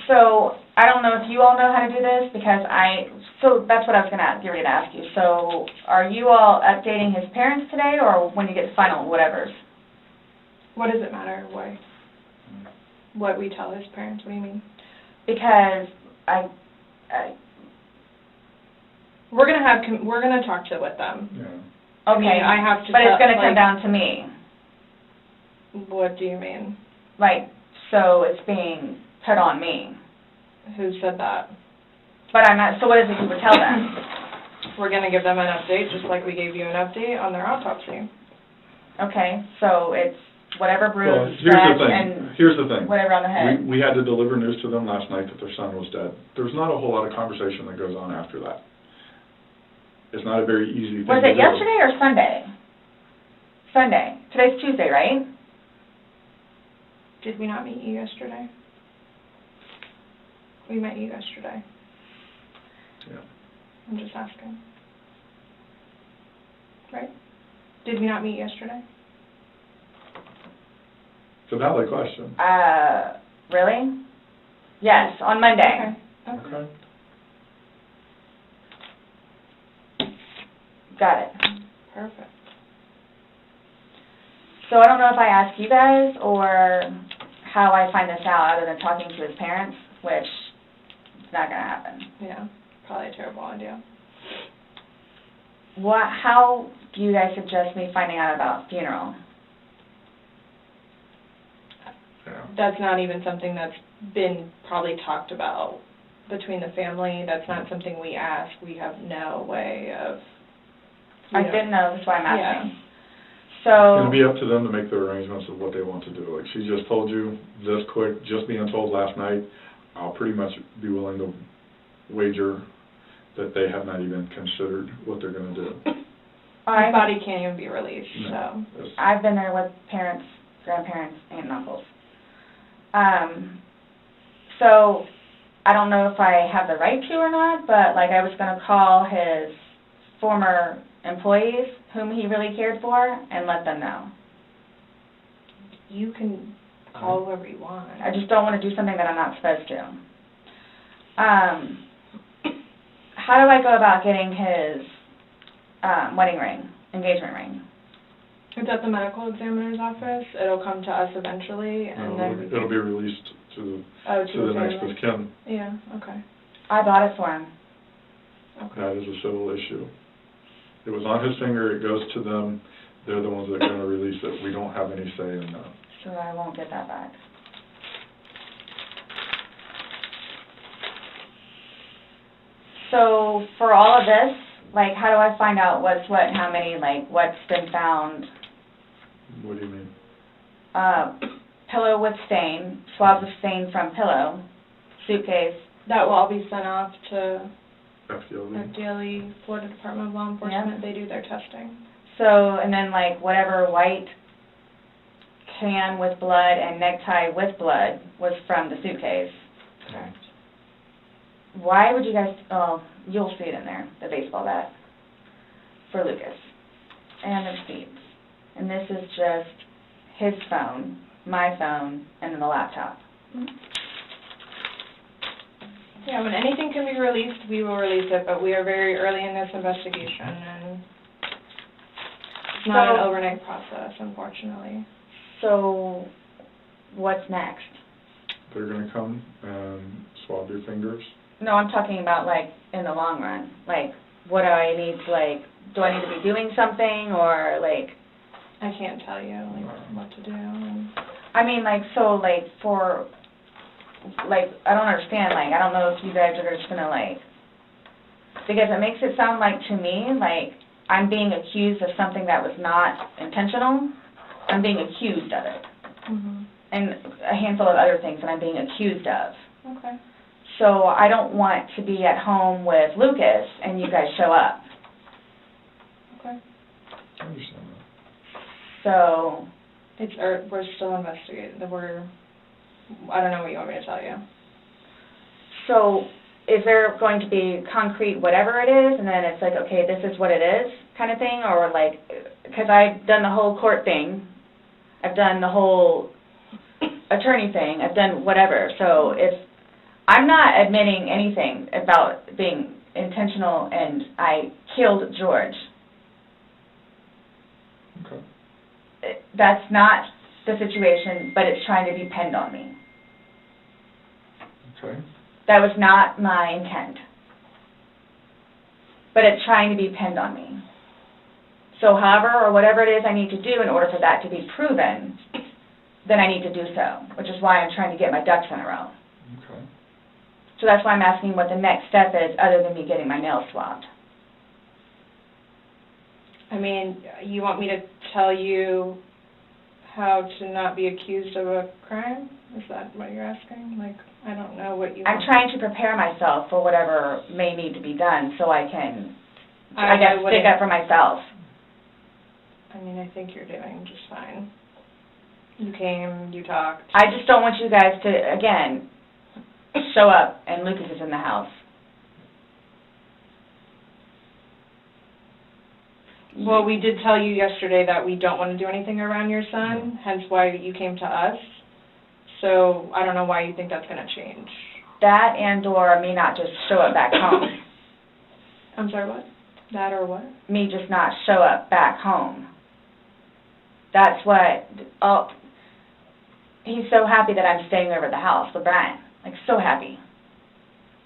So, I don't know if you all know how to do this, because so that's what I was going to get ready to ask you. So, are you all updating his parents today, or when you get the final whatevers? What does it matter? Why? What we tell his parents? What do you mean? Because we're gonna talk with them. Yeah. okay, I have to but it's tell- going to come down to me. What do you mean? Like, so it's being put on me. Who said that? But I'm not, so what is it you would tell them? We're gonna give them an update, just like we gave you an update on their autopsy. Okay, so it's whatever Well, bruise, scratch, and here's the thing. whatever on the head. We had to deliver news to them last night that their son was dead. There's not a whole lot of conversation that goes on after that. It's not a very easy thing Was to it do. yesterday or Sunday? Sunday. Today's Tuesday, right? Did we not meet you yesterday? We met you yesterday. Yeah. I'm just asking. Right? Did we not meet yesterday? It's a valid question. Really? Yes, on Monday. Okay. Got it. Perfect. So I don't know if I asked you guys or how I find this out other than talking to his parents, which is not going to happen. Yeah, probably a terrible idea. How do you guys suggest me finding out about funeral? Yeah. That's not even something that's been probably talked about between the family. That's not something we ask. We have no way of... I didn't know, that's why I'm asking. It'll be up to them to make their arrangements of what they want to do. Like she just told you this quick, just being told last night, I'll pretty much be willing to wager that they have not even considered what they're going to do. His body can't even be released, No, so. I've been there with parents, grandparents, aunt and uncles. So I don't know if I have the right to or not, but like I was going to call his former employees whom he really cared for and let them know. You can call whoever you want. I just don't want to do something that I'm not supposed to. How do I go about getting his wedding ring, engagement ring? It's at the medical examiner's office. It'll come to us eventually, and then it'll be released to the next of kin. Yeah. Okay. I bought it for him. Okay. That is a civil issue. It was on his finger. It goes to them. They're the ones that are going to release it. We don't have any say in that. So I won't get that back. So for all of this, like, how do I find out what's what and how many, like, what's been found? What do you mean? Pillow with stain, swabs of stain from pillow, suitcase. That will all be sent off to FDLE. FDLE, Florida Department of Law Enforcement. They do their testing. So, and then, like, whatever white can with blood and necktie with blood was from the suitcase. Correct. Why would you guys, oh, you'll see it in there, the baseball bat, for Lucas, and the receipts. And this is just his phone, my phone, and then the laptop. Yeah, when anything can be released, we will release it, but we are very early in this investigation, and it's not an overnight process, unfortunately. So, what's next? They're going to come and swab your fingers. No, I'm talking about, like, in the long run. Like, what do I need to, like, do I need to be doing something, or, like... I can't tell you, like, what to do. I mean, like, so, like, for, like, I don't understand, like, I don't know if you guys are just gonna, like... Because it makes it sound like, to me, like, I'm being accused of something that was not intentional. I'm being accused of it. Mm-hmm. And a handful of other things that I'm being accused of. Okay. So I don't want to be at home with Lucas and you guys show up. Okay. I understand that. So... we're still investigating. I don't know what you want me to tell you. So is there going to be concrete whatever it is, and then it's like, okay, this is what it is kind of thing? Or like, because I've done the whole court thing. I've done the whole attorney thing. I've done whatever. So if I'm not admitting anything about being intentional and I killed George. Okay. That's not the situation, but it's trying to depend on me. Okay. That was not my intent. But it's trying to depend on me. So however or whatever it is I need to do in order for that to be proven, then I need to do so, which is why I'm trying to get my ducks in a row. Okay. So that's why I'm asking what the next step is other than me getting my nails swabbed. I mean, you want me to tell you how to not be accused of a crime? Is that what you're asking? Like, I don't know what you I'm want. trying to prepare myself for whatever may need to be done so I can, I guess, stick up for myself. I mean, I think you're doing just fine. You came, you talked. I just don't want you guys to, again, show up and Lucas is in the house. Well, we did tell you yesterday that we don't want to do anything around your son, hence why you came to us. So I don't know why you think that's going to change. That and or me not just show up back home. I'm sorry, what? That or what? Me just not show up back home. That's what, he's so happy that I'm staying over at the house with Brian. Like, so happy.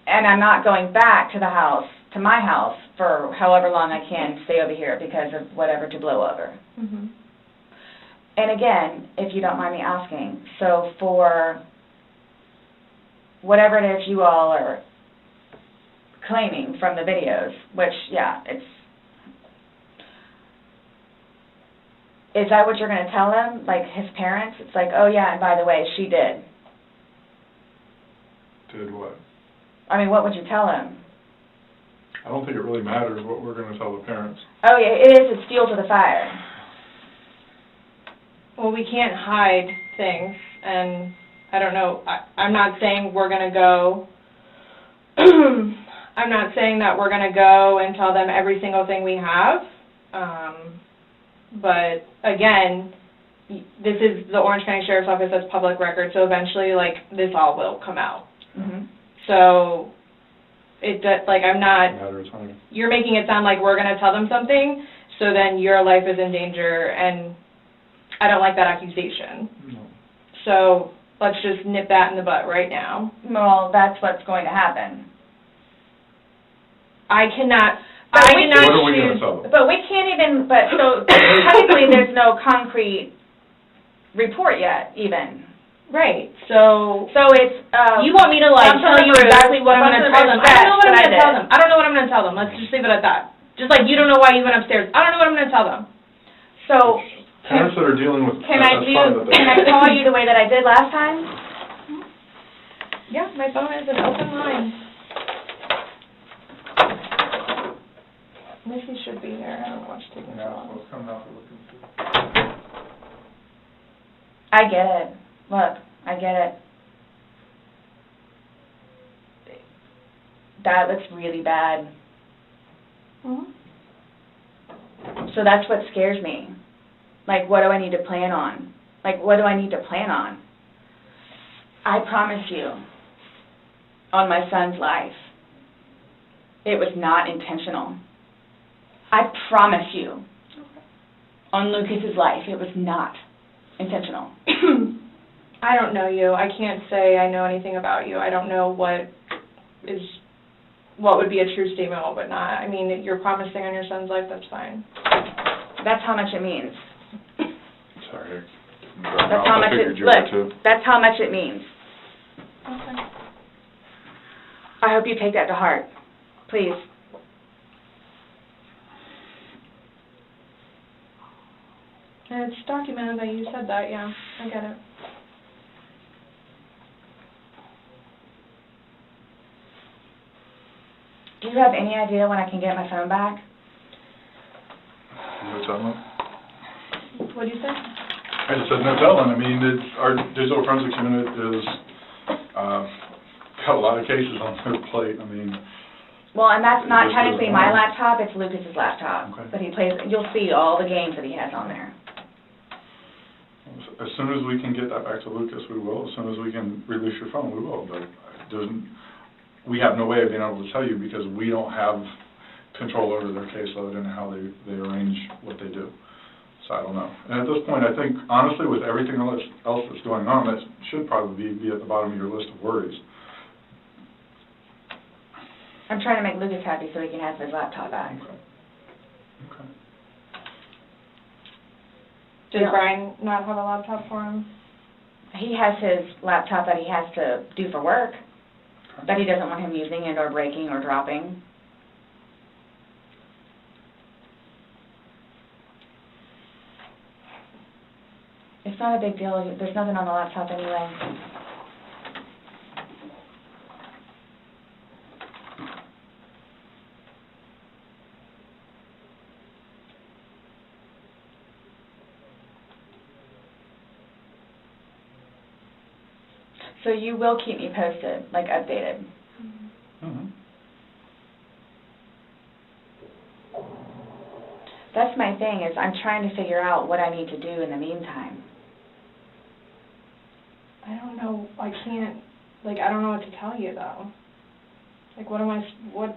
And I'm not going back to the house, to my house, for however long I can stay over here because of whatever to blow over. Mm-hmm. And again, if you don't mind me asking, so for whatever it is you all are claiming from the videos, which, yeah, it's... Is that what you're going to tell him? Like his parents? It's like, oh yeah, and by the way, she did. Did what? I mean, what would you tell him? I don't think it really matters what we're going to tell the parents. Oh yeah, it is. It's fuel to the fire. Well, we can't hide things, and I don't know. I'm not saying we're going to go. I'm not saying that we're going to go and tell them every single thing we have. But again, this is the Orange County Sheriff's Office, that's public record, so eventually, like, this all will come out. Mm-hmm. So, like, I'm not, Matters, honey. you're making it sound like we're going to tell them something, so then your life is in danger, and I don't like that accusation. No. So, let's just nip that in the butt right now. Well, that's what's going to happen. I cannot What are we going to tell them? But we can't even, so technically there's no concrete report yet, even. Right, so it's, you want me to, like, tell you exactly what I'm going to tell them. I don't know what I'm going to tell them. I don't know what I'm going to tell them. Let's just leave it at that. Just like you don't know why you went upstairs. I don't know what I'm going to tell them. So, Parents that are dealing with can I call you the way that I did last time? Yeah, my phone is an open line. Missy should be here. I don't know what's taking so long. It's coming out to look and see. I get it. Look, I get it. That looks really bad. Mm-hmm. So that's what scares me. Like, what do I need to plan on? Like, what do I need to plan on? I promise you, on my son's life, it was not intentional. I promise you, on Lucas's life, it was not intentional. I don't know you. I can't say I know anything about you. I don't know what would be a true statement, what would not. I mean, you're promising on your son's life, that's fine. That's how much it means. Sorry. That's how much it, look, that's how much it means. Okay. I hope you take that to heart. Please. And it's documented that you said that, yeah. I get it. Do you have any idea when I can get my phone back? No telling. What do you say? I just said no telling. I mean, our digital forensics unit is got a lot of cases on their plate. I mean. Well, and that's not Just technically as my one. laptop, it's Lucas's laptop. Okay. But he plays, you'll see all the games that he has on there. As soon as we can get that back to Lucas, we will. As soon as we can release your phone, we will. But we have no way of being able to tell you because we don't have control over their caseload and how they arrange what they do. So I don't know. And at this point, I think, honestly, with everything else that's going on, that should probably be at the bottom of your list of worries. I'm trying to make Lucas happy so he can have his laptop back. Okay. Does Brian not have a laptop for him? He has his laptop that he has to do for work, that he doesn't want him using it or breaking or dropping. It's not a big deal. There's nothing on the laptop anyway. So you will keep me posted, like updated. Mm-hmm. That's my thing, is I'm trying to figure out what I need to do in the meantime. I don't know. I can't, like, I don't know what to tell you, though. Like, what?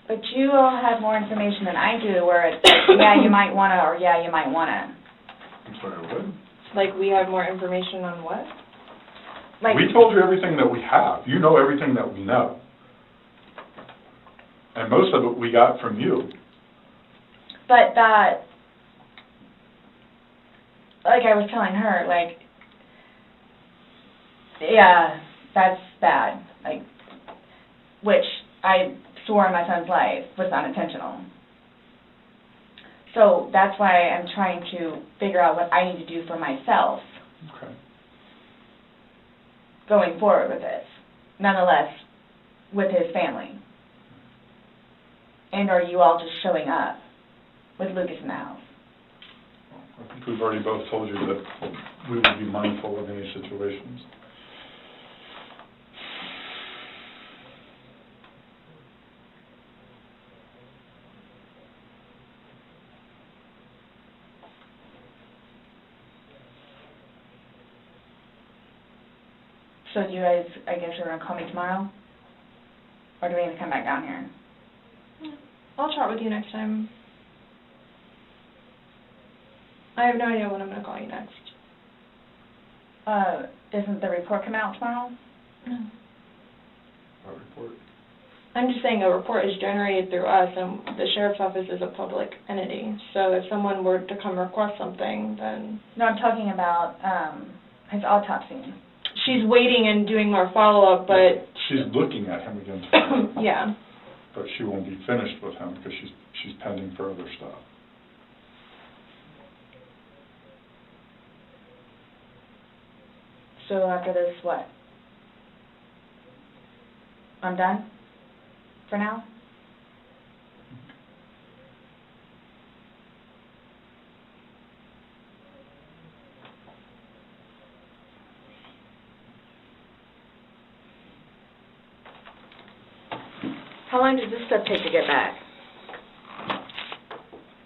But you all have more information than I do, where it's like, yeah, you might want to, or yeah, you might want to. I'm sorry, what? Like, we have more information on what? Like, we told you everything that we have. You know everything that we know. And most of it we got from you. but that, like I was telling her, like, yeah, that's bad. Like, which I swore on my son's life was not intentional. So that's why I'm trying to figure out what I need to do for myself Okay. going forward with this, nonetheless, with his family. And are you all just showing up with Lucas in the house? I think we've already both told you that we would be mindful of any situations. So you guys, I guess you're going to call me tomorrow? Or do we need to come back down here? I'll chat with you next time. I have no idea when I'm going to call you next. Isn't the report come out tomorrow? No. What report? I'm just saying a report is generated through us, and the sheriff's office is a public entity. So if someone were to come request something, then... No, I'm talking about his autopsy. She's waiting and doing more follow-up, but... She's looking at him again tomorrow. Yeah. But she won't be finished with him because she's pending for other stuff. So after this, what? I'm done? For now? How long does this stuff take to get back?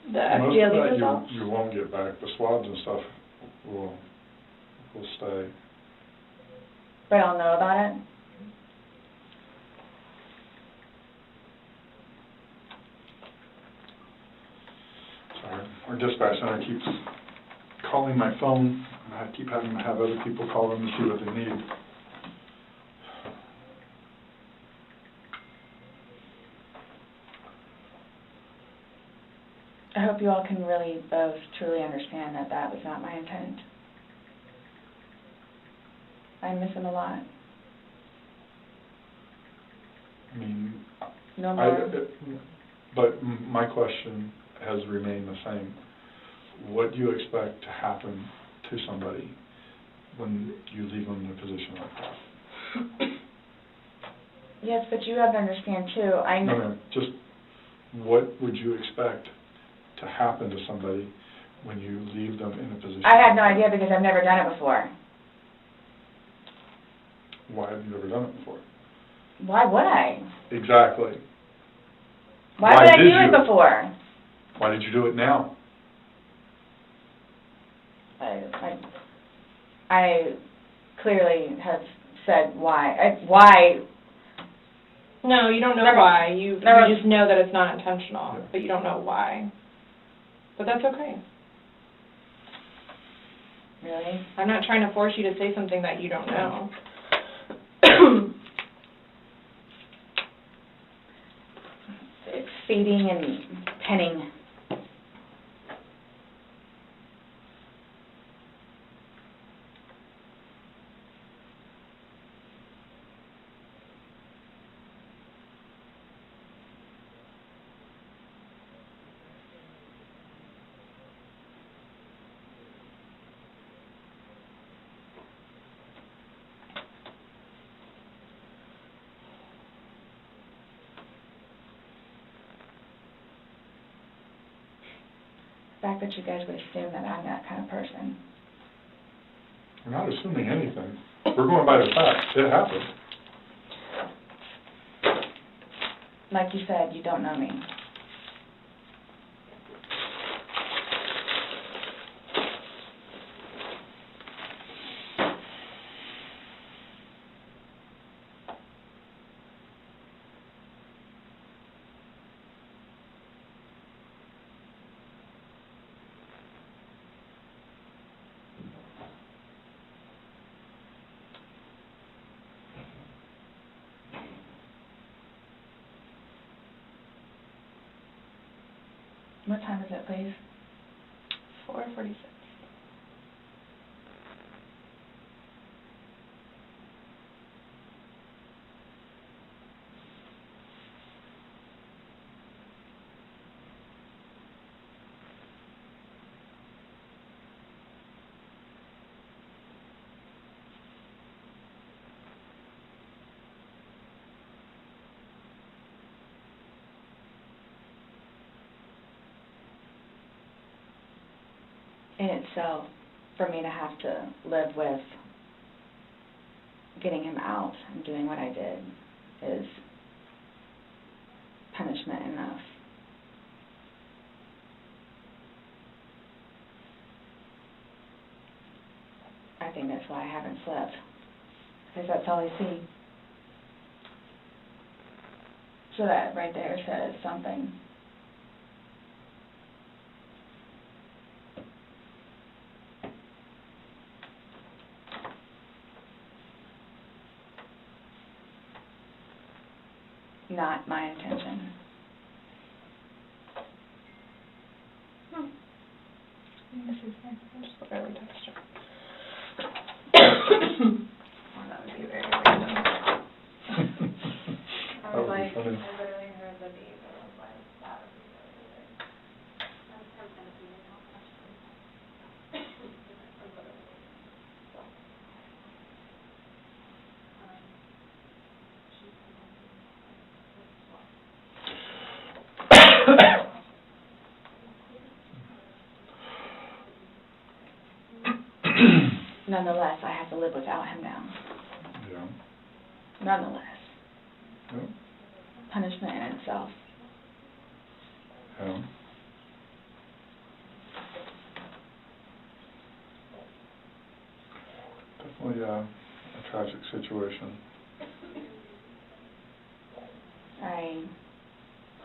The Most FGLE of that results? you won't get back. The swabs and stuff will stay. But I'll know about it? Sorry. Our dispatch center keeps calling my phone, and I keep having to have other people call them to see what they need. I hope you all can really both truly understand that that was not my intent. I miss him a lot. I mean, No more. but my question has remained the same. What do you expect to happen to somebody when you leave them in a position like that? Yes, but you have to understand too. No, just what would you expect to happen to somebody when you leave them in a position? I had no idea because I've never done it before. Why have you never done it before? Why would I? Exactly. Why would I do it before? Why did you do it now? I clearly have said why. Why? No, you don't know why. You just know that it's not intentional, but you don't know why. But that's okay. Really? I'm not trying to force you to say something that you don't know. It's feeding and penning. The fact that you guys would assume that I'm that kind of person. We're not assuming anything. We're going by the facts. It happened. Like you said, you don't know me. What time is it, please? 4:46. in itself, for me to have to live with getting him out and doing what I did is punishment enough. I think that's why I haven't slept, because that's all I see. So that right there says something. Not my intention. This is nice. I just barely touched it. Well, that would be very random. I was like, I literally heard the beep, and I was like, that would be really weird. Nonetheless, I have to live without him now. Yeah. Nonetheless. Yeah. Punishment in itself. Yeah. Definitely a tragic situation. I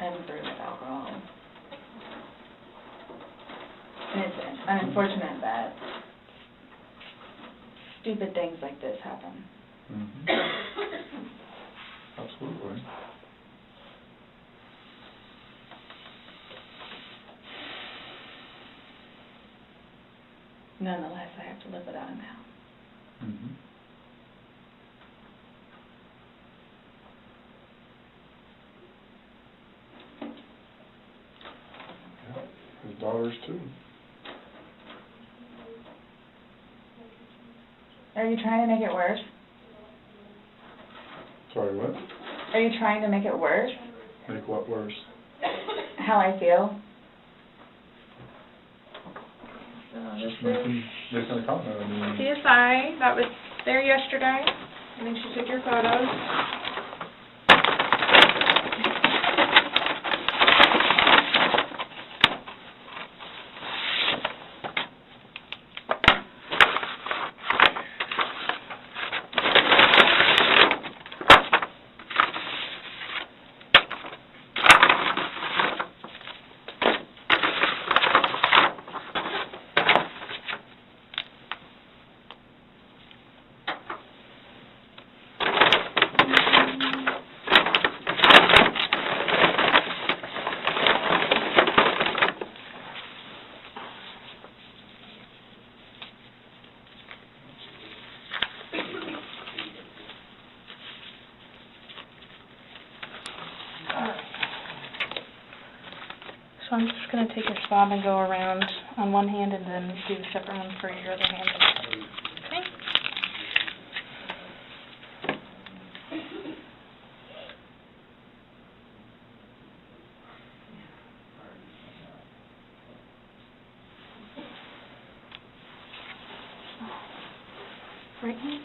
am through with alcohol. And it's unfortunate that stupid things like this happen. Mm-hmm. Absolutely. Nonetheless, I have to live without him now. Mm-hmm. Yeah. His daughters too. Are you trying to make it worse? Sorry, what? Are you trying to make it worse? Make what worse? How I feel? Just making a comment. I mean, CSI, that was there yesterday. I think she took your photos. So I'm just going to take a swab and go around on one hand and then do a separate one for your other hand. Okay? Right hand.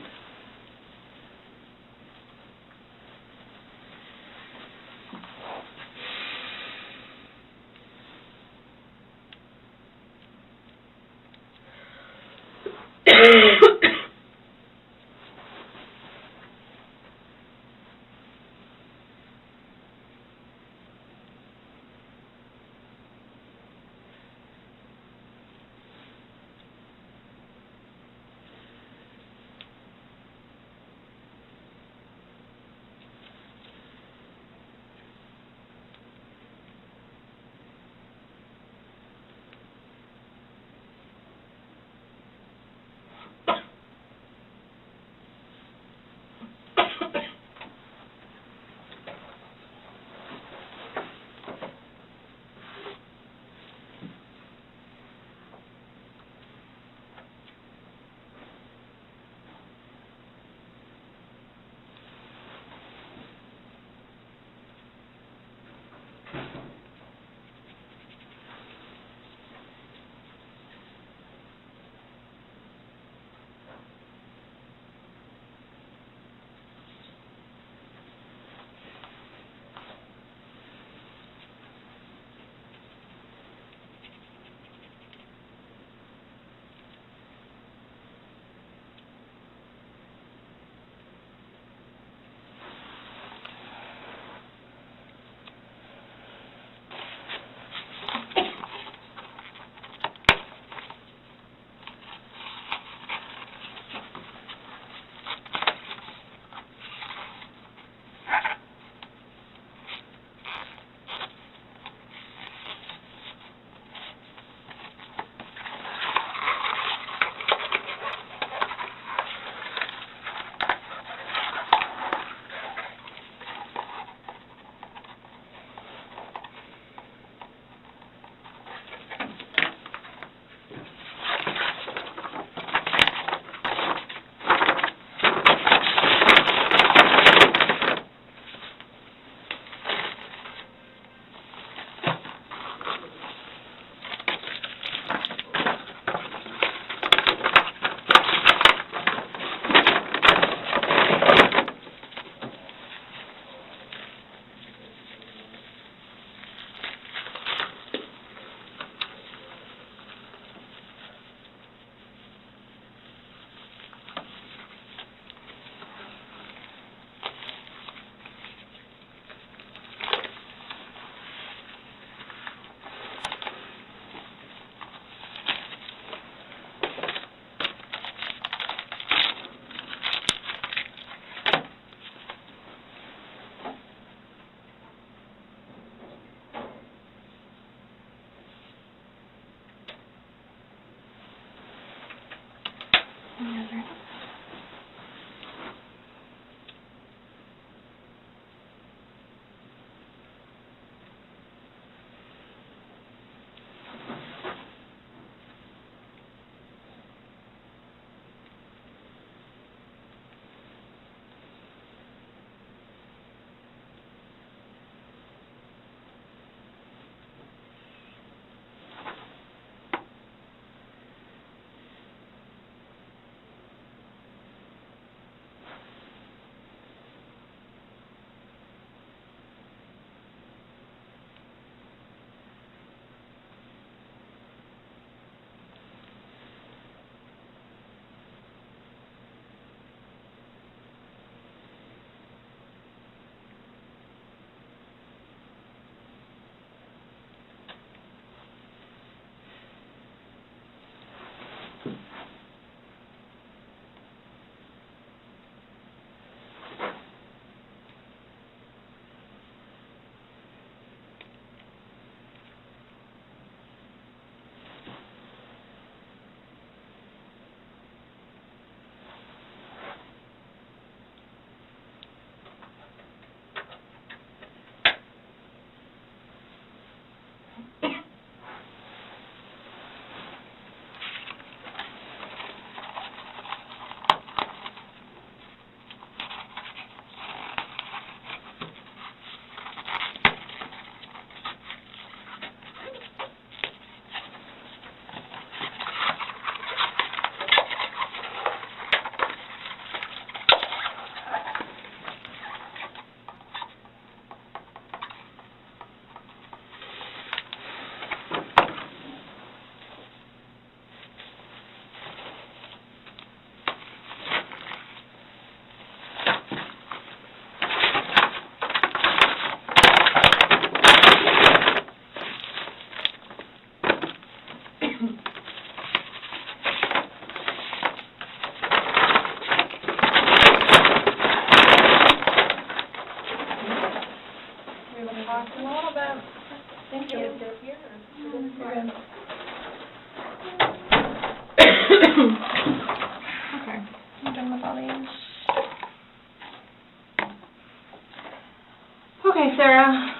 Okay, Sarah.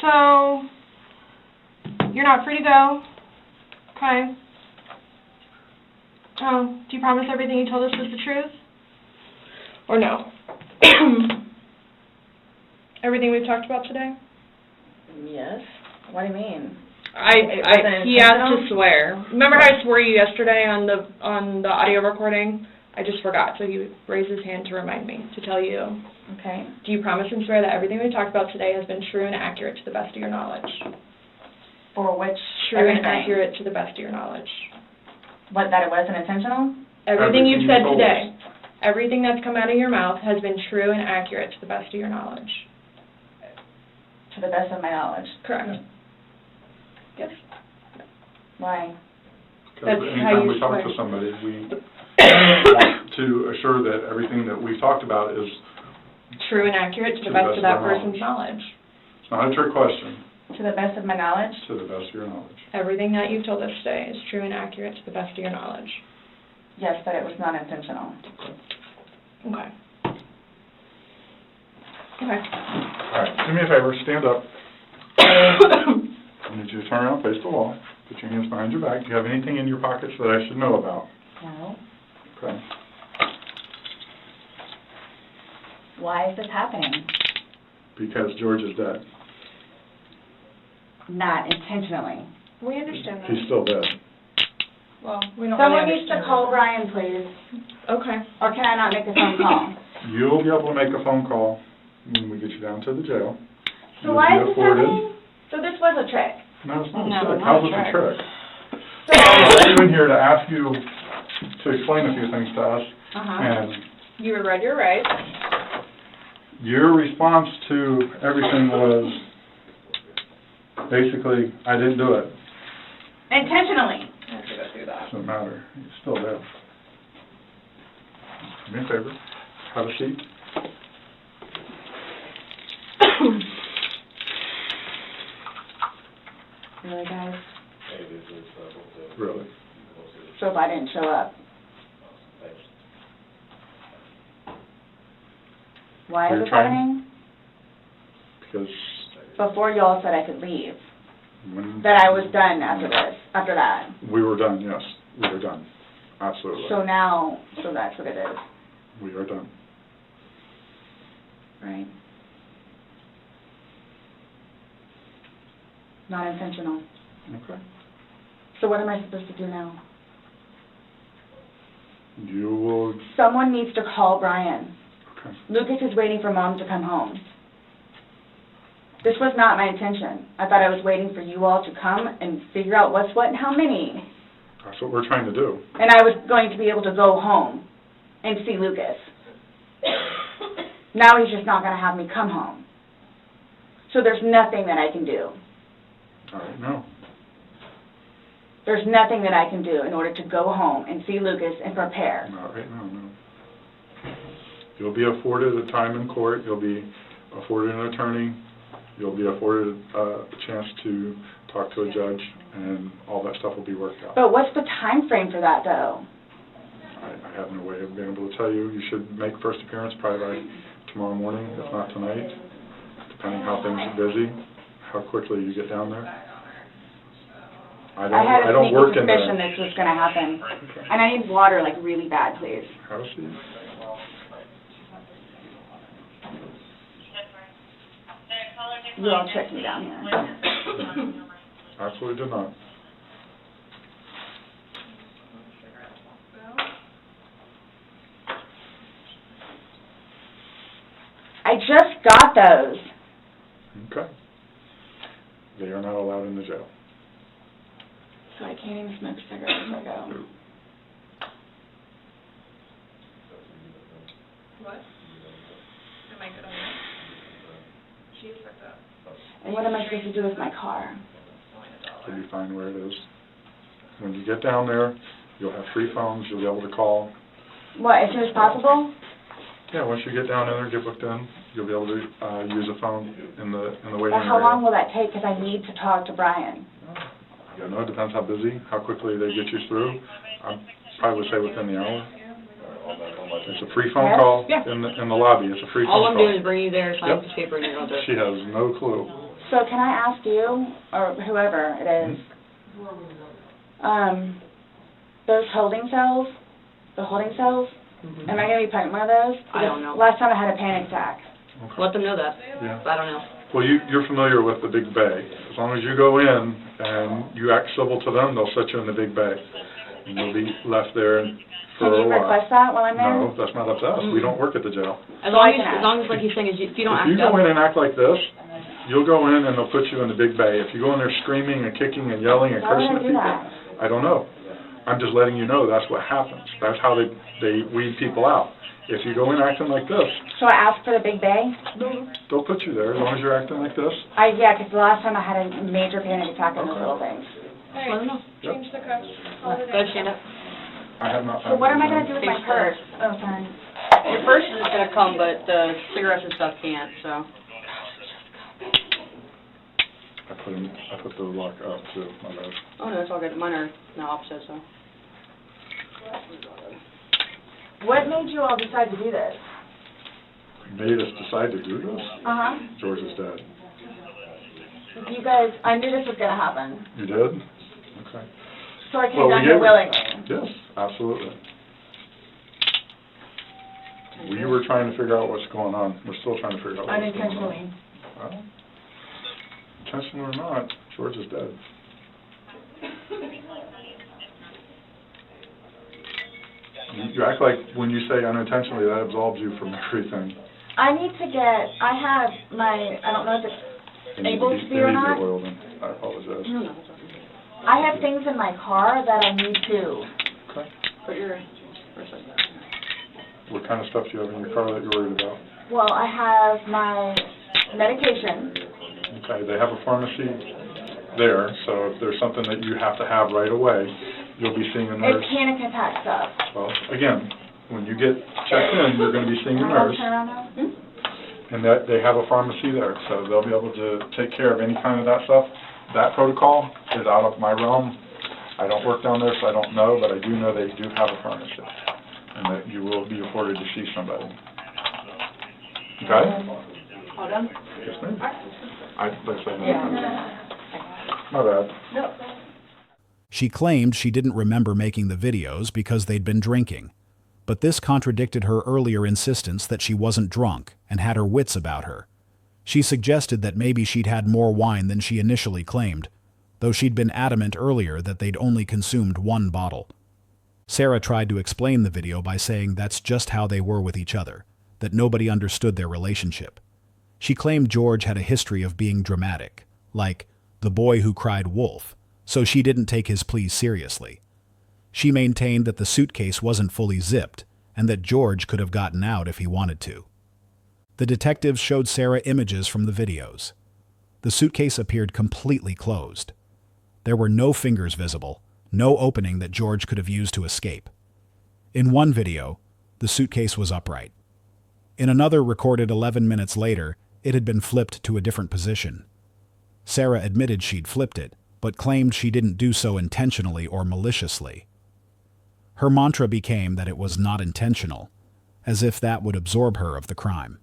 So, you're not free to go. Okay. Oh, do you promise everything you told us was the truth? Or no? Everything we've talked about today? Yes. What do you mean? He has to swear. Remember how I swore you yesterday on the audio recording? I just forgot, so he raised his hand to remind me to tell you. Okay. Do you promise and swear that everything we talked about today has been true and accurate to the best of your knowledge? For which? True and accurate to the best of your knowledge. What, that it wasn't intentional? Everything you've said today, everything that's come out of your mouth has been true and accurate to the best of your knowledge. To the best of my knowledge. Correct. Yes. Why? Because anytime we talk to somebody, we want to assure that everything that we've talked about is true and accurate to the best of that person's knowledge. It's not a trick question. To the best of my knowledge? To the best of your knowledge. Everything that you've told us today is true and accurate to the best of your knowledge. Yes, but it was not intentional. Okay. Okay. All right, do me a favor, stand up. I need you to turn around, face the wall, put your hands behind your back. Do you have anything in your pockets that I should know about? No. Okay. Why is this happening? Because George is dead. Not intentionally. We understand that. He's still dead. Well, we don't Someone really needs to call Brian, please. Okay. Or can I not make a phone call? You'll be able to make a phone call when we get you down to the jail. So why is this happening? So this was a trick? No, it's not a No, trick. not How's a it a trick. trick? I'm in here to ask you to explain a few things to us, and You were read your rights. your response to everything was basically, I didn't do it. Intentionally. I have to go through that. Doesn't matter. He's still dead. Do me a favor. Have a seat. Really, guys? Really. So if I didn't show up, Why is this trying- happening? Because Before you all said I could leave. when That I was done after that. we were done, yes, we were done. Absolutely. So now, so that's what it is, We are done. right? Not intentional. Okay. So what am I supposed to do now? You will, Someone needs to call Brian. okay. Lucas is waiting for Mom to come home. This was not my intention. I thought I was waiting for you all to come and figure out what's what and how many. That's what we're trying to do. And I was going to be able to go home and see Lucas. Now he's just not going to have me come home. So there's nothing that I can do. All right, no. There's nothing that I can do in order to go home and see Lucas and prepare. Not right now, no. You'll be afforded a time in court, you'll be afforded an attorney, you'll be afforded a chance to talk to a judge, and all that stuff will be worked out. But what's the time frame for that, though? I have no way of being able to tell you. You should make first appearance probably by tomorrow morning, if not tonight, depending how things are busy, how quickly you get down there. I had a don't work sneaky in there. suspicion this was going to happen. And I need water, like, really bad, please. Have a seat. You all checked me down here. Absolutely did not. I just got those. Okay. They are not allowed in the jail. So I can't even smoke cigarettes if I go. What? Am I good on that? She is fucked up. And what am I supposed to do with my car? You'll be fine where it is. When you get down there, you'll have 3 phones, you'll be able to call. What, as soon as possible? Yeah, once you get down there and get booked in, you'll be able to use a phone in the waiting But how area. long will that take? Because I need to talk to Brian. I don't know, it depends how busy, how quickly they get you through. I probably would say within the hour. It's a free phone Yes? call Yeah. in the lobby. It's a free phone All call. I'm doing is bringing you there, sign Yep. this paper, and you're going to do it. She has no clue. So can I ask you, or whoever it is, those holding cells, the holding cells, am I going to be put in one of those? I don't know. Last time I had a panic attack. Let them know that. Yeah. I don't know. Well, you're familiar with the big bay. As long as you go in and you act civil to them, they'll set you in the big bay. And you'll be left there for Can a you while. request that while I'm there? No, that's not up to us. We don't work at the jail. As long as like he's saying, is if you don't If act you up. go in and act like this, you'll go in and they'll put you in the big bay. If you go in there screaming and kicking and yelling and Why would cursing I at do people, that? I don't know. I'm just letting you know that's what happens. That's how they weed people out. If you go in acting like this, So I asked for the big bay? they'll put you there as long as you're acting like this. Yeah, because the last time I had a major panic attack on those little things. Hey, let them know. Yep. Change the cuffs. Go ahead, stand up. I have not. So what am I going to do with my Change purse? Oh, sorry. Your purse is going to come, but the cigarettes and stuff can't, so. I put the lock up too. My bad. Oh, no, it's all good. Mine are now opposite, so. What made you all decide to do this? Made us decide to do this. Uh-huh. George is dead. You guys, I knew this was going to happen. You did? Okay. So I came Well, down we here gave- willingly. Yes, absolutely. We were trying to figure out what's going on. We're still trying to figure out what's going on. Unintentionally. Well, intentional or not, George is dead. You act like when you say unintentionally, that absolves you from everything. I need to get, I have my, I don't know if it's able to be or not. They need your oil then. I apologize. No, no, it's okay. I have things in my car that I need to. Okay. Put your purse like that. What kind of stuff do you have in your car that you're worried about? Well, I have my medication. Okay, they have a pharmacy there, so if there's something that you have to have right away, you'll be seeing a nurse. It's panic attack stuff. Well, again, when you get checked in, you're going to be seeing a Can I nurse, turn around now? and that they have a pharmacy there, so they'll be able to take care of any kind of that stuff. That protocol is out of my realm. I don't work down there, so I don't know, but I do know they do have a pharmacy, and that you will be afforded to see somebody. Okay? Hold on. Yes, ma'am. My bad. No. She claimed she didn't remember making the videos because they'd been drinking, but this contradicted her earlier insistence that she wasn't drunk and had her wits about her. She suggested that maybe she'd had more wine than she initially claimed, though she'd been adamant earlier that they'd only consumed one bottle. Sarah tried to explain the video by saying that's just how they were with each other, that nobody understood their relationship. She claimed George had a history of being dramatic, like the boy who cried wolf, so she didn't take his pleas seriously. She maintained that the suitcase wasn't fully zipped and that George could have gotten out if he wanted to. The detectives showed Sarah images from the videos. The suitcase appeared completely closed. There were no fingers visible, no opening that George could have used to escape. In one video, the suitcase was upright. In another recorded 11 minutes later, it had been flipped to a different position. Sarah admitted she'd flipped it, but claimed she didn't do so intentionally or maliciously. Her mantra became that it was not intentional, as if that would absorb her of the crime.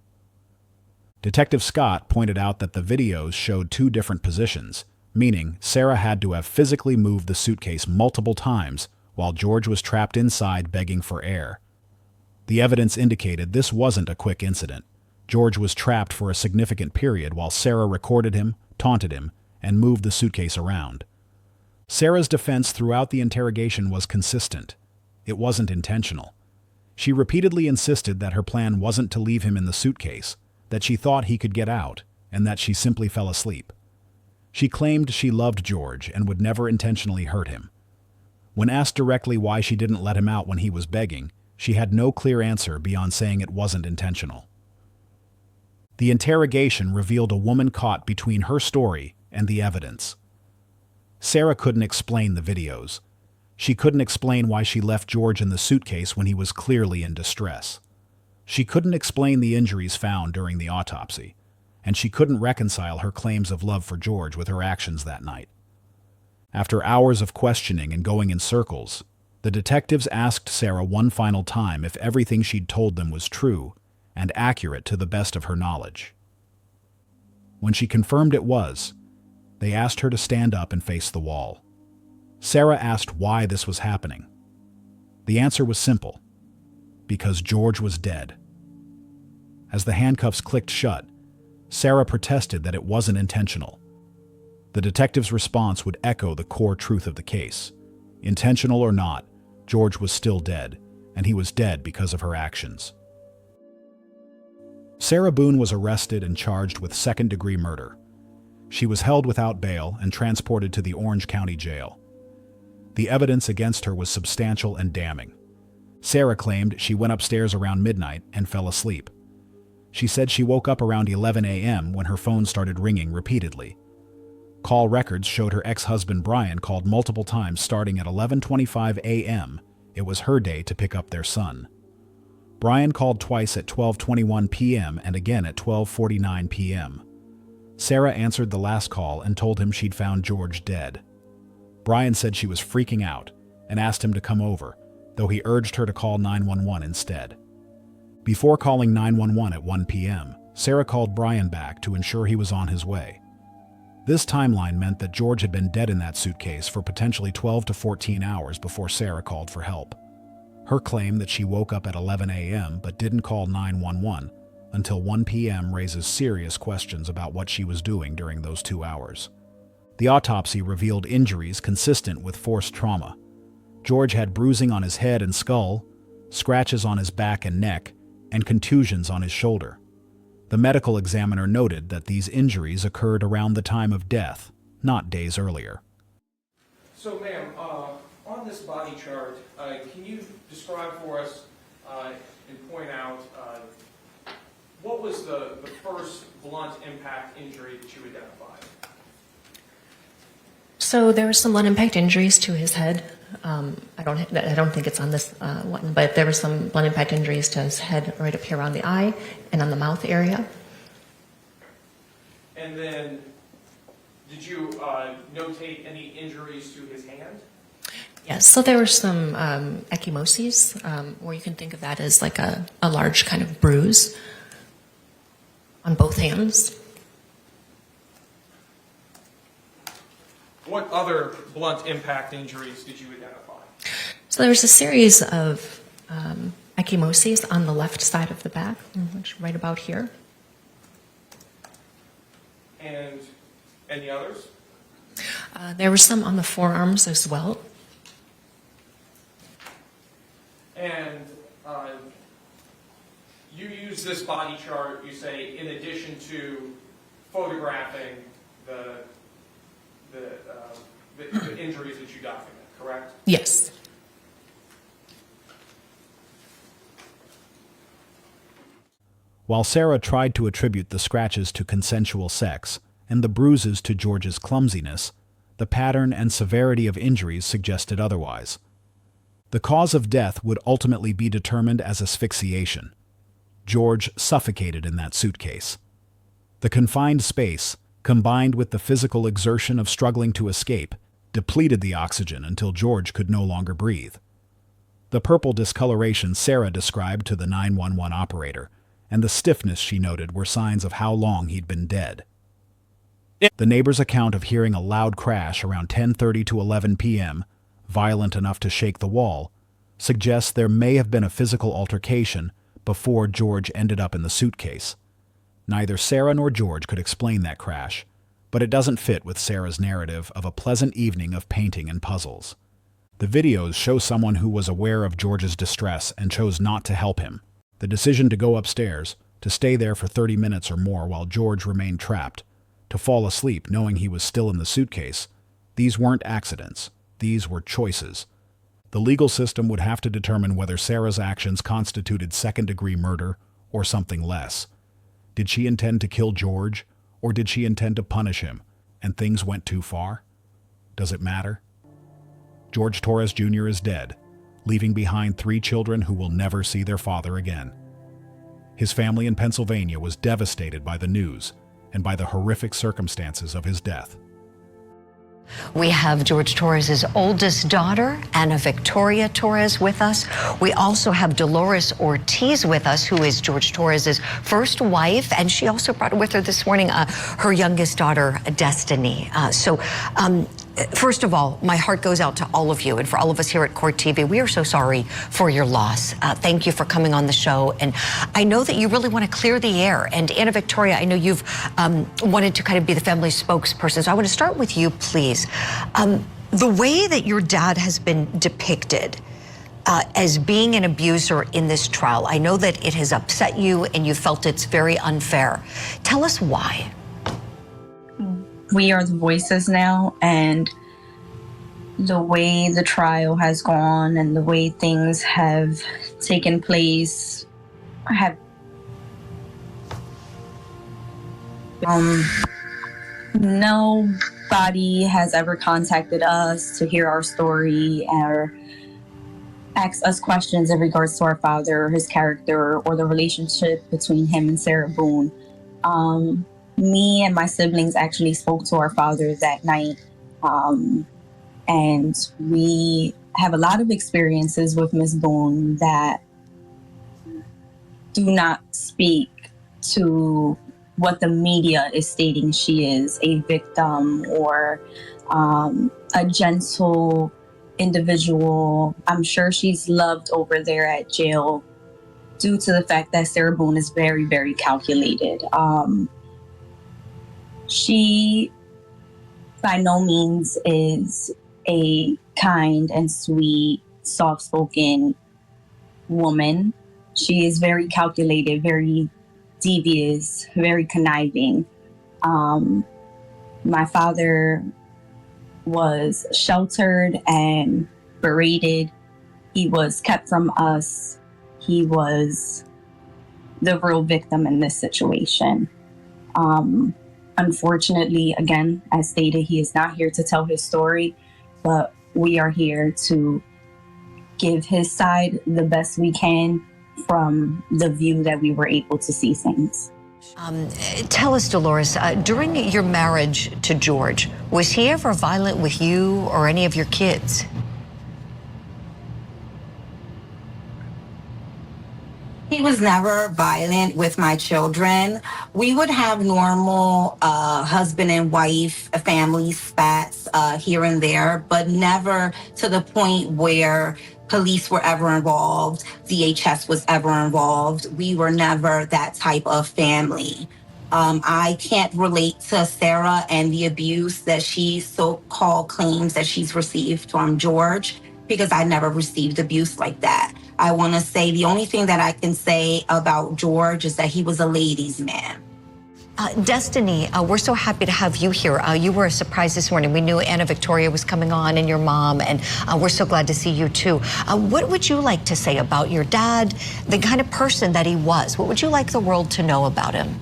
Detective Scott pointed out that the videos showed two different positions, meaning Sarah had to have physically moved the suitcase multiple times while George was trapped inside begging for air. The evidence indicated this wasn't a quick incident. George was trapped for a significant period while Sarah recorded him, taunted him, and moved the suitcase around. Sarah's defense throughout the interrogation was consistent. It wasn't intentional. She repeatedly insisted that her plan wasn't to leave him in the suitcase, that she thought he could get out, and that she simply fell asleep. She claimed she loved George and would never intentionally hurt him. When asked directly why she didn't let him out when he was begging, she had no clear answer beyond saying it wasn't intentional. The interrogation revealed a woman caught between her story and the evidence. Sarah couldn't explain the videos. She couldn't explain why she left George in the suitcase when he was clearly in distress. She couldn't explain the injuries found during the autopsy, and she couldn't reconcile her claims of love for George with her actions that night. After hours of questioning and going in circles, the detectives asked Sarah one final time if everything she'd told them was true and accurate to the best of her knowledge. When she confirmed it was, they asked her to stand up and face the wall. Sarah asked why this was happening. The answer was simple: because George was dead. As the handcuffs clicked shut, Sarah protested that it wasn't intentional. The detective's response would echo the core truth of the case. Intentional or not, George was still dead, and he was dead because of her actions. Sarah Boone was arrested and charged with second-degree murder. She was held without bail and transported to the Orange County Jail. The evidence against her was substantial and damning. Sarah claimed she went upstairs around midnight and fell asleep. She said she woke up around 11 a.m. when her phone started ringing repeatedly. Call records showed her ex-husband Brian called multiple times starting at 11:25 a.m. It was her day to pick up their son. Brian called twice at 12:21 p.m. and again at 12:49 p.m. Sarah answered the last call and told him she'd found George dead. Brian said she was freaking out and asked him to come over, though he urged her to call 911 instead. Before calling 911 at 1 p.m., Sarah called Brian back to ensure he was on his way. This timeline meant that George had been dead in that suitcase for potentially 12 to 14 hours before Sarah called for help. Her claim that she woke up at 11 a.m. but didn't call 911 until 1 p.m. raises serious questions about what she was doing during those 2 hours. The autopsy revealed injuries consistent with forced trauma. George had bruising on his head and skull, scratches on his back and neck, and contusions on his shoulder. The medical examiner noted that these injuries occurred around the time of death, not days earlier. So, ma'am, on this body chart, can you describe for us and point out what was the first blunt impact injury that you identified? So there were some blunt impact injuries to his head. I don't think it's on this one, but there were some blunt impact injuries to his head right up here around the eye and on the mouth area. And then, did you notate any injuries to his hand? Yes, so there were some ecchymoses, where you can think of that as like a large kind of bruise. on both hands. What other blunt impact injuries did you identify? So there was a series of ecchymoses on the left side of the back, which right about here. And any others? There were some on the forearms as well. And you use this body chart, you say, in addition to photographing the injuries that you document, correct? Yes. While Sarah tried to attribute the scratches to consensual sex and the bruises to George's clumsiness, the pattern and severity of injuries suggested otherwise. The cause of death would ultimately be determined as asphyxiation. George suffocated in that suitcase. The confined space, combined with the physical exertion of struggling to escape, depleted the oxygen until George could no longer breathe. The purple discoloration Sarah described to the 911 operator and the stiffness she noted were signs of how long he'd been dead. The neighbor's account of hearing a loud crash around 10:30 to 11 p.m., violent enough to shake the wall, suggests there may have been a physical altercation before George ended up in the suitcase. Neither Sarah nor George could explain that crash, but it doesn't fit with Sarah's narrative of a pleasant evening of painting and puzzles. The videos show someone who was aware of George's distress and chose not to help him. The decision to go upstairs, to stay there for 30 minutes or more while George remained trapped, to fall asleep knowing he was still in the suitcase, these weren't accidents. These were choices. The legal system would have to determine whether Sarah's actions constituted second-degree murder or something less. Did she intend to kill George, or did she intend to punish him, and things went too far? Does it matter? George Torres Jr. is dead, leaving behind 3 children who will never see their father again. His family in Pennsylvania was devastated by the news and by the horrific circumstances of his death. We have George Torres' oldest daughter, Ana Victoria Torres, with us. We also have Dolores Ortiz with us, who is George Torres' first wife, and she also brought with her this morning her youngest daughter, Destiny. First of all, my heart goes out to all of you, and for all of us here at Court TV, we are so sorry for your loss. Thank you for coming on the show, and I know that you really want to clear the air. And Ana Victoria, I know you've wanted to kind of be the family spokesperson, so I want to start with you, please. The way that your dad has been depicted as being an abuser in this trial, I know that it has upset you and you felt it's very unfair. Tell us why. We are the voices now, and the way the trial has gone and the way things have taken place have nobody has ever contacted us to hear our story or asked us questions in regards to our father, his character, or the relationship between him and Sarah Boone. Me and my siblings actually spoke to our father that night, and we have a lot of experiences with Ms. Boone that do not speak to what the media is stating she is, a victim or a gentle individual. I'm sure she's loved over there at jail due to the fact that Sarah Boone is very, very calculated. She, by no means, is a kind and sweet, soft-spoken woman. She is very calculated, very devious, very conniving. My father was sheltered and berated. He was kept from us. He was the real victim in this situation. Unfortunately, again, as stated, he is not here to tell his story, but we are here to give his side the best we can from the view that we were able to see things. Tell us, Dolores, during your marriage to George, was he ever violent with you or any of your kids? He was never violent with my children. We would have normal husband and wife family spats here and there, but never to the point where police were ever involved, DHS was ever involved. We were never that type of family. I can't relate to Sarah and the abuse that she so-called claims that she's received from George, because I never received abuse like that. I want to say the only thing that I can say about George is that he was a ladies' man. Destiny, we're so happy to have you here. You were a surprise this morning. We knew Anna Victoria was coming on and your mom, and we're so glad to see you too. What would you like to say about your dad, the kind of person that he was? What would you like the world to know about him?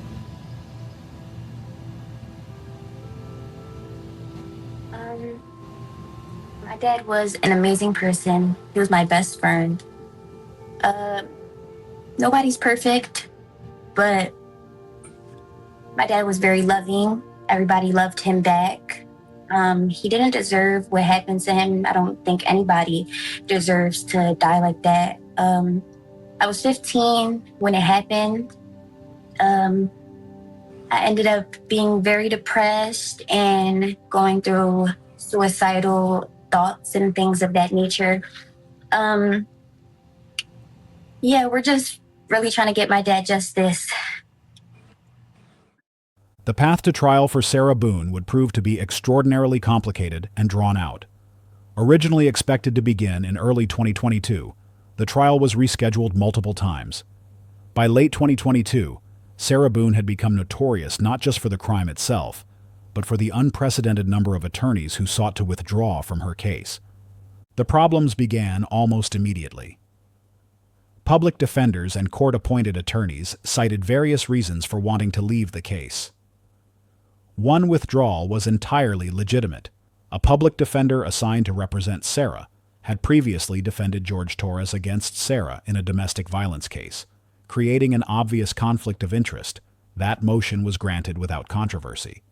My dad was an amazing person. He was my best friend. Nobody's perfect, but my dad was very loving. Everybody loved him back. He didn't deserve what happened to him. I don't think anybody deserves to die like that. I was 15 when it happened. I ended up being very depressed and going through suicidal thoughts and things of that nature. Yeah, we're just really trying to get my dad justice. The path to trial for Sarah Boone would prove to be extraordinarily complicated and drawn out. Originally expected to begin in early 2022, the trial was rescheduled multiple times. By late 2022, Sarah Boone had become notorious not just for the crime itself, but for the unprecedented number of attorneys who sought to withdraw from her case. The problems began almost immediately. Public defenders and court-appointed attorneys cited various reasons for wanting to leave the case. One withdrawal was entirely legitimate. A public defender assigned to represent Sarah had previously defended George Torres against Sarah in a domestic violence case, creating an obvious conflict of interest. That motion was granted without controversy.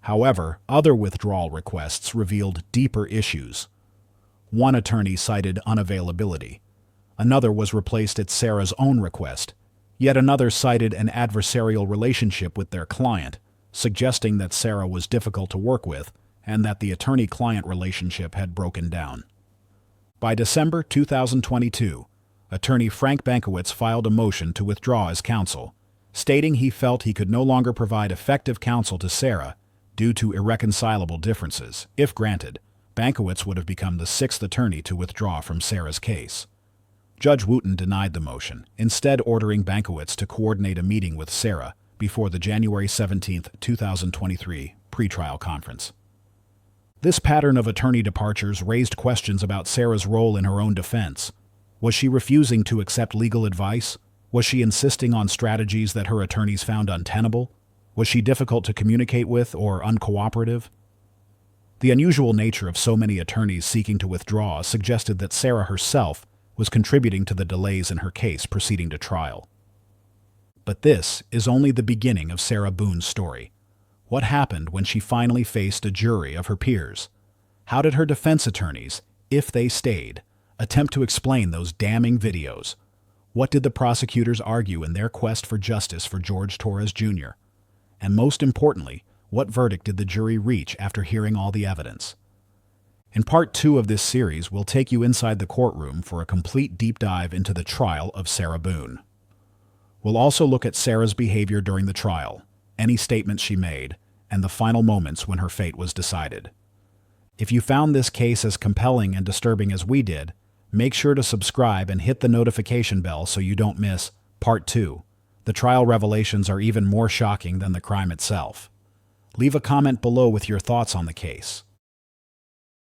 However, other withdrawal requests revealed deeper issues. One attorney cited unavailability. Another was replaced at Sarah's own request. Yet another cited an adversarial relationship with their client, suggesting that Sarah was difficult to work with and that the attorney-client relationship had broken down. By December 2022, attorney Frank Bankowitz filed a motion to withdraw as counsel, stating he felt he could no longer provide effective counsel to Sarah due to irreconcilable differences. If granted, Bankowitz would have become the sixth attorney to withdraw from Sarah's case. Judge Wooten denied the motion, instead ordering Bankowitz to coordinate a meeting with Sarah before the January 17, 2023 pretrial conference. This pattern of attorney departures raised questions about Sarah's role in her own defense. Was she refusing to accept legal advice? Was she insisting on strategies that her attorneys found untenable? Was she difficult to communicate with or uncooperative? The unusual nature of so many attorneys seeking to withdraw suggested that Sarah herself was contributing to the delays in her case proceeding to trial. But this is only the beginning of Sarah Boone's story. What happened when she finally faced a jury of her peers? How did her defense attorneys, if they stayed, attempt to explain those damning videos? What did the prosecutors argue in their quest for justice for George Torres Jr.? And most importantly, what verdict did the jury reach after hearing all the evidence? In part 2 of this series, we'll take you inside the courtroom for a complete deep dive into the trial of Sarah Boone. We'll also look at Sarah's behavior during the trial, any statements she made, and the final moments when her fate was decided. If you found this case as compelling and disturbing as we did, make sure to subscribe and hit the notification bell so you don't miss Part 2. The trial revelations are even more shocking than the crime itself. Leave a comment below with your thoughts on the case.